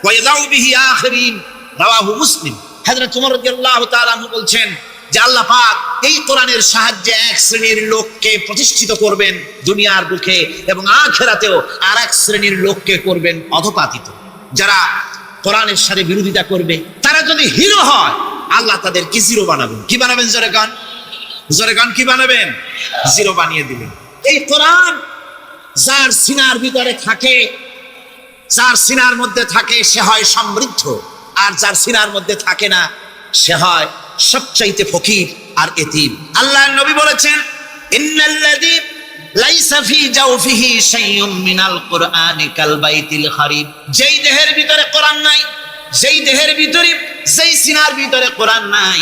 ওয়া ইয়াযাউ বিহি আখিরিন, রাওয়াহু মুসলিম। হযরত ওমর রাদিয়াল্লাহু তাআলা আনহু বলছেন যে আল্লাহ পাক এই কোরআনের সাহায্যে এক শ্রেণীর লোককে প্রতিষ্ঠিত করবেন দুনিয়ার বুকে, এবং আখিরাতেও আরেক শ্রেণীর লোককে করবেন অধপাতিত। যারা কোরআনের সাথে বিরোধিতা করবে, তারা যদি হিরো হয়, আল্লাহ তাদেরকে জিরো বানাবেন। কি বানাবেন? জোরে গান, জোরে গান, কি বানাবেন? জিরো বানিয়ে দিবেন। এই কোরআন যার সিনার ভিতরে থাকে, যার সিনার মধ্যে থাকে, সে হয় সমৃদ্ধ, আর যার সিনার মধ্যে থাকে না, সে হয় সবচাইতে ফকির আর এতিম। আল্লাহর নবী বলেছেন, ইন্নাল্লাযী লাইসা ফি জাওফিহি শাইউম মিনাল কুরআনি কাল বাইতিল খারিব। যেই দেহের ভিতরে কোরআন নাই, যেই দেহের ভিতরে, যেই সিনার ভিতরে কোরআন নাই,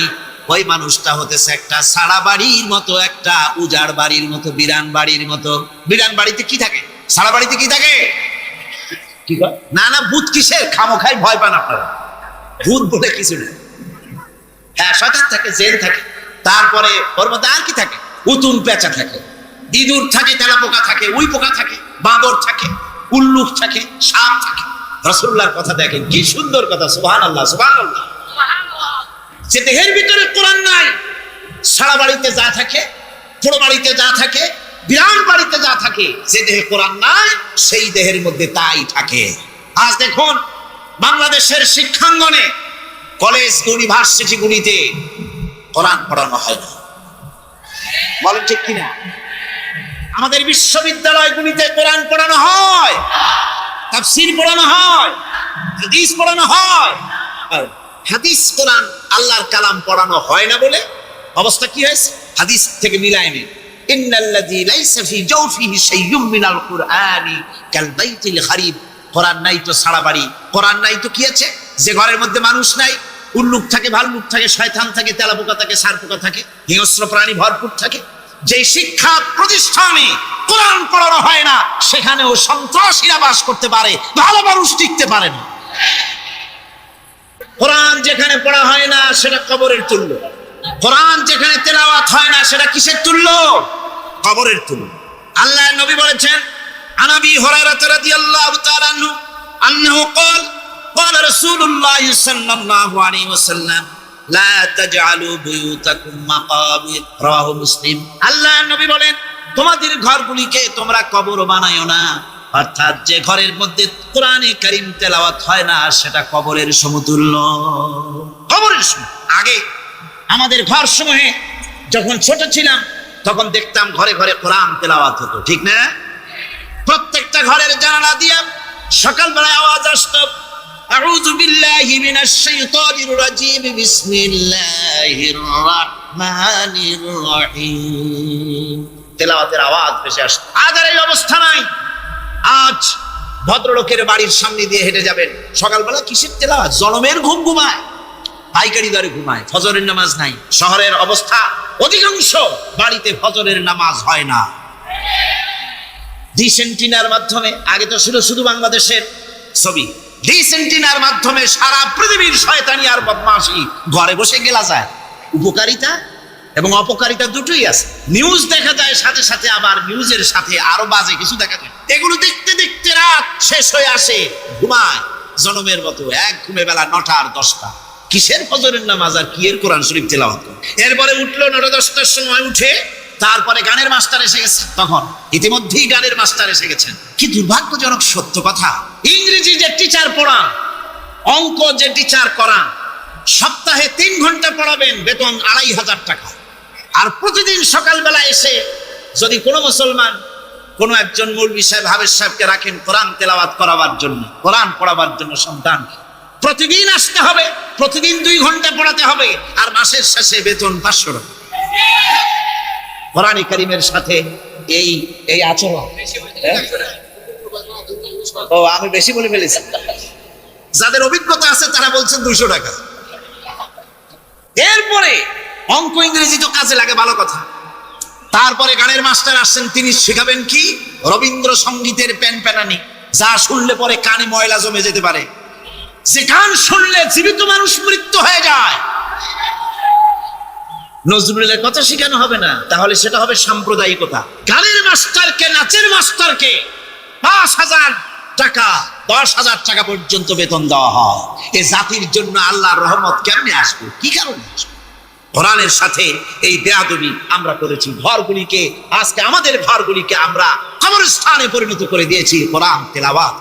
ওই মানুষটা হতেছে একটা সাড়া বাড়ির মতো, একটা উজাড় বাড়ির মতো, বিরান বাড়ির মতো। বিরান বাড়িতে কি থাকে? সাড়া বাড়িতে কি থাকে? কি কয়? না না, ভূত কিসের? খামোখাই ভয় পান আপনারা। ভূত বলে কিছু নেই। হ্যাঁ, শয়তান থাকে, জেল থাকে, তারপরে ওর মধ্যে আর কি থাকে? উতুন পেঁচা থাকে, ইঁদুর থাকে, তেলাপোকা থাকে, উই পোকা থাকে, বাঁদর থাকে, উল্লুক থাকে, সাপ থাকে। রাসূলুল্লাহর কথা দেখেন, কি সুন্দর কথা। সুবহানাল্লাহ, সুবহানাল্লাহ। যে দেহের ভিতরে কোরআন নাই, সারা বাড়িতে যা থাকে, পুরো বাড়িতে যা থাকে, বিরান বাড়িতে যা থাকে, যে দেহে কোরআন নাই, সেই দেহের মধ্যে তাই থাকে। আজ দেখুন বাংলাদেশের শিক্ষাঙ্গনে, কলেজ, ইউনিভার্সিটি গুলিতে কোরআন পড়ানো হয় না। বলেন ঠিক কিনা? আমাদের বিশ্ববিদ্যালয়গুলিতে কোরআন পড়ানো হয়, তাফসীর পড়ানো হয়, হাদিস পড়ানো হয়। হাদিস, কোরআন, আল্লাহর কালাম পড়ানো হয় না বলে অবস্থা কি হয়েছে? হাদিস থেকে মিলায় নে, ইন্নাল্লাযী লাইসা ফি জাওফিহি শাইউম মিনাল কুরআনি কাল বাইতিল খারিব। কোরআন নাই তো সারা বাড়ি, কোরআন নাই তো কি আছে? যে ঘরের মধ্যে মানুষ নাই, উল্লুক থাকে, ভাল্লুক থাকে, শয়তান থাকে, তেলাপোকা থাকে, সারপোকা থাকে, হিংস্র প্রাণী ভরপুর থাকে। যে শিক্ষা প্রতিষ্ঠানে কোরআন পড়ানো হয় না, সেখানেও সন্ত্রাসীরা বাস করতে পারে, ভালো মানুষ টিকতে পারে না। কোরআন যেখানে পড়া হয় না, সেটা কবরের তুল্য। কোরআন যেখানে তেলাওয়াত হয় না, সেটা কিসের তুল্য? কবরের তুল্য। আল্লাহর নবী বলেছেন, আন আবি হুরায়রা রাদিয়াল্লাহু তাআলা আনহু আন্নাহু ক্বাল ক্বালা রাসূলুল্লাহ সাল্লাল্লাহু আলাইহি ওয়াসাল্লাম লা তাজআলু বুয়ুতাকুম মাকাবির, রাওয়াহু মুসলিম। আল্লাহর নবী বলেন, তোমাদের ঘরগুলিকে তোমরা কবর বানায়ো না। অর্থাৎ যে ঘরের মধ্যে কোরআনে কারীম তেলাওয়াত হয় না, সেটা কবরের সমতুল্য। কবরের সমতুল্য। আগে আমাদের ঘর সমূহে যখন ছোট ছিলাম, তখন দেখতাম ঘরে ঘরে কোরআন তেলাওয়াত হতো, ঠিক না? প্রত্যেকটা ঘরের জানালা দিয়ে সকালবেলায় আওয়াজ আসতো, আউযু বিল্লাহি মিনাশ শাইতানির রাজীম, বিসমিল্লাহির রাহমানির রহিম। তেলাওয়াতের আওয়াজ ভেসে আসতো। আজ আর এই অবস্থা নাই। আজ ভদ্রলোকের বাড়ির সামনে দিয়ে হেঁটে যাবেন, সকালবেলা কিসের তেলাওয়াত? জনমের ঘুম ঘুমায়, পাইকারি দরে ঘুমায়, ফজরের নামাজ নাই। শহরের অবস্থা, অধিকাংশ বাড়িতে ফজরের নামাজ হয় না। ডিসেন্টিনার মাধ্যমে, আগে তো ছিল শুধু বাংলাদেশের ছবি, ডিসেন্টিনার মাধ্যমে সারা পৃথিবীর শয়তানি আর বদমাশি ঘরে বসে গেলা যায়। উপকারিতা এবং অপকারিতা দুটোই আছে। নিউজ দেখা যায়, সাথে সাথে আবার নিউজের সাথে আরো বাজে কিছু দেখা যায়। এগুলো দেখতে দেখতে রাত শেষ হয়ে আসে, ঘুমায় জনমের মতো, এক ঘুমে বেলা 9টা আর 10টা। কিসের ফজরের নামাজ আর কি এর কোরআন শরীফ তেলাওয়াত করে? এরপরে উঠলো 9টা-10টার সময়, উঠে তারপরে গানের মাস্টার এসে গেছে। তখন ইতিমধ্যেই গানের মাস্টার এসে গেছেন। কি দুর্ভাগ্যজনক সত্য কথা, ইংরেজি যে টিচার পড়ান, অঙ্ক যে টিচার করান, সপ্তাহে 3 ঘন্টা পড়াবেন, বেতন 2500 টাকা। আর প্রতিদিন সকালবেলা এসে যদি কোনো মুসলমান, কোনো একজন মৌলভী সাহেব, হাফেজ সাহেবকে রাখেন কোরআন তেলাওয়াত করাবার জন্য, কোরআন পড়াবার জন্য সন্তানকে, প্রতিদিন আসতে হবে, প্রতিদিন 2 ঘন্টা পড়াতে হবে, আর মাসের শেষে বেতন 500 টাকা। কোরআন কারীমের সাথে এই এই আচরণ। ও, আমি বেশি বলে ফেলেছি। যাদের অভিজ্ঞতা আছে তারা বলছেন 200 টাকা। এরপরে অঙ্ক ইংরেজি তো কাজে লাগে, ভালো কথা। তারপরে গানের মাস্টার আসছেন, তিনি শেখাবেন কি? রবীন্দ্রসঙ্গীতের প্যানপ্যানানি, যা শুনলে পরে কানে ময়লা জমে যেতে পারে, যে গান শুনলে জীবিত মানুষ মৃত্যু হয়ে যায়। নজরুলের কথা শেখানো হবে না, তাহলে সেটা হবে সাম্প্রদায়িকতা। গানের মাস্টারকে, নাচের মাস্টারকে 5000 টাকা 10,000 টাকা পর্যন্ত বেতন দেওয়া হয়। এ জাতির জন্য আল্লাহর রহমত কেমনে আসবে, কি কারণে আসবে? কোরআনের সাথে এই বেয়াদবি আমরা করেছি। ঘরগুলিকে আজকে আমাদের ঘরগুলিকে আমরা কবরস্থানে পরিণত করে দিয়েছি। কোরআন তেলাওয়াত,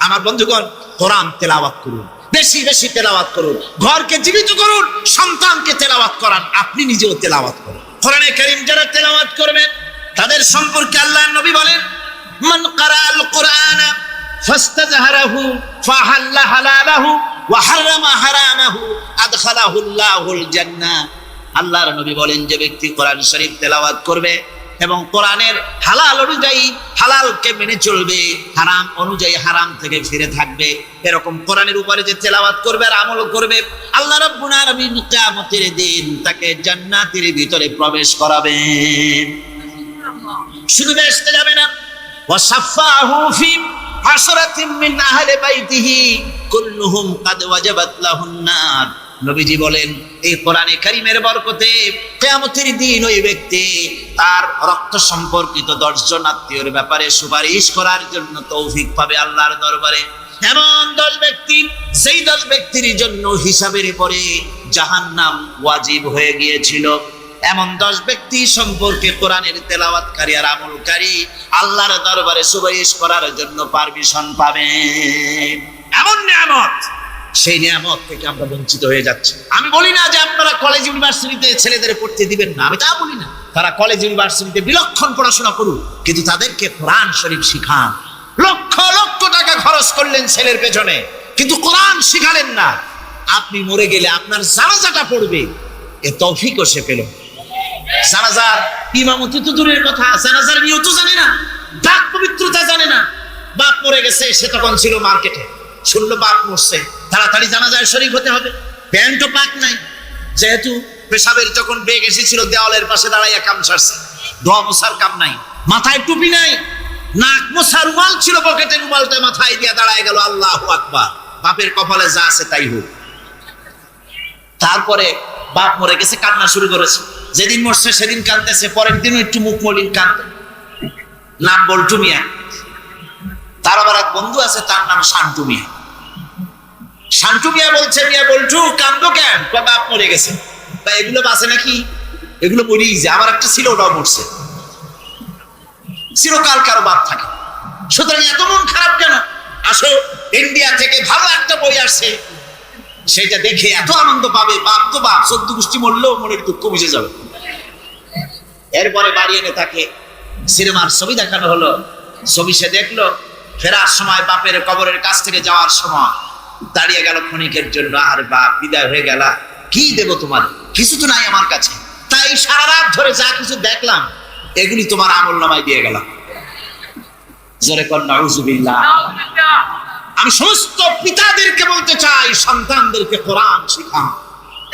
আমার বন্ধুগণ, কোরআন তেলাওয়াত করুন, বেশি বেশি তেলাওয়াত করুন, ঘরকে জীবিত করুন, সন্তানকে তেলাওয়াত করান, আপনি নিজেও তেলাওয়াত করুন। কোরআনে কারীম যারা তেলাওয়াত করবেন তাদের সম্পর্কে আল্লাহর নবী বলেন, মান ক্বারাআল কুরআনা ফাস্তাজহারাহু ফাহাল্লা হালালাহু ওয়া হারামা হারামাহু আদখালাহুল্লাহুল জান্নাহ। আল্লাহর নবী বলেন, যে ব্যক্তি কোরআন শরীফ তেলাওয়াত করবে এবং কোরআনের হালাল অনুযায়ী হালালকে মেনে চলবে, হারাম অনুযায়ী হারাম থেকে ফিরে থাকবে, এরকম কোরআনের উপরে যে তেলাওয়াত করবে আর আমল করবে, আল্লাহ রাব্বুল আলামিন কিয়ামতের দিন তাকে জান্নাতের ভিতরে প্রবেশ করাবেন। শুধু বেহেশতে যাবে না, ওয়াসাফাহু ফি আশরাতিন মিন আহলি বাইতিহি কুল্লুহুম কাদ ওয়াজাবাত লাহুন নার। নবীজি বলেন, এই কোরআনে কারীমের বরকতে কিয়ামতের দিন ওই ব্যক্তি তার রক্ত সম্পর্কিত 10 জন আত্মীয়র ব্যাপারে সুপারিশ করার জন্য তৌফিক পাবে আল্লাহর দরবারে। এমন 10 ব্যক্তি, সেই 10 ব্যক্তির জন্য হিসাবের পরে জাহান্নাম ওয়াজিব হয়ে গিয়েছিল, এমন 10 ব্যক্তি সম্পর্কে কোরআনের তেলাওয়াতকারী আর আমলকারী আল্লাহর দরবারে সুপারিশ করার জন্য পারমিশন পাবে। এমন নিয়ামত, সেই নিয়ামত থেকে আমরা বঞ্চিত হয়ে যাচ্ছি। আমি বলি না যে আপনারা কলেজ ইউনিভার্সিটিতে ছেলেদের পড়তে দিবেন না, আমি তা বলি না। তারা কলেজ ইউনিভার্সিটিতে বিলক্ষণ পড়াশোনা করুক, কিন্তু তাদেরকে কোরআন শরীফ শিখান। লক্ষ লক্ষ টাকা খরচ করলেন ছেলের পেছনে, কিন্তু কোরআন শিখালেন না। আপনি মরে গেলে আপনার জানাজাটা পড়বে, এ তৌফিকও সে পেল। জানাজার ইমামতি তো দূরের কথা, জানাজার নিয়ত জানে না, ডাক পবিত্রতা জানে না। বাপ মরে গেছে, সে তখন ছিল মার্কেটে, শুনলো বাপ মরছে, তাড়াতাড়ি জানাজায় শরীক হতে হবে। প্যান্টও পাক নাই, যেহেতু পেশাবের যখন বেগ এসেছিল দেওয়ালের পাশে দাঁড়াইয়া কাম সারছে, দোয়া মোছার কাম নাই, মাথায় টুপি নাই, নাক মোছা রুমাল ছিল পকেটে, রুমালটা মাথায় দিয়া দাঁড়ায় গেল। আল্লাহু আকবার। বাপের কপালে যা আছে তাই হোক। তারপরে বাপ মরে গেছে, কান্না শুরু করেছে। যেদিন মরছে সেদিন কাঁদতেছে, পরের দিনও একটু মুখ মলিন কাঁদতে। নাম বল্টু মিয়া। তার আবার এক বন্ধু আছে, তার নাম শান্টু মিয়া। শান্টু মিয়া বলছে, মিয়া বল্টু কান্দো কেন? বাপ মরে গেছে। বা এগুলো বাঁচে নাকি? এগুলো মরেই যায়। আমার একটা ছিল, ওটাও মরছে। চিরকাল কারো বাপ থাকে, সুতরাং এত মন খারাপ কেন? আসো, ইন্ডিয়া থেকে ভালো একটা বই আসছে, সেটা দেখে এত আনন্দ পাবে। বাপ তো বাপ, 14 গোষ্ঠী মরলেও মনের দুঃখ বুঝে যাবে। এরপরে বাড়ি এনে তাকে সিনেমার ছবি দেখানো হলো। ছবি সে দেখলো, ফেরার সময় বাপের কবরের কাছ থেকে যাওয়ার সময় দাঁড়িয়ে গেল ক্ষণিকের জন্য। আর বাপ, বিদায় হয়ে গেলা, কি দেব তোমার? কিছু তো নাই আমার কাছে, তাই সারা রাত ধরে যা কিছু দেখলাম এগুলি তোমার আমল নামায় দিয়ে গেলাম। জোরে কর নাউজুবিল্লাহ। আমি সমস্ত পিতাদেরকে বলতে চাই, সন্তানদেরকে কোরআন শিখান,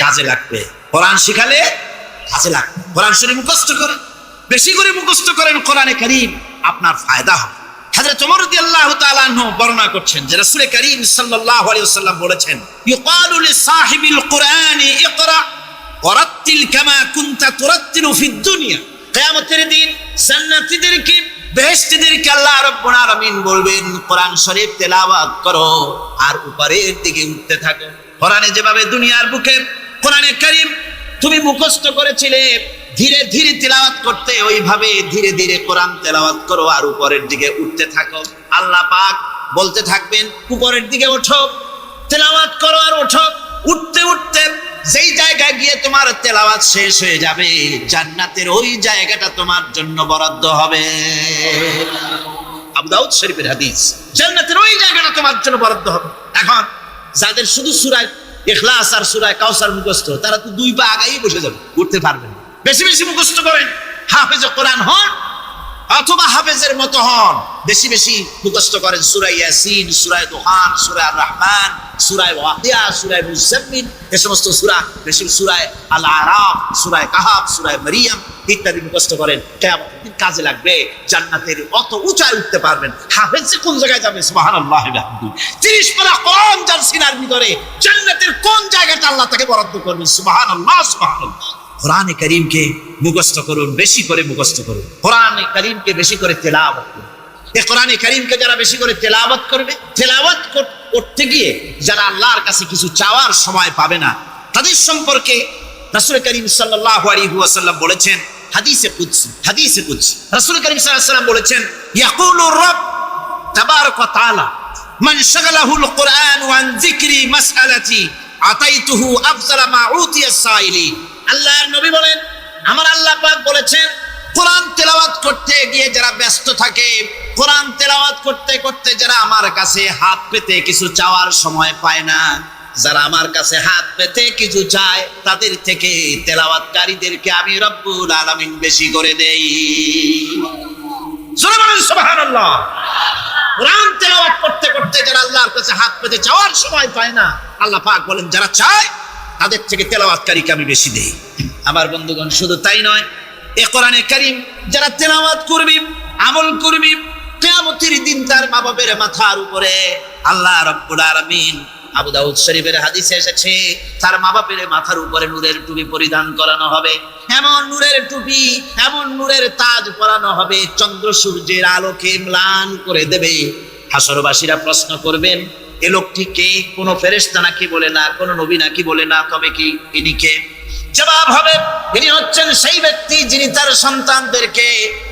কাজে লাগবে। কোরআন শিখালে কাজে লাগবে। কোরআন শরীফ মুখস্থ করেন, বেশি করে মুখস্থ করেন কোরআনে কারীম, আপনার ফায়দা হবে। হযরত ওমর রাদিয়াল্লাহু তাআলা আনহু বর্ণনা করছেন যে রাসূল কারীম সাল্লাল্লাহু আলাইহি ওয়াসাল্লাম বলেছেন, ইউকালু লিসাহিবিল কুরআনি ইকরা ওয়ারাত্তিল কামা কুনতা তুরাত্তিলু ফিদ দুনিয়া। কিয়ামতের দিন জান্নাতীদেরকে, বেহেশতীদেরকে আল্লাহ রাব্বুল আলামিন বলবেন, কোরআন শরীফ তেলাওয়াত করো আর উপরের দিকে উঠতে থাকো। কোরআনে যেভাবে দুনিয়ার বুকে কোরআনে কারীম তুমি মুখস্থ করেছিলে, ধীরে ধীরে তেলাওয়াত করতে, ওইভাবে ধীরে ধীরে কোরআন তেলাওয়াত করো আর উপরের দিকে উঠতে থাকো। আল্লাহ পাক বলতে থাকবেন, উপরের দিকে ওঠো, তেলাওয়াত করো আর ওঠো। উঠতে উঠতে যেই জায়গায় গিয়ে তোমার তেলাওয়াত শেষ হয়ে যাবে, জান্নাতের ওই জায়গাটা তোমার জন্য বরাদ্দ হবে। আবু দাউদ শরীফের হাদিস। জান্নাতের ওই জায়গাটা তোমার জন্য বরাদ্দ হবে। এখন যাদের শুধু সূরা ইখলাস আর সূরা কাউসার মুখস্থ, তারা তো 2 পা আগাই বসে যাবে, উঠতে পারবে না। বেশি বেশি মুখস্থ করেন, হাফেজে কোরআন হন অথবা হাফেজের মতো হন। বেশি বেশি মুখস্থ করেন সূরা ইয়াসিন, সূরা দুহান, সূরা আর রহমান, সূরা ওয়াকিয়া, সূরা মুজাম্মিল, এই সমস্ত সূরা, বেশি সূরা আল আরাফ, সূরা কাহাফ, সূরা মারিয়াম ইত্যাদি মুখস্থ করেন। কিয়ামতের দিন কাজে লাগবে। জান্নাতের অত উঁচায় উঠতে পারবেন। হাফেজ কোন জায়গায় যাবে? সুবহানাল্লাহি ওয়া বিহামদিহি। 30 পারা কোরআন যার সিনার ভিতরে, জান্নাতের কোন জায়গাটা আল্লাহ তাকে বরাদ্দ করবেন? সুবহানাল্লাহ, সুবহানাল্লাহ। কোরআনে কারীমকে মুখস্থ করুন, বেশি করে মুখস্থ করুন। কোরআনে কারীমকে বেশি করে তেলাওয়াত করুন। এ কোরআনে কারীমকে যারা বেশি করে তেলাওয়াত করবে, তেলাওয়াত করতে গিয়ে যারা আল্লাহর কাছে কিছু চাওয়ার সময় পাবে না, তাদের সম্পর্কে রাসূল করিম সাল্লাল্লাহু আলাইহি ওয়াসাল্লাম বলেছেন হাদিসে কুদসি, রাসূল করিম সাল্লাল্লাহু আলাইহি ওয়াসাল্লাম বলেছেন ইয়াকুলুর রাব তাবারাক ওয়া তাআলা মান শাগালাহুল কুরআন আন যিকরি মাসআলাতি আতাইতুহু আফজালা মা উতিয়া সাইলিন। আল্লাহর নবী বলেন, আমার আল্লাহ পাক বলেছেন, কোরআন তেলাওয়াত করতে গিয়ে যারা ব্যস্ত থাকে, কোরআন তেলাওয়াত করতে করতে যারা আমার কাছে হাত পেতে কিছু চাওয়ার সময় পায় না, যারা আমার কাছে হাত পেতে কিছু চায়, তাদের থেকে তেলাওয়াতকারীদেরকে আমি রব্বুল আলামিন বেশি করে দেই। জোরে বলেন সুবহানাল্লাহ। কোরআন তেলাওয়াত করতে করতে যারা আল্লাহর কাছে হাত পেতে চাওয়ার সময় পায় না, আল্লাহ পাক বলেন যারা চায় তাদের থেকে তেলাওয়াতকারীকে আমি বেশি দেই। আমার বন্ধুগণ, শুধু তাই নয়, এ কোরআনে কারীম যারা তেলাওয়াত করবে, আমল করবে, কিয়ামতের দিন তার মা বাপের মাথার উপরে আল্লাহ রাব্বুল আলামিন, আবু দাউদ শরীফের হাদিসে এসেছে, তার মা বাপের মাথার উপরে নূরের টুপি পরিধান করানো হবে, এমন নূরের টুপি, এমন নূরের তাজ পরানো হবে, চন্দ্র সূর্যের আলোকে ম্লান করে দেবে। হাসরবাসীরা প্রশ্ন করবেন, এ লোকটি কে? কোনো ফেরেশতা নাকি বলে না, কোনো নবী নাকি বলে না, তবে কি ইনি কে? জবাব হবে, ইনি হচ্ছেন সেই ব্যক্তি যিনি তার সন্তানদেরকে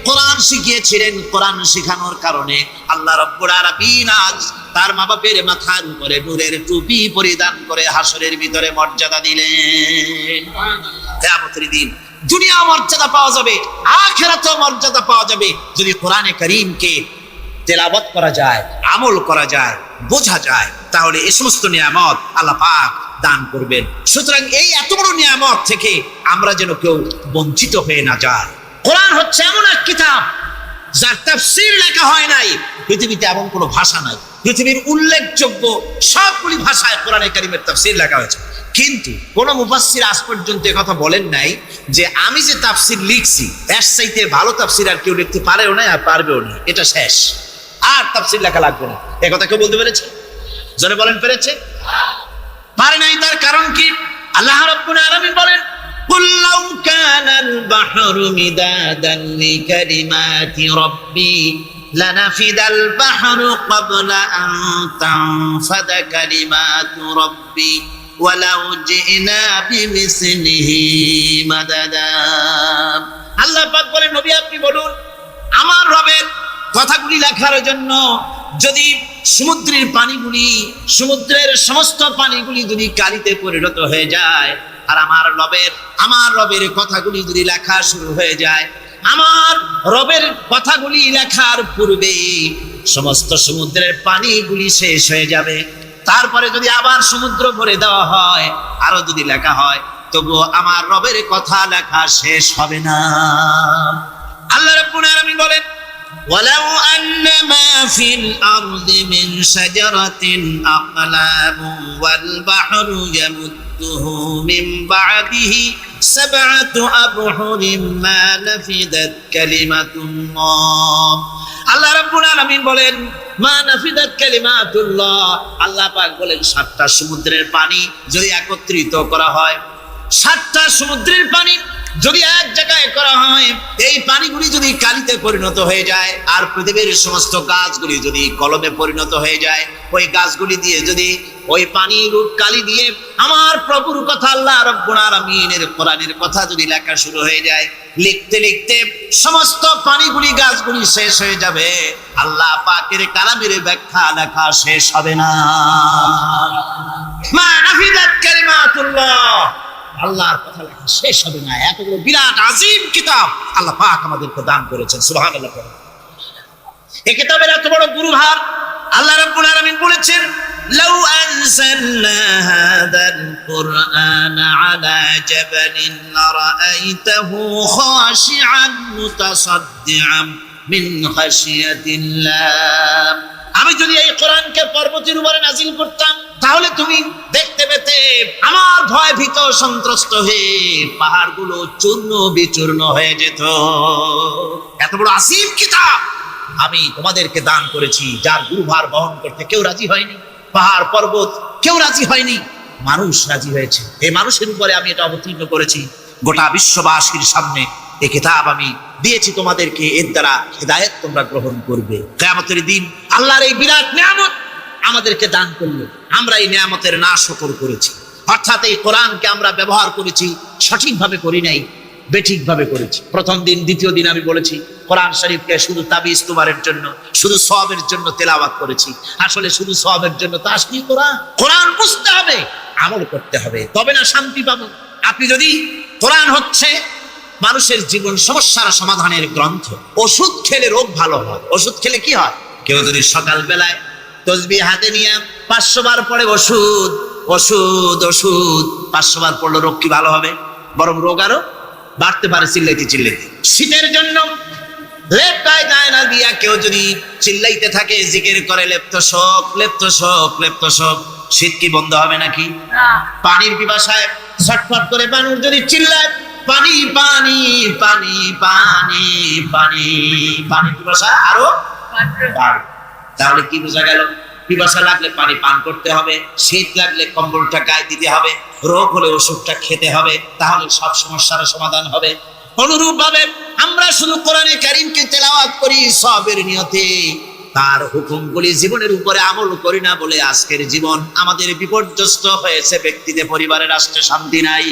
কোরআন শিখিয়েছিলেন। কোরআন শিখানোর কারণে আল্লাহ রাব্বুল আলামিন আজ তার মা বাপের মাথার উপরে নূরের টুপি পরিধান করে হাসরের ভিতরে মর্যাদা দিলেন। কিয়ামতের দিন দুনিয়া মর্যাদা পাওয়া যাবে, আখিরাতেও মর্যাদা পাওয়া যাবে যদি কোরআনে কারীমকে তেলাওয়াত করা যায়, আমল করা যায়, বোঝা যায়, তাহলে এই সমস্ত নিয়ামত আল্লাহ পাক দান করবেন। সুতরাং এই এত বড় নিয়ামত থেকে আমরা যেন কেউ বঞ্চিত হয়ে না যায়। কোরআন হচ্ছে এমন এক কিতাব যার তাফসীর লেখা হয় নাই। পৃথিবীতে এমন কোনো ভাষা নাই, পৃথিবীর উল্লেখযোগ্য সবগুলি ভাষায় কোরআনে কারীমের তাফসীর লেখা হয়েছে, কিন্তু কোন মুফাসসির আজ পর্যন্ত কথা বলেন নাই যে আমি যে তাফসীর লিখছি এর চাইতে ভালো তাফসীর আর কেউ লিখতে পারেও না আর পারবেও না, এটা শেষ, আর তাফসীর লেখা লাগবে না। এই কথা কেউ বলতে পেরেছে? জোরে বলেন, পেরেছে? পারে নাই। তার কারণ কি? আল্লাহ রাব্বুল আলামিন বলেন, কুল লাউ কানাল বাহরু মিদাদান লিকালিমাতি রাব্বি লানাফিদাল বাহরু ক্বাবলা আন তানফাদা কালিমাতু রাব্বি ওয়ালাউ জিনা বিমিসলিহি মাদাদা। আল্লাহ পাক বলেন, নবী আপনি বলুন, আমার রবের কথাগুলি লেখার জন্য যদি সমুদ্রের পানিগুলি, সমুদ্রের সমস্ত পানিগুলি যদি কালিতে পরিণত হয়ে যায়, আর আমার রবের কথাগুলি যদি লেখা শুরু হয়ে যায়, আমার রবের কথাগুলি লেখার পূর্বে সমস্ত সমুদ্রের পানিগুলি শেষ হয়ে যাবে, তারপরে যদি আবার সমুদ্র ভরে দেওয়া হয়, আরো যদি লেখা হয়, তবুও আমার রবের কথা লেখা শেষ হবে না। আল্লাহ রাব্বুল আলামিন বলেন, ولو أن ما في الأرض من شجرة أقلام والبحر يمده من بعده 7 أبحر ما نفدت كلمة الله। আল্লাহ রাব্বুল আলামিন বলেন, মা নাফিদাত কালিমাতুল্লাহ। আল্লাহ পাক বলেন, 7টা সমুদ্রের পানি যদি একত্রিত করা হয়, 7টা সমুদ্রের পানি যদি এক জায়গায় করা হয়, এই পানিগুলি যদি কালিতে পরিণত হয়ে যায়, আর পৃথিবীর সমস্ত গাছগুলি যদি কলমে পরিণত হয়ে যায়, ওই গাছগুলি দিয়ে যদি ওই পানির কালি দিয়ে আমার প্রভুর কথা, আল্লাহ রাব্বুল আলামিনের কোরআনের কথা যদি লেখা শুরু হয়ে যায়, লিখতে লিখতে সমস্ত পানিগুলি, গাছগুলি শেষ হয়ে যাবে, আল্লাহ পাকের কালামের ব্যাখ্যা লেখা শেষ হবে না। মা নাফিদাত কালিমাতুল্লাহ, আল্লাহর কথা লেখা শেষ হবে না। এত বড় বিরাট আজিম কিতাব আল্লাহ পাক আমাদেরকে দান করেছেন, সুবহানাল্লাহ। এই কিতাবের এত বড় গুরুভার আল্লাহ রাব্বুল আলামিন বলেছেন, লাউ আনজালনা হাদাল কুরআনা আলা জাবালিন লারাআইতাহু খাশিআন মুতাসাদ্দিআন মিন খাশিয়াতিল্লাহ। আমি যদি এই কোরআনকে পর্বতের উপরে নাজিল করতাম, তাহলে তুমি দেখতে পেতে আমার ভয় ভীত সন্ত্রস্ত হয়ে পাহাড়গুলো চূর্ণ বিচূর্ণ হয়ে যেত। এত বড় আসিম কিতাব আমি তোমাদেরকে দান করেছি, যার গুরুভার বহন করতে কেউ রাজি হয়নি, পাহাড় পর্বত কেউ রাজি হয়নি, মানুষ রাজি হয়েছে। এই মানুষের উপরে আমি এটা অবতীর্ণ করেছি গোটা বিশ্ববাসীর সামনে এই কিতাব আমি দিয়েছি তোমাদেরকে, এর দ্বারা হিদায়াত তোমরা গ্রহণ করবে। কিয়ামতের দিন আল্লাহর এই বিরাট নিয়ামত আমাদেরকে দান করলো, আমরা এই নিয়ামতের না শুকর করেছি। অর্থাৎ এই কোরআনকে আমরা ব্যবহার করেছি, সঠিকভাবে করি নাই, বেঠিকভাবে করেছি। প্রথম দিন দ্বিতীয় দিন আমি বলেছি কোরআন শরীফকে শুধু তাবিজ তুমারের জন্য, শুধু সওয়াবের জন্য তেলাওয়াত করেছি। আসলে শুধু সওয়াবের জন্য তা আসলে কোরআন বুঝতে হবে, আমল করতে হবে, তবে না শান্তি পাবো। আপনি যদি কোরআন হচ্ছে মানুষের জীবন সমস্যার সমাধানের গ্রন্থ। ওষুধ খেলে রোগ ভালো হয়। ওষুধ খেলে কি হয়? কেউ যদি সকাল বেলায় তসবিহ হাতে নিয়ে 500 বার পরে ওষুধ ওষুধ ওষুধ 500 বার পড়লো, রোগ কি ভালো হবে? বরং রোগ আরো বাড়তে পারে চিল্লাইতে চিল্লাইতে। শীতের জন্য লেপ গায়ে গায়ে না দিয়া কেউ যদি চিল্লাইতে থাকে, জিকির করে লেপ্ত শোক লেপ্ত শোক লেপ্ত শোক, শীত কি বন্ধ হবে নাকি? পানির পিপাসায় ছটফট করে মানুষ যদি চিল্লায় পানি পানি পানি পানি পানি, পানি পিপাসা আরো বাড়বে। তাহলে কি বোঝা গেল? পিপাসা লাগলে পানি পান করতে হবে, শীত লাগলে কম্বলটা গায়ে দিতে হবে, রোগ হলে ওষুধটা খেতে হবে, তাহলে সব সমস্যার সমাধান হবে। অনুরূপ ভাবে আমরা শুধু কোরআনে কারীমকে তেলাওয়াত করি সওয়াবের নিয়তে, তার হুকুমগুলি জীবনের উপরে আমল করি না বলে আজকের জীবন আমাদের বিপর্যস্ত হয়েছে। ব্যক্তিতে, পরিবারে, রাষ্ট্রে শান্তি নাই,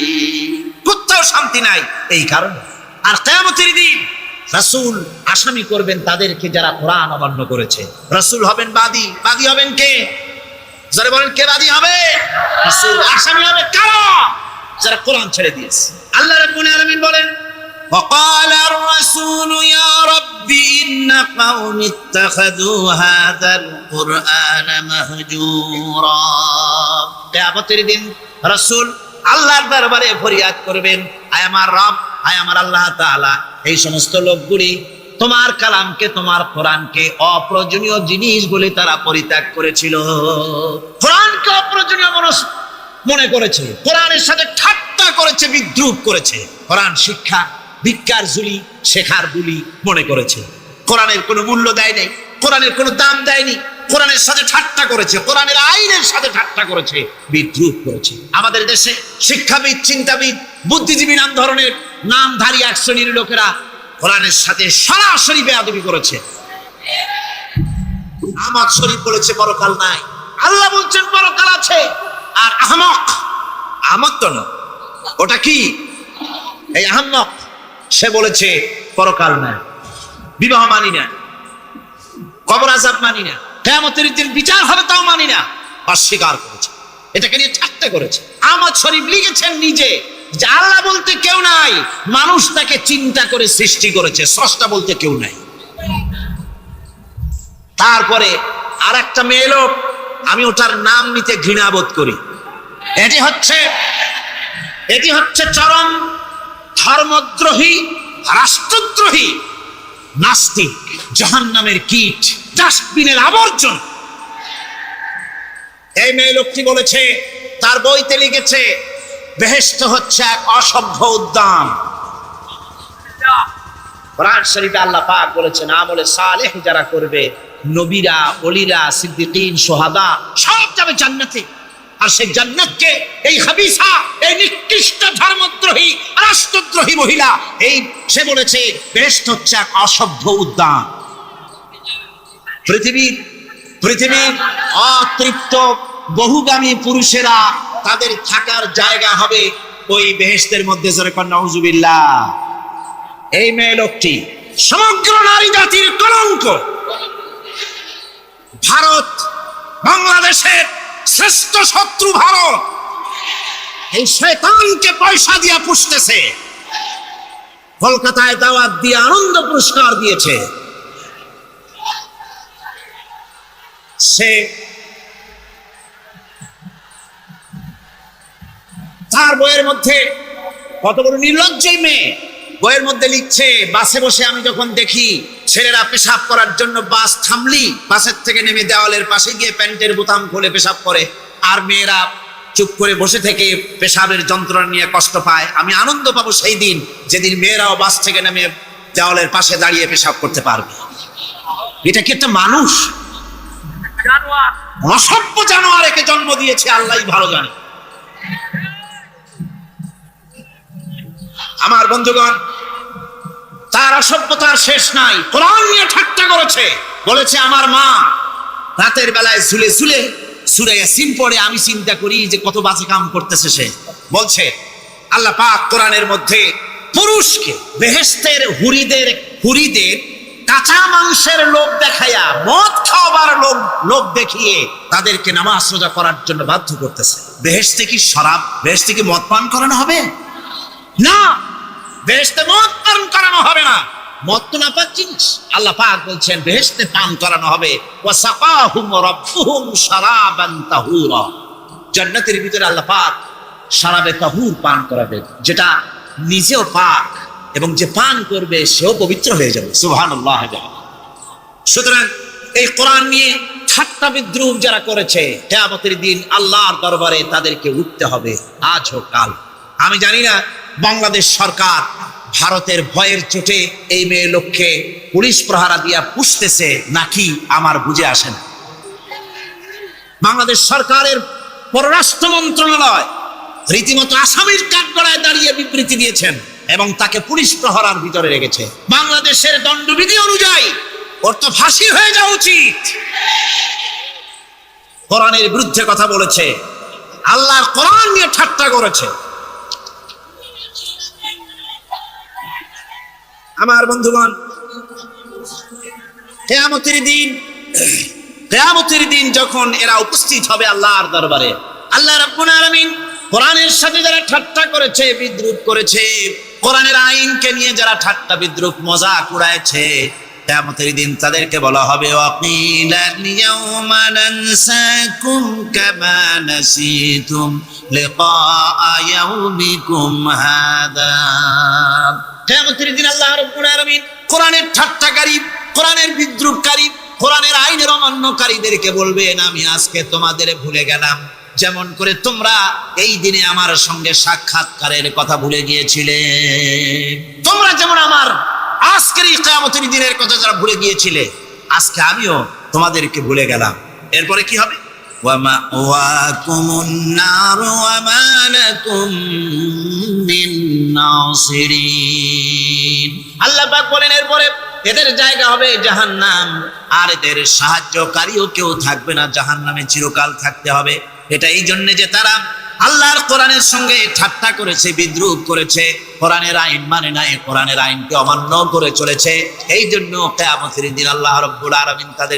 কোথাও শান্তি নাই এই কারণে। আর কিয়ামতের দিন রাসূল আসামি করবেন তাদেরকে যারা কোরআন অমান্য করেছে। রাসূল হবেন বাদী। বাদী হবেন কে? যারা বলেন কে বাদী হবে? রাসূল। আসামি হবে কারা? যারা কোরআন ছেড়ে দিয়েছে। আল্লাহ রাব্বুল আলামিন বলেন وقال الرسول يا رب إن قوم اتخذوا هذا القرآن مهجورا। কিয়ামতের দিন রাসূল আল্লাহর দরবারে ফরিয়াদ করবেন, আয় আমার রব, আয় আমার আল্লাহ তাআলা, এই সমস্ত লোকগুলি তোমার কালামকে, তোমার কোরআনকে অপ্রয়োজনীয় জিনিস বলে তারা পরিত্যাগ করেছিল। কোরআনকে অপ্রয়োজনীয় মনে করেছে, কোরআনের সাথে ঠাট্টা করেছে, বিদ্রুপ করেছে। কোরআন শিক্ষা ভিক্ষার ঝুলি, শেখার বুলি মনে করেছে। কোরআনের কোনো মূল্য দেয় নাই, কোরআনের কোনো দাম দেয়নি, কোরআনের সাথে ঠাট্টা করেছে, কোরআনের আইনের সাথে ঠাট্টা করেছে, বিদ্রুপ করেছে। আমাদের দেশে শিক্ষাবিদ, চিন্তাবিদ, বুদ্ধিজীবী নাম ধরনের নামধারী এক শ্রেণীর লোকেরা কোরআনের সাথে সরাসরি বেয়াদবি করেছে। আহমদ শরীফ বলেছে পরকাল নাই, আল্লাহ বলছেন পরকাল আছে। আর আহমক, আহমদ তো না, ওটা কি? এই আহমক, সে বলেছে পরকাল নাই, বিবাহ মানি না, কবর আযাব মানি না, কিয়ামতের দিন বিচার হবে তাও মানি না, অস্বীকার করেছে। এটাকে নিয়ে ঠাট্টা করেছে। আহমদ শরীফ লিখেছেন নিজে যে আল্লাহ বলতে কেউ নাই, মানুষ তাকে চিন্তা করে সৃষ্টি করেছে, স্রষ্টা বলতে কেউ নাই। তারপরে আর একটা মেয়ে লোক, আমি ওটার নাম নিতে ঘৃণা বোধ করি, এটি হচ্ছে চরম ধর্মদ্রোহী, রাষ্ট্রদ্রোহী, নাস্তিক, জাহান্নামের কীট, ডাস্টবিনের আবর্জন। এই মেয়ে লোকটি বলেছে, তার বইতে লিখেছে বেহেশত হচ্ছে এক অসভ্য উদ্যান। কোরআন শরীফে আল্লাহ পাক বলেছেন আমলে সালেহ যারা করবে, নবীরা, ওলিরা, সিদ্দিকীন, শুহাদা সব যাবে জান্নাতে। আর সেই জান্নাতকে এই হাবিসা, এই নিকৃষ্ট ধর্মদ্রোহী, রাষ্ট্রদ্রোহী মহিলা, এই সে বলেছে বেহেশত হচ্ছে এক অসভ্য উদ্যান। পৃথিবীর অতৃপ্ত বহুগামী পুরুষেরা তাদের থাকার জায়গা হবে ওই বেহেশতের মধ্যে। নাউজুবিল্লাহ। এই মেয়ে লোকটি সমগ্র নারী জাতির কলঙ্ক। ভারত, বাংলাদেশের শ্রেষ্ঠ শত্রু ভারত, এই শয়তানকে পয়সা দিয়ে পুষতেছে। কলকাতায় দাওয়াত দিয়ে আনন্দ পুরস্কার দিয়েছে। সে তার বইয়ের মধ্যে, কত বড় নির্লজ্জ মেয়ে, বইয়ের মধ্যে লিখছে, বাসে বসে আমি যখন দেখি ছেলেরা পেশাব করার জন্য বাস থামলি, বাসের থেকে নেমে দেওয়ালের পাশে গিয়ে প্যান্টের বোতাম খুলে পেশাব করে, আর মেয়েরা চুপ করে বসে থেকে পেশাবের যন্ত্রণা নিয়ে কষ্ট পায়, আমি আনন্দ পাবো সেই দিন যেদিন মেয়েরাও বাস থেকে নেমে দেওয়ালের পাশে দাঁড়িয়ে পেশাব করতে পারবে। এটা কি একটা মানুষ? অসভ্য জানোয়ার একে জন্ম দিয়েছে, আল্লাহই ভালো জানে। আমার বন্ধুগণ, তার অসভ্যতার শেষ নাই। কোরআন নিয়ে ঠাট্টা করেছে, বলেছে আমার মা রাতের বেলায় ঝুলে ঝুলে সূরা ইয়াসিন পড়ে, আমি চিন্তা করি যে কত বাজে কাম করতেছে সে। বলছে আল্লাহ পাক কোরআনের মধ্যে পুরুষকে বেহেশতের হুরিদের কাঁচা মাংসের লোভ দেখাইয়া, মদ খাওয়াবার লোভ দেখিয়ে তাদেরকে নামাজ রোজা করার জন্য বাধ্য করতেছে। বেহেশতে কি শরাব, বেহেশতে কি মদ পান করানো হবে? না, বেহেশতে মদ পান করানো হবে না। মদ তো নাপাক জিনিস। আল্লাহ পাক বলছেন বেহেশতে পান করানো হবে। ওয়াসাকাহুম রাব্বুহুম শারাবান তাহুরা। জান্নাতের ভিতরে আল্লাহ পাক শারাবে তাহুর পান করাবে, যেটা নিজেও পাক এবং যে পান করবে সেও পবিত্র হয়ে যাবে। সুবহানাল্লাহ। সুতরাং এই কোরআন নিয়ে ঠাট্টা বিদ্রুপ যারা করেছে, কিয়ামতের দিন আল্লাহর দরবারে তাদেরকে উঠতে হবে, আজ হোক কাল। আমি জানি না বাংলাদেশ সরকার ভারতের ভয়ের চোটে এই মেয়ে লোককে পুলিশ প্রহারা দিয়া পুষতেছে নাকি আমার বুঝে আসে না। বাংলাদেশ সরকারের পররাষ্ট্র মন্ত্রণালয় রীতিমতো আসামির কাঠগড়ায় দাঁড়িয়ে বিবৃতি দিয়েছেন এবং তাকে পুলিশ প্রহরার ভিতরে রেখেছে। বাংলাদেশের দণ্ডবিধি অনুযায়ী ওর তো ফাঁসি হয়ে যাওয়া উচিত। কোরআনের বিরুদ্ধে কথা বলেছে, আল্লাহর কোরআন নিয়ে ঠাট্টা করেছে। আমার বন্ধুগণ, কিয়ামতের দিন যখন এরা উপস্থিত হবে আল্লাহর দরবারে, আল্লাহ রাব্বুল আলামিন কোরআনের সাথে যারা ঠাট্টা করেছে, বিদ্রুপ করেছে, কোরআনের আইনকে নিয়ে যারা ঠাট্টা বিদ্রুপ মজাক উড়াইছে, কিয়ামতের দিন তাদেরকে বলা হবে ওয়াকিলাল ইয়াউমা নানসাকুম কামা নাসিতুম লিকা ইয়াউমিকুম হাদা। কিয়ামতের দিন আল্লাহ রাব্বুল আলামিন কোরআনের ঠাট্টাকারী, কোরআনের বিদ্রুপকারী, কোরআনের আইনের অমান্যকারীদেরকে বলবেন আমি আজকে তোমাদের ভুলে গেলাম, যেমন করে তোমরা এই দিনে আমার সঙ্গে সাক্ষাৎকারের কথা ভুলে গিয়েছিলে। তোমরা যেমন আমার আজকের এই কিয়ামতের দিনের কথা যারা ভুলে গিয়েছিলে, আজকে আমিও তোমাদেরকে ভুলে গেলাম। এরপরে কি হবে? ওয়ামাওয়াকুমুন নার ওয়া মা লাকুম মিন নাসিরিন। আল্লাহ পাক বলেন এরপরে এদের জায়গা হবে জাহান্নাম, আর এদের সাহায্যকারীও কেউ থাকবে না, জাহান্নামে চিরকাল থাকতে হবে। এটা এই জন্য যে তারা আল্লাহর কোরআনের সঙ্গে ঠাট্টা করেছে, বিদ্রুপ করেছে, কোরআনের আইন মানে নাই, কোরআনের আইনকে অমান্য করে চলেছে। এই জন্য কিয়ামতের দিন আল্লাহ রাব্বুল আলামিন তাদের